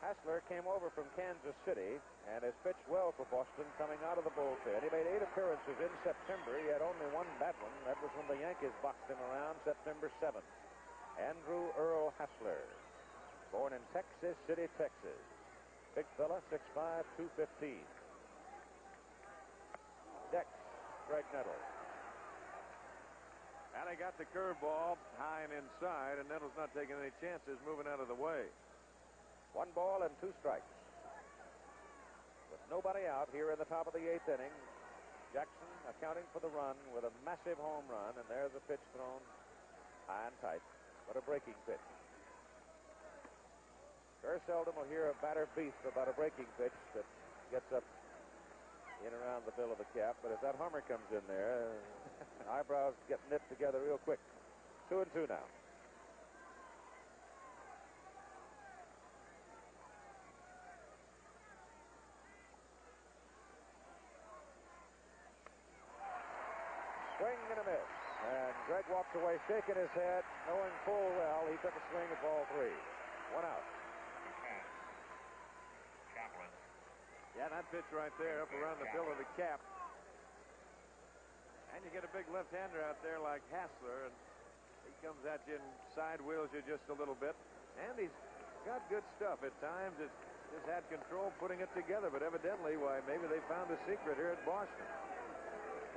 Hassler came over from Kansas City and has pitched well for Boston coming out of the bullpen. He made 8 appearances in September. He had only one bad one. That was when the Yankees boxed him around September 7th. Andrew Earl Hassler, born in Texas City, Texas. Big fella, 6'5", 215. Dex, Greg Nettles. And they got the curveball high and inside, and Nettles not taking any chances, moving out of the way. 1 ball and 2 strikes. With nobody out here in the top of the 8th inning, Jackson accounting for the run with a massive home run, and there's a pitch thrown high and tight, but a breaking pitch. Very seldom will hear a batter beef about a breaking pitch that gets up in around the bill of the cap, but if that hummer comes in there, eyebrows get knit together real quick. 2-2 now. Swing and a miss. And Greg walks away shaking his head, knowing full well he took a swing at ball 3. 1 out. Yeah, that pitch right there up around the bill of the cap. And you get a big left-hander out there like Hassler, and he comes at you and side wheels you just a little bit. And he's got good stuff at times. It's just had control putting it together, but evidently, why, maybe they found a secret here at Boston.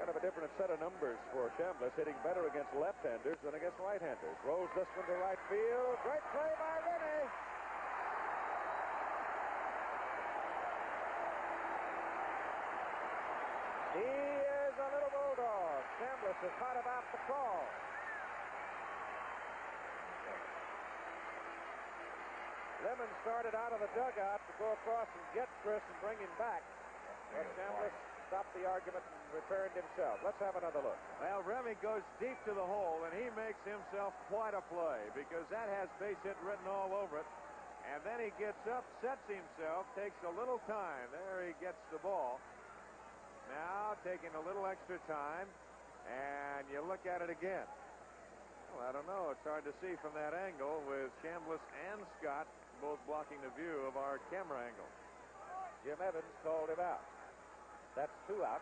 Kind of a different set of numbers for Chambliss, hitting better against left-handers than against right-handers. Rolls this one to right field. Great play by Rennie. He is a little bulldog. Chambliss is hot about the call. Lemon started out of the dugout to go across and get Chris and bring him back. But Chambliss stopped the argument and returned himself. Let's have another look. Well, Remy goes deep to the hole, and he makes himself quite a play because that has base hit written all over it. And then he gets up, sets himself, takes a little time. There he gets the ball. Now taking a little extra time, and you look at it again. Well, I don't know. It's hard to see from that angle with Chambliss and Scott both blocking the view of our camera angle. Jim Evans called him out. That's 2 out.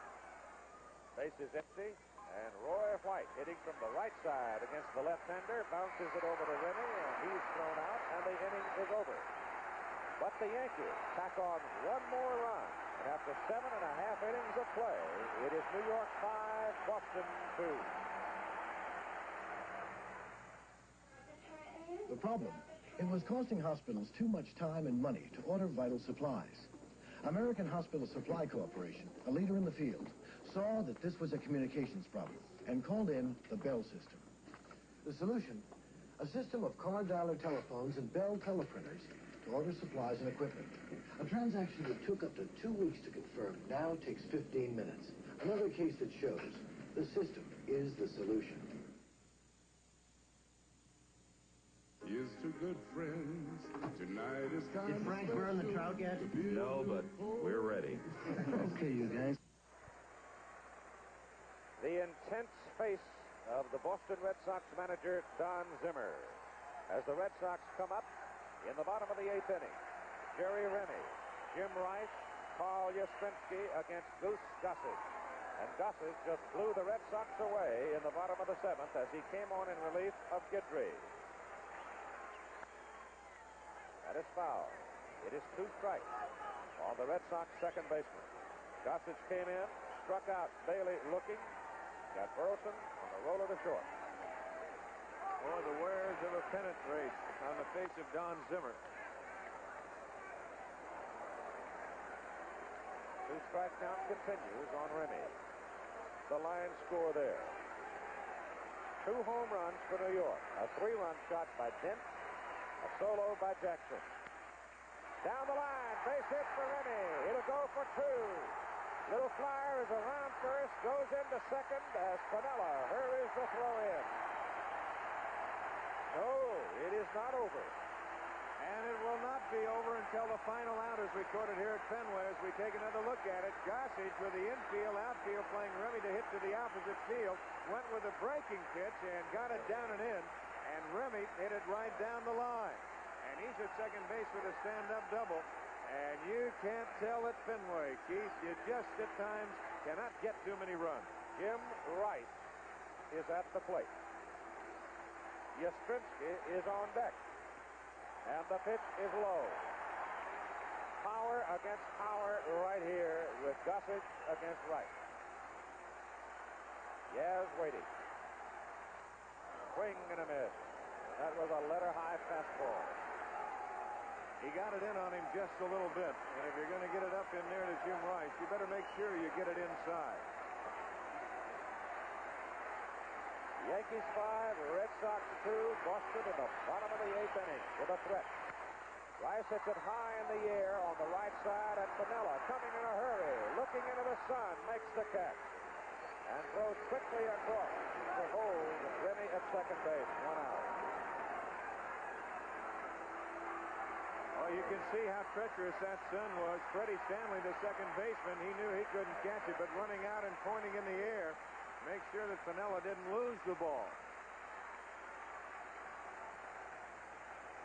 Base is empty, and Roy White hitting from the right side against the left-hander, bounces it over to Rennie, and he's thrown out, and the inning is over. But the Yankees tack on 1 more run, and after 7.5 innings of play, it is New York 5, Boston 2. The problem, it was costing hospitals too much time and money to order vital supplies. American Hospital Supply Corporation, a leader in the field, saw that this was a communications problem and called in the Bell system. The solution, a system of car dialer telephones and Bell teleprinters to order supplies and equipment. A transaction that took up to 2 weeks to confirm now takes 15 minutes. Another case that shows the system is the solution. Here's to good friends. Tonight is time. Did Frank burn the trout yet? No, but we're ready. Okay, you guys. The intense face of the Boston Red Sox manager, Don Zimmer. As the Red Sox come up in the bottom of the 8th inning, Jerry Rennie, Jim Rice, Paul Yastrzemski against Goose Gossage. And Gossage just blew the Red Sox away in the bottom of the 7th as he came on in relief of Guidry. That is foul. It is 2 strikes on the Red Sox second baseman. Gossage came in, struck out Bailey looking, got Burleson on the roll of the short. Boy, the wares of a pennant race on the face of Don Zimmer. 2 strike count continues on Remy. The Lions score there. 2 home runs for New York. A 3-run shot by Dent. A solo by Jackson. Down the line, base hit for Remy. It'll go for 2. Little flyer is around first, goes into second as Piniella hurries the throw in. No, it is not over. And it will not be over until the final out is recorded here at Fenway as we take another look at it. Gossage with the infield, outfield playing Remy to hit to the opposite field. Went with a breaking pitch and got it down and in. And Remy hit it right down the line. And he's at second base with a stand-up double. And you can't tell at Fenway, Keith. You just at times cannot get too many runs. Jim Rice is at the plate. Yastrzemski is on deck. And the pitch is low. Power against power right here with Gossage against Rice. Yaz waiting. Swing and a miss. That was a letter-high fastball. He got it in on him just a little bit. And if you're going to get it up in there to Jim Rice, you better make sure you get it inside. Yankees 5, Red Sox 2, Boston in the bottom of the 8th inning with a threat. Rice hits it high in the air on the right side, and Piniella coming in a hurry, looking into the sun, makes the catch. And throws quickly across to hold Remy at second base, 1 out. Oh, you can see how treacherous that sun was. Freddie Stanley, the second baseman, he knew he couldn't catch it, but running out and pointing in the air, make sure that Piniella didn't lose the ball.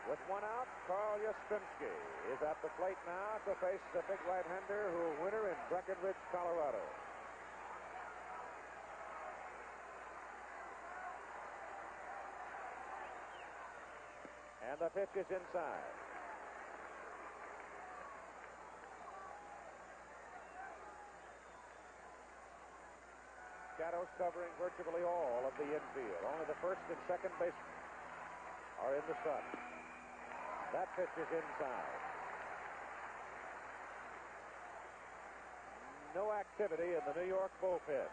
With 1 out, Carl Yastrzemski is at the plate now to face the big right-hander who will winner in Breckenridge, Colorado. And the pitch is inside. Shadows covering virtually all of the infield. Only the first and second basemen are in the sun. That pitch is inside. No activity in the New York bullpen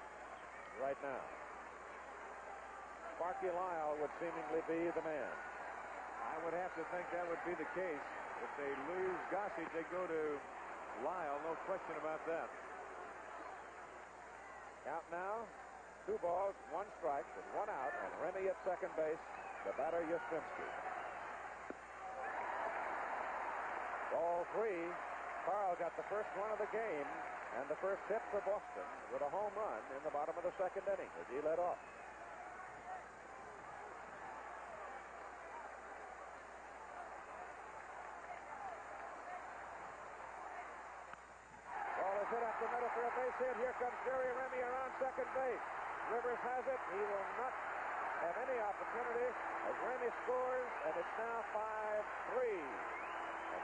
right now. Sparky Lyle would seemingly be the man. I would have to think that would be the case. If they lose Gossage, they go to Lyle. No question about that. Count now, 2 balls, 1 strike, with 1 out, and Remy at second base, the batter Yastrzemski. Ball 3. Carl got the first run of the game and the first hit for Boston with a home run in the bottom of the second inning as he led off. Ball is hit up the middle for a base hit. Here comes Jerry Remy around second base. Rivers has it. He will not have any opportunity as Remy scores, and it's now 5-3.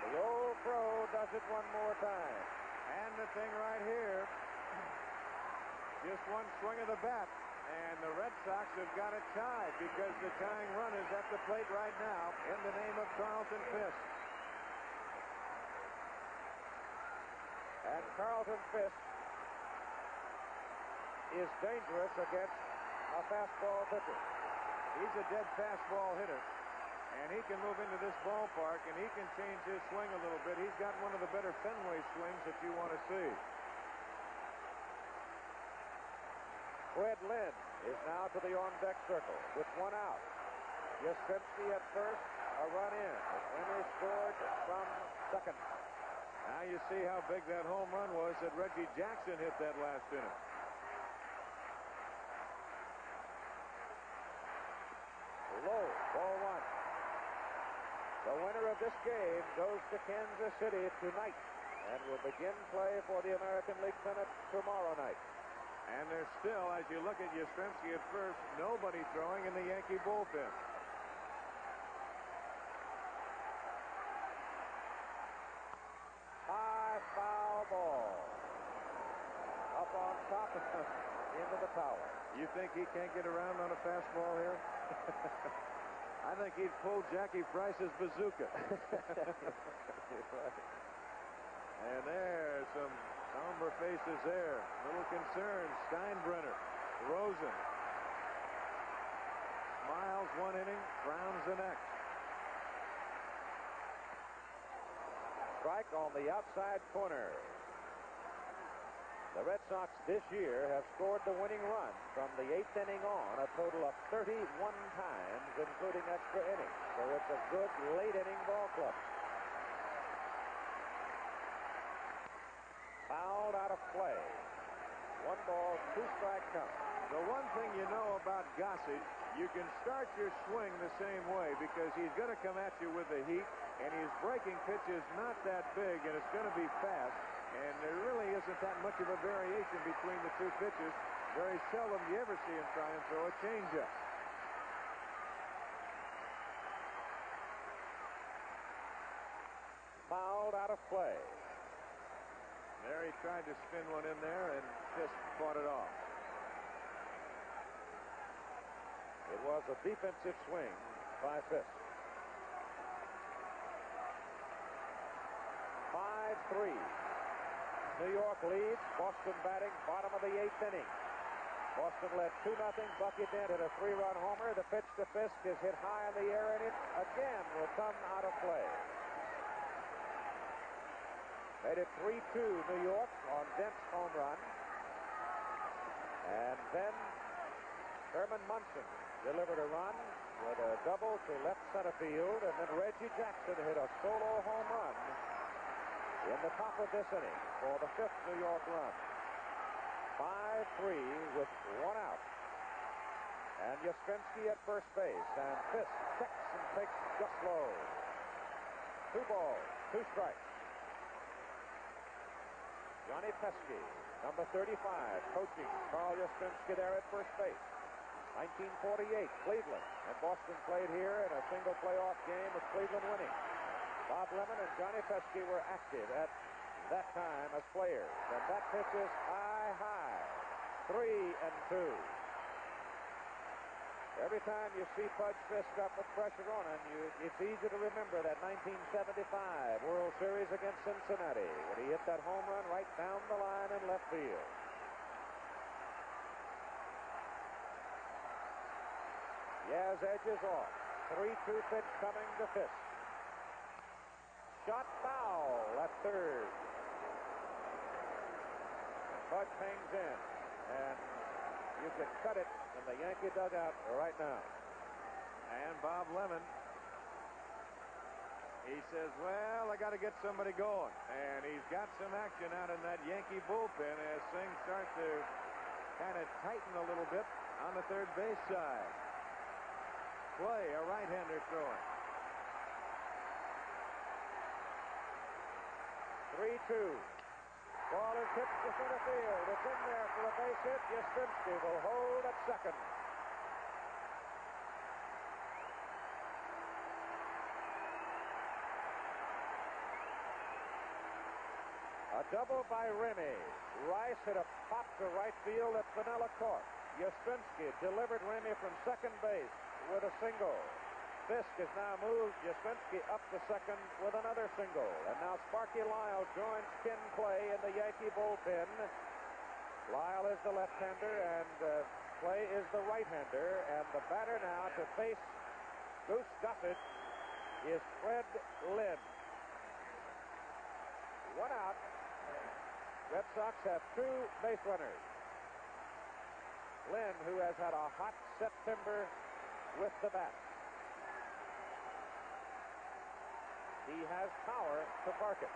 The old pro does it one more time. And the thing right here, just 1 swing of the bat, and the Red Sox have got it tied because the tying run is at the plate right now in the name of Carlton Fisk. And Carlton Fisk is dangerous against a fastball pitcher. He's a dead fastball hitter. And he can move into this ballpark, and he can change his swing a little bit. He's got one of the better Fenway swings that you want to see. Fred Lynn is now to the on-deck circle with 1 out. Yastrzemski at first, a run in. Remy scored from second. Now you see how big that home run was that Reggie Jackson hit that last inning. Low, ball 1. The winner of this game goes to Kansas City tonight and will begin play for the American League pennant tomorrow night. And there's still, as you look at Yastrzemski at first, nobody throwing in the Yankee bullpen. High foul ball. Up on top into the tower. You think he can't get around on a fastball here? I think he'd pull Jackie Price's bazooka. And there's some somber faces there. Little concern. Steinbrenner, Rosen. Smiles one inning, frowns the next. Strike on the outside corner. The Red Sox this year have scored the winning run from the 8th inning on a total of 31 times, including extra innings. So it's a good late inning ball club. Fouled out of play. 1 ball, 2 strike count. The one thing you know about Gossage, you can start your swing the same way because he's going to come at you with the heat, and his breaking pitch is not that big, and it's going to be fast, and there really isn't that much of a variation between the two pitches. Very seldom you ever see him try and throw a changeup. Fouled out of play. There he tried to spin one in there and just fought it off. It was a defensive swing by Fisk. 5-3. New York leads. Boston batting bottom of the 8th inning. Boston led 2-0. Bucky Dent hit a 3-run homer. The pitch to Fisk is hit high in the air, and it again will come out of play. Made it 3-2 New York on Dent's home run. And then Herman Munson delivered a run with a double to left center field, and then Reggie Jackson hit a solo home run in the top of this inning for the 5th New York run. 5-3 with 1 out. And Yastrzemski at first base, and Fisk checks and takes just low. 2 balls, 2 strikes. Johnny Pesky, number 35, coaching Carl Yastrzemski there at first base. 1948, Cleveland, and Boston played here in a single playoff game with Cleveland winning. Bob Lemon and Johnny Pesky were active at that time as players, and that pitch is high. 3-2. Every time you see Pudge Fisk up with pressure on him, it's easy to remember that 1975 World Series against Cincinnati when he hit that home run right down the line in left field. Yaz edges off. 3-2 pitch coming to Fisk. Shot foul at third. Pudge hangs in, and you can cut it in the Yankee dugout right now. And Bob Lemon, he says, well, I got to get somebody going. And he's got some action out in that Yankee bullpen as things start to kind of tighten a little bit on the third base side. Clay, a right-hander throwing. 3-2. Ball is hit to center field. It's in there for a base hit. Yastrzemski will hold at second. A double by Remy. Rice hit a pop to right field that Piniella caught. Yastrzemski delivered Remy from second base with a single. Fisk has now moved Yastrzemski up to second with another single. And now Sparky Lyle joins Ken Clay in the Yankee bullpen. Lyle is the left-hander and Clay is the right-hander. And the batter now to face Goose Gossage is Fred Lynn. 1 out. Red Sox have 2 base runners. Lynn, who has had a hot September with the bat. He has power to park it.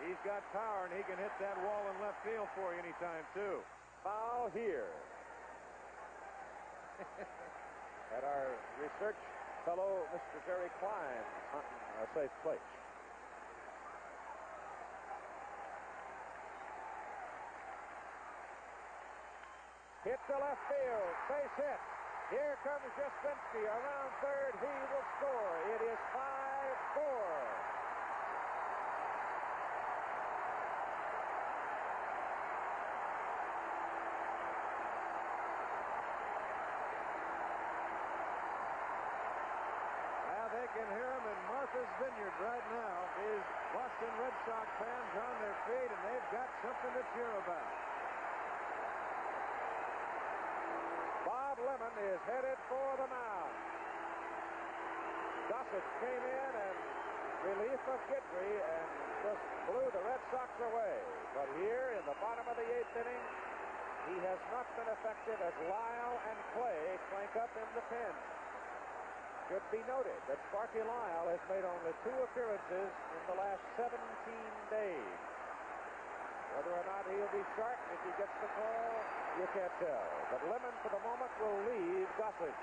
He's got power, and he can hit that wall in left field for you anytime, too. Foul here. At our research fellow, Mr. Jerry Klein, hunting a safe place. Hit to left field. Base hit. Here comes Yastrzemski around third. He will score. It is 5-4. They can hear him in Martha's Vineyard right now. These Boston Red Sox fans are on their feet, and they've got something to cheer about. Bob Lemon is headed for the mound. Gossett came in and relief of Guidry and just blew the Red Sox away. But here in the bottom of the 8th inning, he has not been effective as Lyle and Clay clank up in the pen. Should be noted that Sparky Lyle has made only 2 appearances in the last 17 days. Whether or not he'll be sharp if he gets the call, you can't tell. But Lemon, for the moment, will leave Gossett.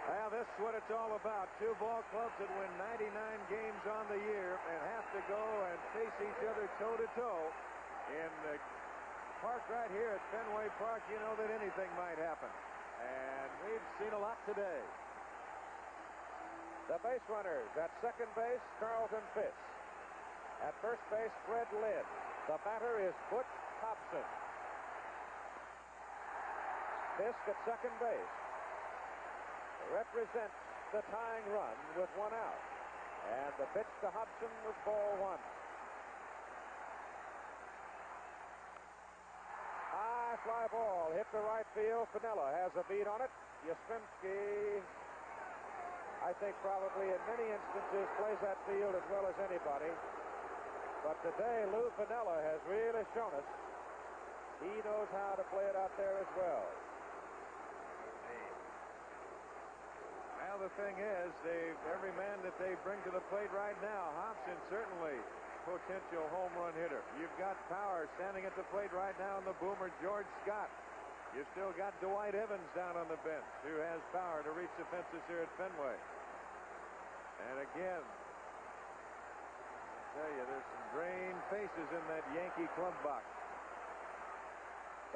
Well, this is what it's all about. 2 ball clubs that win 99 games on the year and have to go and face each other toe-to-toe. In the park right here at Fenway Park, you know that anything might happen. And we've seen a lot today. The base runners at second base, Carlton Fisk. At first base, Fred Lynn. The batter is Butch Hobson. Fisk at second base represents the tying run with 1 out. And the pitch to Hobson was ball 1. High fly ball hit to right field. Piniella has a beat on it. Yastrzemski, I think, probably in many instances plays that field as well as anybody. But today, Lou Piniella has really shown us he knows how to play it out there as well. Well, the thing is, every man that they bring to the plate right now, Hobson certainly potential home run hitter. You've got power standing at the plate right now in the boomer, George Scott. You've still got Dwight Evans down on the bench, who has power to reach the fences here at Fenway. And again, I tell you, there's some drained faces in that Yankee club box.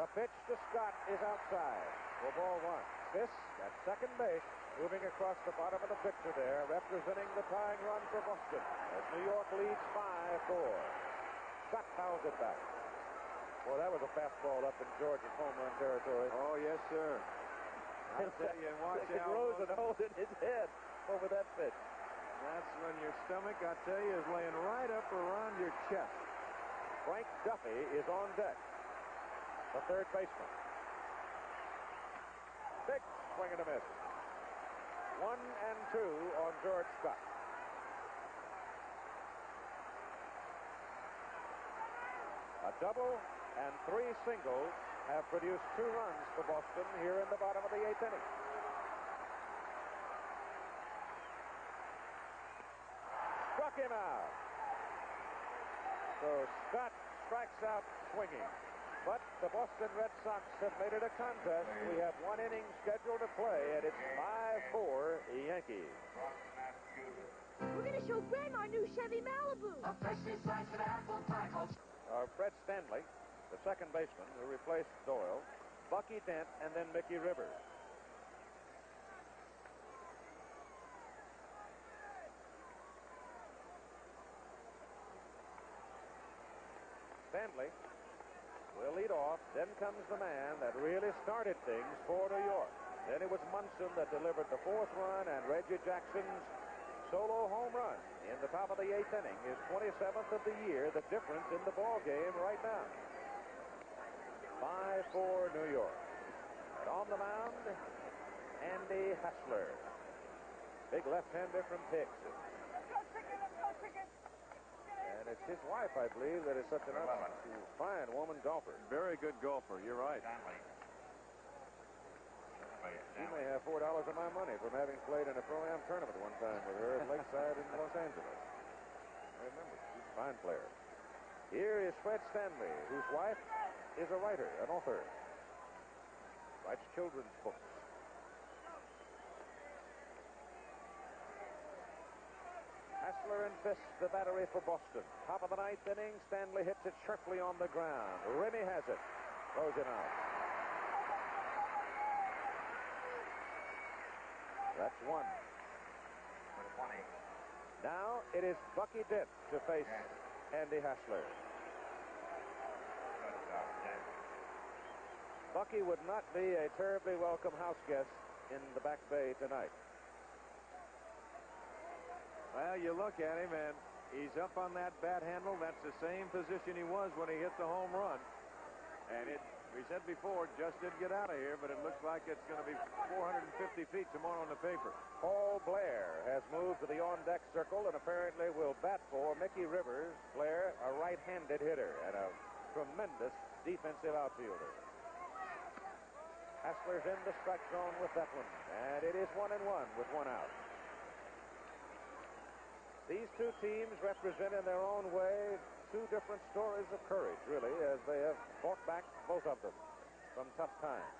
The pitch to Scott is outside for ball 1. Fisk at second base, moving across the bottom of the picture there, representing the tying run for Boston as New York leads 5-4. Scott fouls it back. Boy, that was a fastball up in George's home run territory. Oh, yes, sir. I'll tell you, watch out. Rosen holding his head over that pitch. That's when your stomach, I tell you, is laying right up around your chest. Frank Duffy is on deck, the third baseman. Big swing and a miss. 1-2 on George Scott. A double and 3 singles have produced 2 runs for Boston here in the bottom of the 8th inning. Struck him out. So Scott strikes out swinging. But the Boston Red Sox have made it a contest. We have 1 inning scheduled to play, and it's 5-4 Yankees. We're going to show Grandma our new Chevy Malibu. A freshly sliced apple pie. Fred Stanley, the second baseman who replaced Doyle, Bucky Dent, and then Mickey Rivers. Stanley will lead off. Then comes the man that really started things for New York. Then it was Munson that delivered the 4th run, and Reggie Jackson's solo home run in the top of the 8th inning is 27th of the year, the difference in the ball game right now. 5-4 New York. And on the mound, Andy Hassler. Big left-hander from Texas. And it's his wife, I believe, that is such an fine woman golfer. Very good golfer, you're right. She may have $4 of my money from having played in a Pro-Am tournament one time with her at Lakeside in Los Angeles. I remember, she's a fine player. Here is Fred Stanley, whose wife is a writer, an author. Writes children's books. Hassler and Fisk, the battery for Boston. Top of the 9th inning, Stanley hits it sharply on the ground. Remy has it. Throws him out. That's one. Now it is Bucky Dent to face Andy Hassler. Bucky would not be a terribly welcome house guest in the back bay tonight. Well, you look at him, and he's up on that bat handle. That's the same position he was when he hit the home run. And we said before, just didn't get out of here, but it looks like it's going to be 450 feet tomorrow in the paper. Paul Blair has moved to the on-deck circle and apparently will bat for Mickey Rivers. Blair, a right-handed hitter and a tremendous defensive outfielder. Hassler's in the strike zone with that one, and it is 1-1 with one out. These two teams represent in their own way two different stories of courage, really, as they have fought back, both of them, from tough times.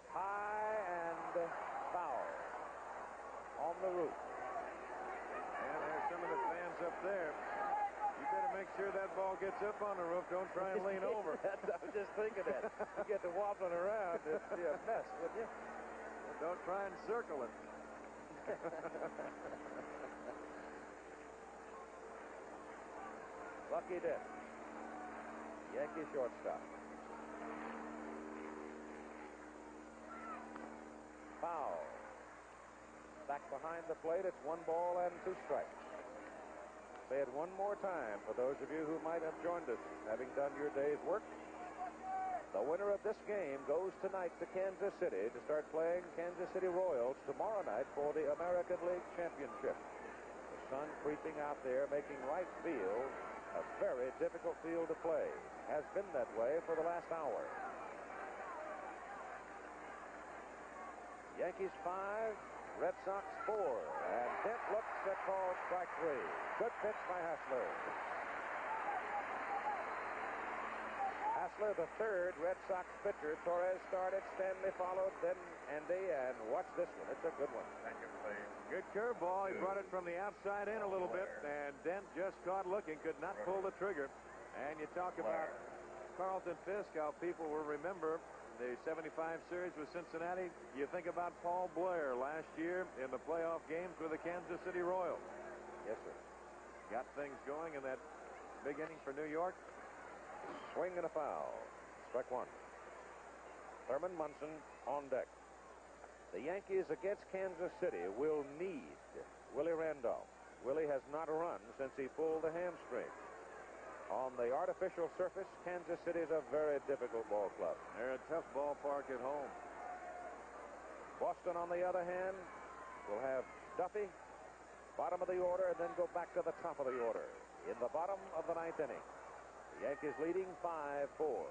High and foul on the roof. And there's some of the fans up there. You better make sure that ball gets up on the roof. Don't try and lean over. I was just thinking that. You get to wobbling around, it'd be a mess, wouldn't you? Well, don't try and circle it. Bucky Dent, Yankee shortstop. Foul. Back behind the plate, it's 1 ball and 2 strikes. Say it one more time for those of you who might have joined us, having done your day's work. The winner of this game goes tonight to Kansas City to start playing Kansas City Royals tomorrow night for the American League Championship. The sun creeping out there, making right field a very difficult field to play. Has been that way for the last hour. Yankees 5, Red Sox 4, and Dent looks at called strike 3. Good pitch by Hassler. Hassler, the third Red Sox pitcher. Torres started, Stanley followed, then Andy, and watch this one. It's a good one. Thank you, please. Good curveball. He brought it from the outside in a little bit, and Dent just caught looking, could not pull the trigger. And you talk about Carlton Fisk, how people will remember the 75 series with Cincinnati. You think about Paul Blair last year in the playoff games with the Kansas City Royals. Yes, sir. Got things going in that big inning for New York. Swing and a foul. Strike 1. Thurman Munson on deck. The Yankees against Kansas City will need Willie Randolph. Willie has not run since he pulled the hamstring. On the artificial surface, Kansas City is a very difficult ball club. They're a tough ballpark at home. Boston, on the other hand, will have Duffy, bottom of the order, and then go back to the top of the order in the bottom of the 9th inning. The Yankees leading 5-4.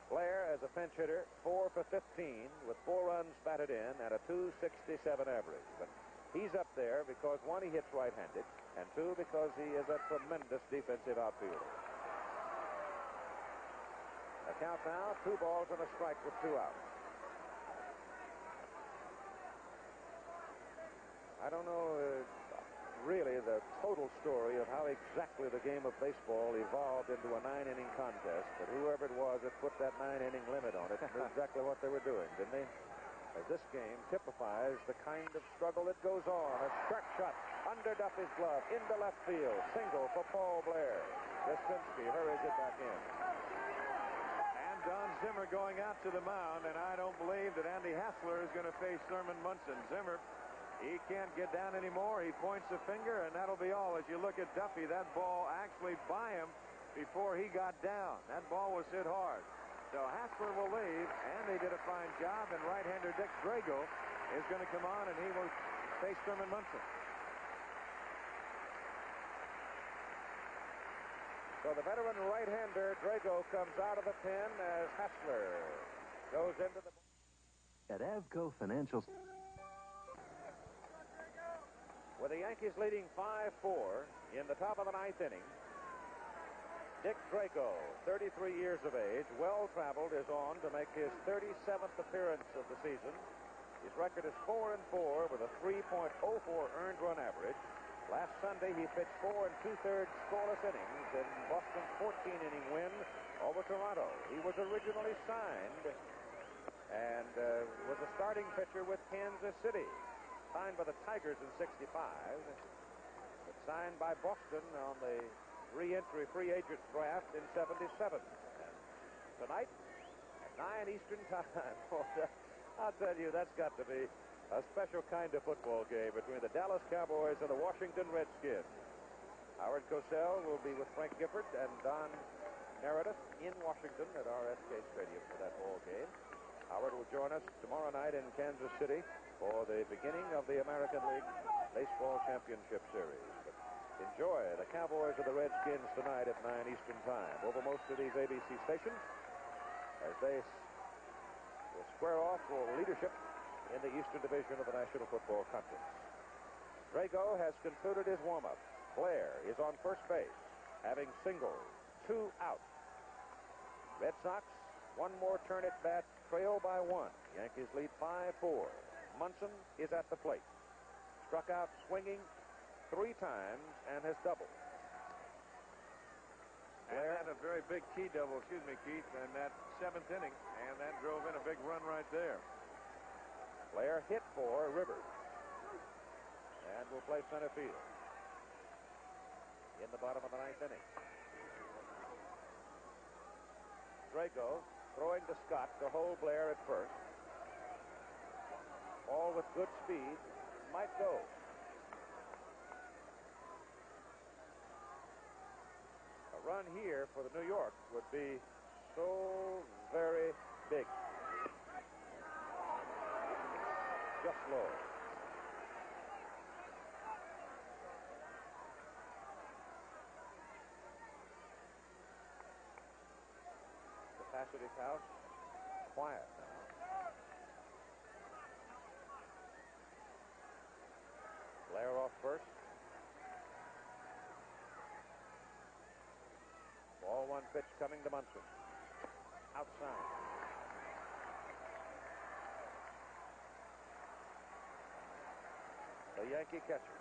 Blair, as a pinch hitter, 4 for 15 with 4 runs batted in and a .267 average. But he's up there because, 1, he hits right-handed, and 2, because he is a tremendous defensive outfielder. The count now, 2 balls and a strike with 2 outs. I don't know really the total story of how exactly the game of baseball evolved into a 9-inning contest, but whoever it was that put that 9-inning limit on it knew exactly what they were doing, didn't they? As this game typifies the kind of struggle that goes on. A sharp shot under Duffy's glove into left field. Single for Paul Blair. Jasinski hurries it back in. And Don Zimmer going out to the mound, and I don't believe that Andy Hassler is going to face Thurman Munson. Zimmer, he can't get down anymore. He points a finger, and that'll be all. As you look at Duffy, that ball actually by him before he got down. That ball was hit hard. So Hassler will leave, and they did a fine job, and right-hander Dick Drago is going to come on, and he will face Thurman Munson. So the veteran right-hander Drago comes out of the pen as Hassler goes into the... At Avco Financial... With the Yankees leading 5-4 in the top of the 9th inning, Dick Drago, 33 years of age, well-traveled, is on to make his 37th appearance of the season. His record is 4-4 with a 3.04 earned run average. Last Sunday, he pitched 4 2/3 scoreless innings in Boston's 14-inning win over Toronto. He was originally signed and was a starting pitcher with Kansas City. Signed by the Tigers in '65, but signed by Boston on the re-entry free agent draft in '77. And tonight, at 9 Eastern time, I'll tell you, that's got to be a special kind of football game between the Dallas Cowboys and the Washington Redskins. Howard Cosell will be with Frank Gifford and Don Meredith in Washington at RSK Stadium for that ball game. Howard will join us tomorrow night in Kansas City for the beginning of the American League Baseball Championship Series. But enjoy the Cowboys of the Redskins tonight at 9 Eastern time over most of these ABC stations as they will square off for leadership in the Eastern Division of the National Football Conference. Drago has concluded his warm-up. Blair is on first base, having singled, 2 out. Red Sox, one more turn at bat, trail by 1. Yankees lead 5-4. Munson is at the plate. Struck out swinging 3 times and has doubled. Blair had a very big key double, Keith, in that 7th inning, and that drove in a big run right there. Blair hit for Rivers and will play center field in the bottom of the 9th inning. Drago throwing to Scott to hold Blair at first. Ball with good speed. Might go. A run here for the New York would be so very big. Just low. Cassidy's house, quiet now. Blair off first. Ball 1 pitch coming to Munson. Outside. The Yankee catcher.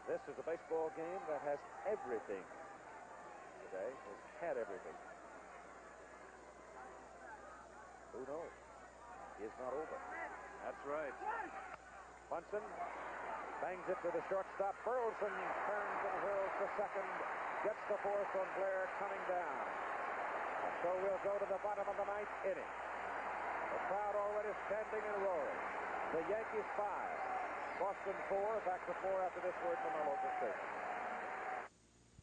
This is a baseball game that has everything today. Has had everything. Who knows? It's not over. That's right. Munson bangs it to the shortstop. Burleson turns and whirls to second. Gets the fourth on Blair coming down. And so we'll go to the bottom of the 9th inning. The crowd already standing and roaring. The Yankees 5. Boston 4, back to 4 after this word from our local station.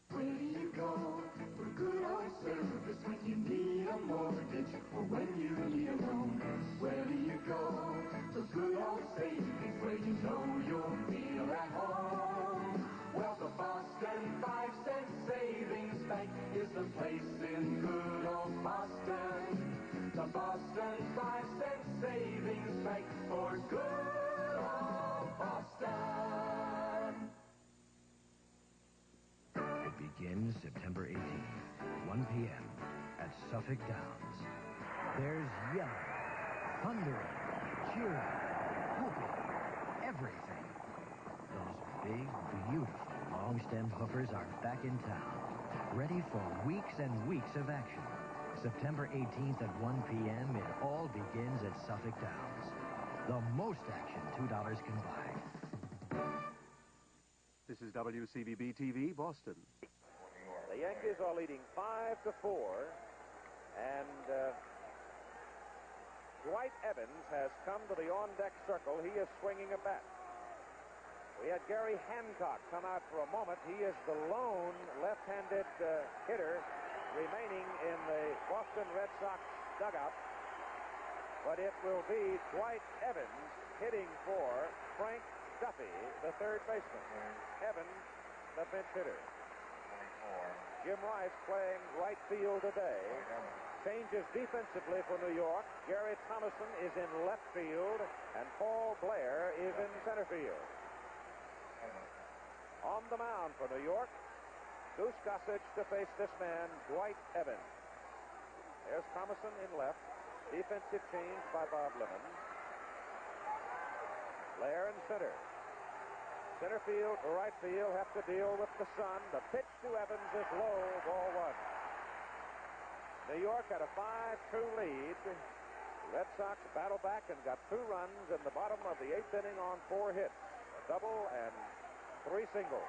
Where do you go for good old service when you need a mortgage or when you need a loan? Where do you go for good old savings where you know you'll feel at home? Well, the Boston 5-cent Savings Bank is the place in good old Boston. The Boston 5-cent Savings Bank for good old Boston. It begins September 18th, 1 p.m. at Suffolk Downs. There's yelling, thundering, cheering, whooping, everything. Those big, beautiful, long-stemmed hookers are back in town, ready for weeks and weeks of action. September 18th at 1 p.m., it all begins at Suffolk Downs. The most action $2 can buy. This is WCVB-TV, Boston. The Yankees are leading 5-4, and Dwight Evans has come to the on-deck circle. He is swinging a bat. We had Gary Hancock come out for a moment. He is the lone left-handed hitter remaining in the Boston Red Sox dugout. But it will be Dwight Evans hitting for Frank Duffy, the third baseman. Evans, the pinch hitter. Jim Rice playing right field today. Changes defensively for New York. Gary Thomason is in left field, and Paul Blair is in center field. On the mound for New York, Goose Gossage to face this man, Dwight Evans. There's Thomason in left. Defensive change by Bob Lemon. Blair in center. Center field, right field have to deal with the sun. The pitch to Evans is low, ball one. New York had a 5-2 lead. Red Sox battled back and got 2 runs in the bottom of the 8th inning on 4 hits. A double and 3 singles.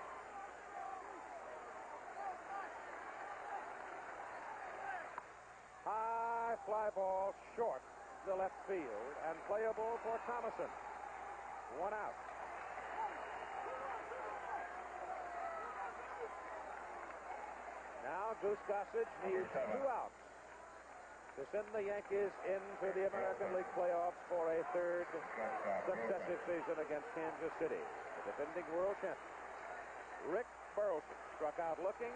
High fly ball short the left field and playable for Thomason. 1 out. Now Goose Gossage needs 2 outs to send the Yankees into the American League playoffs for a 3rd successive season against Kansas City, the defending world champion. Rick Burleson struck out looking,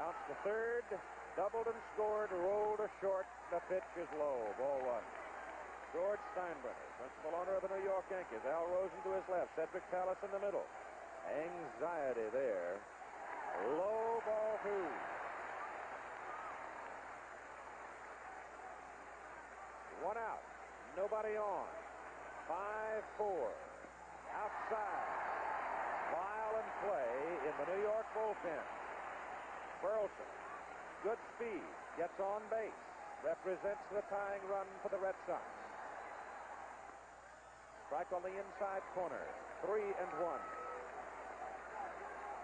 bounced to 3rd, doubled and scored, rolled to short. The pitch is low, ball one. George Steinbrenner, principal owner of the New York Yankees. Al Rosen to his left, Cedric Tallis in the middle. Anxiety there. Low, ball 2. One out. Nobody on. 5-4. Outside. Violent play in the New York bullpen. Burleson. Good speed. Gets on base. Represents the tying run for the Red Sox. Strike on the inside corner. 3-1.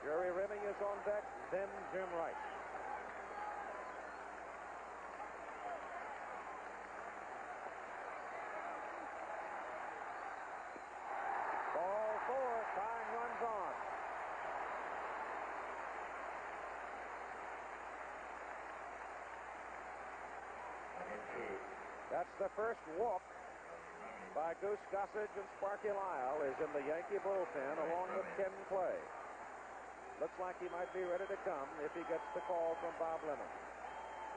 Jerry Remy is on deck. Then Jim Rice. Ball 4. Tying runs on. That's the first walk by Goose Gossage, and Sparky Lyle is in the Yankee bullpen along with Ken Clay. Looks like he might be ready to come if he gets the call from Bob Lemon.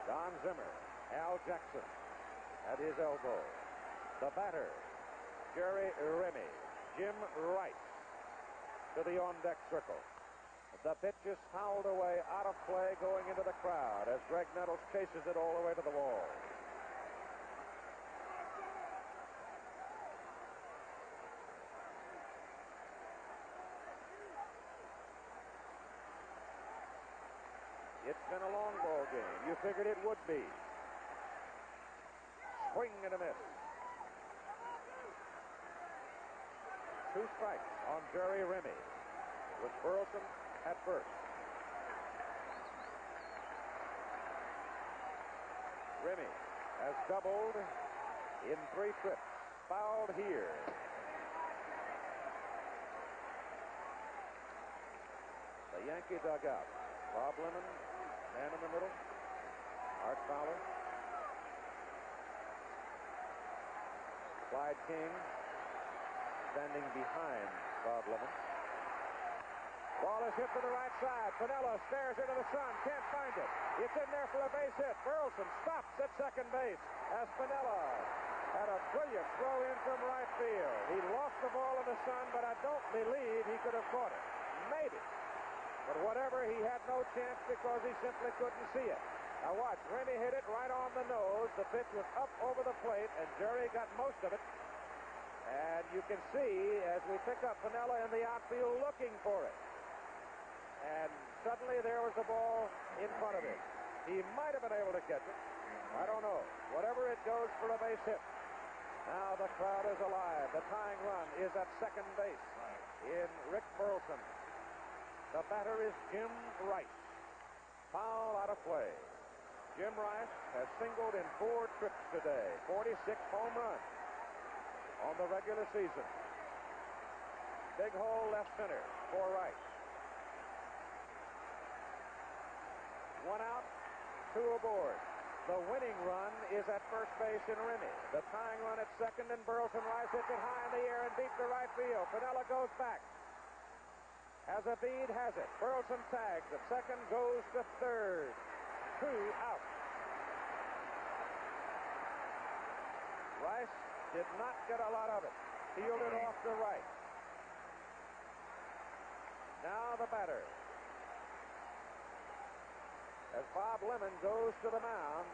Don Zimmer, Al Jackson at his elbow. The batter, Jerry Remy, Jim Rice to the on-deck circle. The pitch is fouled away out of play going into the crowd as Greg Nettles chases it all the way to the wall. It's been a long ball game. You figured it would be. Swing and a miss. 2 strikes on Jerry Remy with Burleson at first. Remy has doubled in 3 trips. Fouled here. The Yankee dugout. Bob Lemon, man in the middle. Art Fowler. Clyde King standing behind Bob Lemon. Ball is hit to the right side. Pinella stares into the sun. Can't find it. It's in there for a base hit. Burleson stops at second base as Pinella had a brilliant throw in from right field. He lost the ball in the sun, but I don't believe he could have caught it. Maybe. But whatever, he had no chance because he simply couldn't see it. Now watch, Remy hit it right on the nose. The pitch was up over the plate, and Jerry got most of it. And you can see, as we pick up Pinella in the outfield looking for it. And suddenly there was the ball in front of him. He might have been able to catch it. I don't know. Whatever, it goes for a base hit. Now the crowd is alive. The tying run is at second base in Rick Burleson. The batter is Jim Rice. Foul out of play. Jim Rice has singled in 4 trips today. 46 home runs on the regular season. Big hole left center for Rice. 1 out, 2 aboard. The winning run is at first base in Remy. The tying run at second, and Burleson Rice hits it high in the air and deep to right field. Pinella goes back. Has a bead, has it. Burleson tags at second, goes to third. 2 out. Rice did not get a lot of it. Fielded off to right. Now the batter. As Bob Lemon goes to the mound,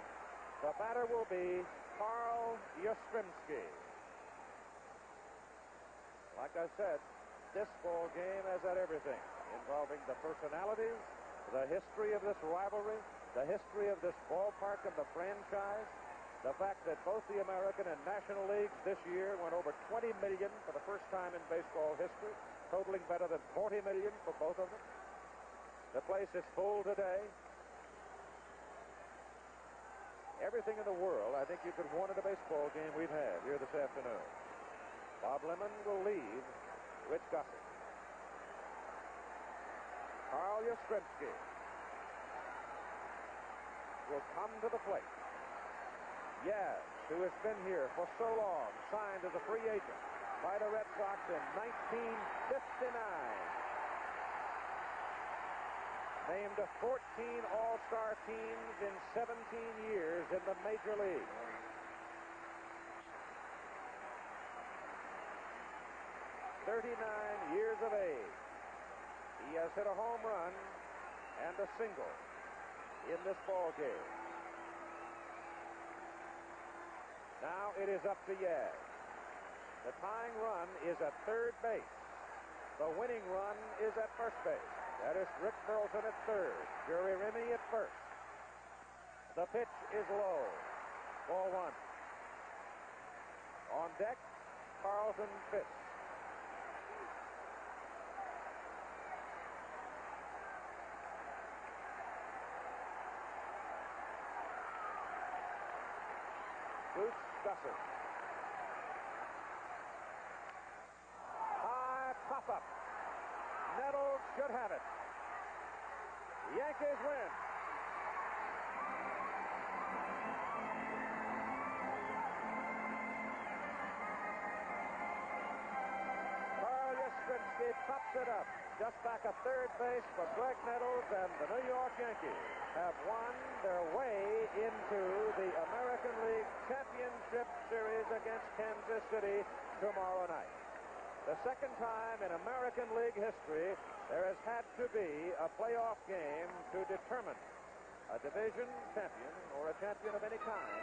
the batter will be Carl Yastrzemski. Like I said, this ball game has had everything involving the personalities, the history of this rivalry, the history of this ballpark and the franchise, the fact that both the American and National Leagues this year went over 20 million for the first time in baseball history, totaling better than 40 million for both of them. The place is full today. Everything in the world I think you could want at a baseball game we've had here this afternoon. Bob Lemon will leave Rich Gossett. Carl Yastrzemski will come to the plate. Yaz, who has been here for so long, signed as a free agent by the Red Sox in 1959. Named 14 All-Star teams in 17 years in the Major League. Years of age. He has hit a home run and a single in this ball game. Now it is up to Yaz. The tying run is at third base. The winning run is at first base. That is Rick Burleson at third. Jerry Remy at first. The pitch is low. Ball one. On deck, Carlton Fisk. Goose Gossett. High pop-up. Nettles should have it. The Yankees win. Carl Yastrzemski pops it up. Just back at third base for Greg Nettles, and the New York Yankees have won their way into the American League Championship Series against Kansas City tomorrow night. The second time in American League history there has had to be a playoff game to determine a division champion or a champion of any kind,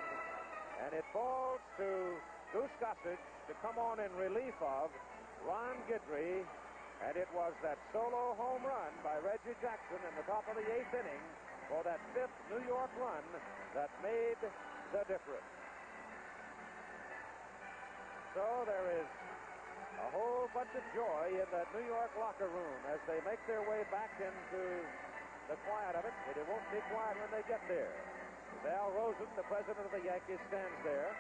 and it falls to Goose Gossett to come on in relief of Ron Guidry, and it was that solo home run by Reggie Jackson in the top of the 8th inning for that 5th New York run that made the difference. So there is a whole bunch of joy in that New York locker room as they make their way back into the quiet of it. It won't be quiet when they get there. Al Rosen, the president of the Yankees, stands there.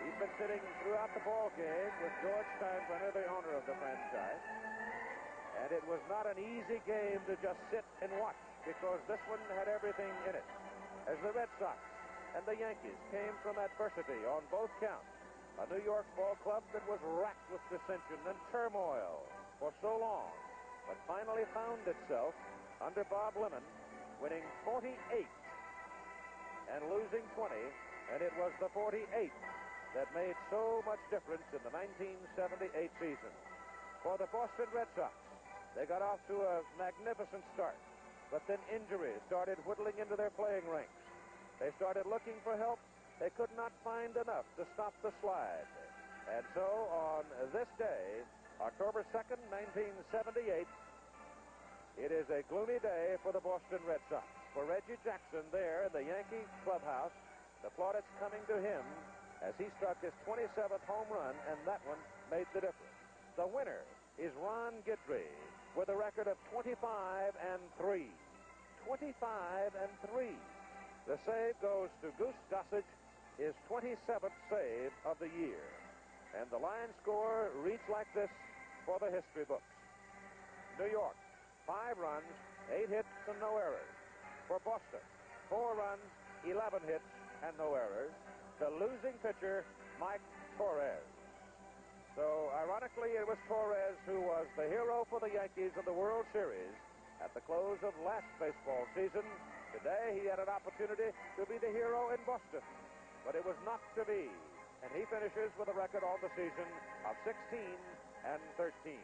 He's been sitting throughout the ball game with George Steinbrenner, the owner of the franchise. And it was not an easy game to just sit and watch, because this one had everything in it. As the Red Sox and the Yankees came from adversity on both counts, a New York ball club that was racked with dissension and turmoil for so long, but finally found itself under Bob Lemon winning 48 and losing 20, and it was the 48 that made so much difference in the 1978 season. For the Boston Red Sox, they got off to a magnificent start, but then injuries started whittling into their playing ranks. They started looking for help. They could not find enough to stop the slide. And so on this day, October 2nd, 1978, it is a gloomy day for the Boston Red Sox. For Reggie Jackson there in the Yankee clubhouse, the plaudits coming to him as he struck his 27th home run, and that one made the difference. The winner is Ron Guidry with a record of 25-3. 25-3. The save goes to Goose Gossett, his 27th save of the year. And the line score reads like this for the history books. New York, 5 runs, 8 hits, and no errors. For Boston, 4 runs, 11 hits, and no errors. The losing pitcher, Mike Torres. So, ironically, it was Torres who was the hero for the Yankees of the World Series at the close of last baseball season. Today, he had an opportunity to be the hero in Boston, but it was not to be. And he finishes with a record on the season of 16-13.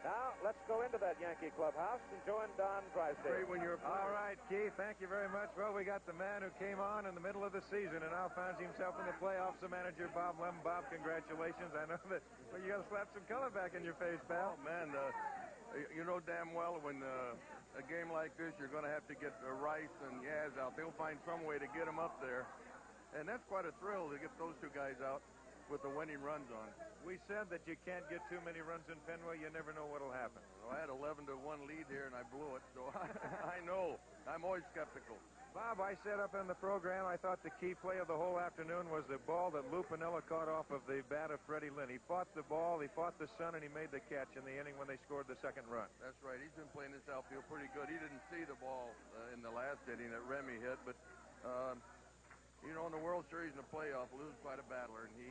Now, let's go into that Yankee clubhouse and join Don Drysdale. Great when you're all right, Keith. Thank you very much. Well, we got the man who came on in the middle of the season and now finds himself in the playoffs, the manager, Bob Lemon. Bob, congratulations. I know that you got to slap some color back in your face, pal. Oh, man, you know damn well when a game like this, you're going to have to get Rice and Yaz out. They'll find some way to get them up there. And that's quite a thrill to get those two guys out with the winning runs on. We said that you can't get too many runs in Fenway. You never know what'll happen. Well, I had 11-1 lead here, and I blew it, so I know. I'm always skeptical. Bob, I said up in the program, I thought the key play of the whole afternoon was the ball that Lou Piniella caught off of the bat of Freddie Lynn. He fought the ball, he fought the sun, and he made the catch in the inning when they scored the second run. That's right. He's been playing this outfield pretty good. He didn't see the ball in the last inning that Remy hit, but, you know, in the World Series and the playoff, Lou's quite a battler, and he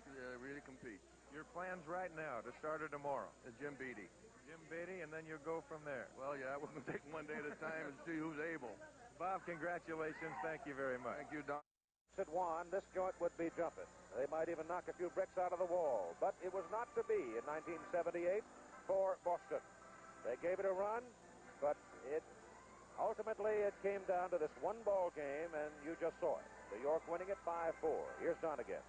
can really compete. Your plans right now to start or tomorrow? Jim Beattie. Jim Beattie, and then you'll go from there. Well, yeah, we're going to take one day at a time and see who's able. Bob, congratulations. Thank you very much. Thank you, Don. At one, this joint would be jumping. They might even knock a few bricks out of the wall, but it was not to be in 1978 for Boston. They gave it a run, but ultimately it came down to this one ball game, and you just saw it. New York winning it 5-4. Here's Don again.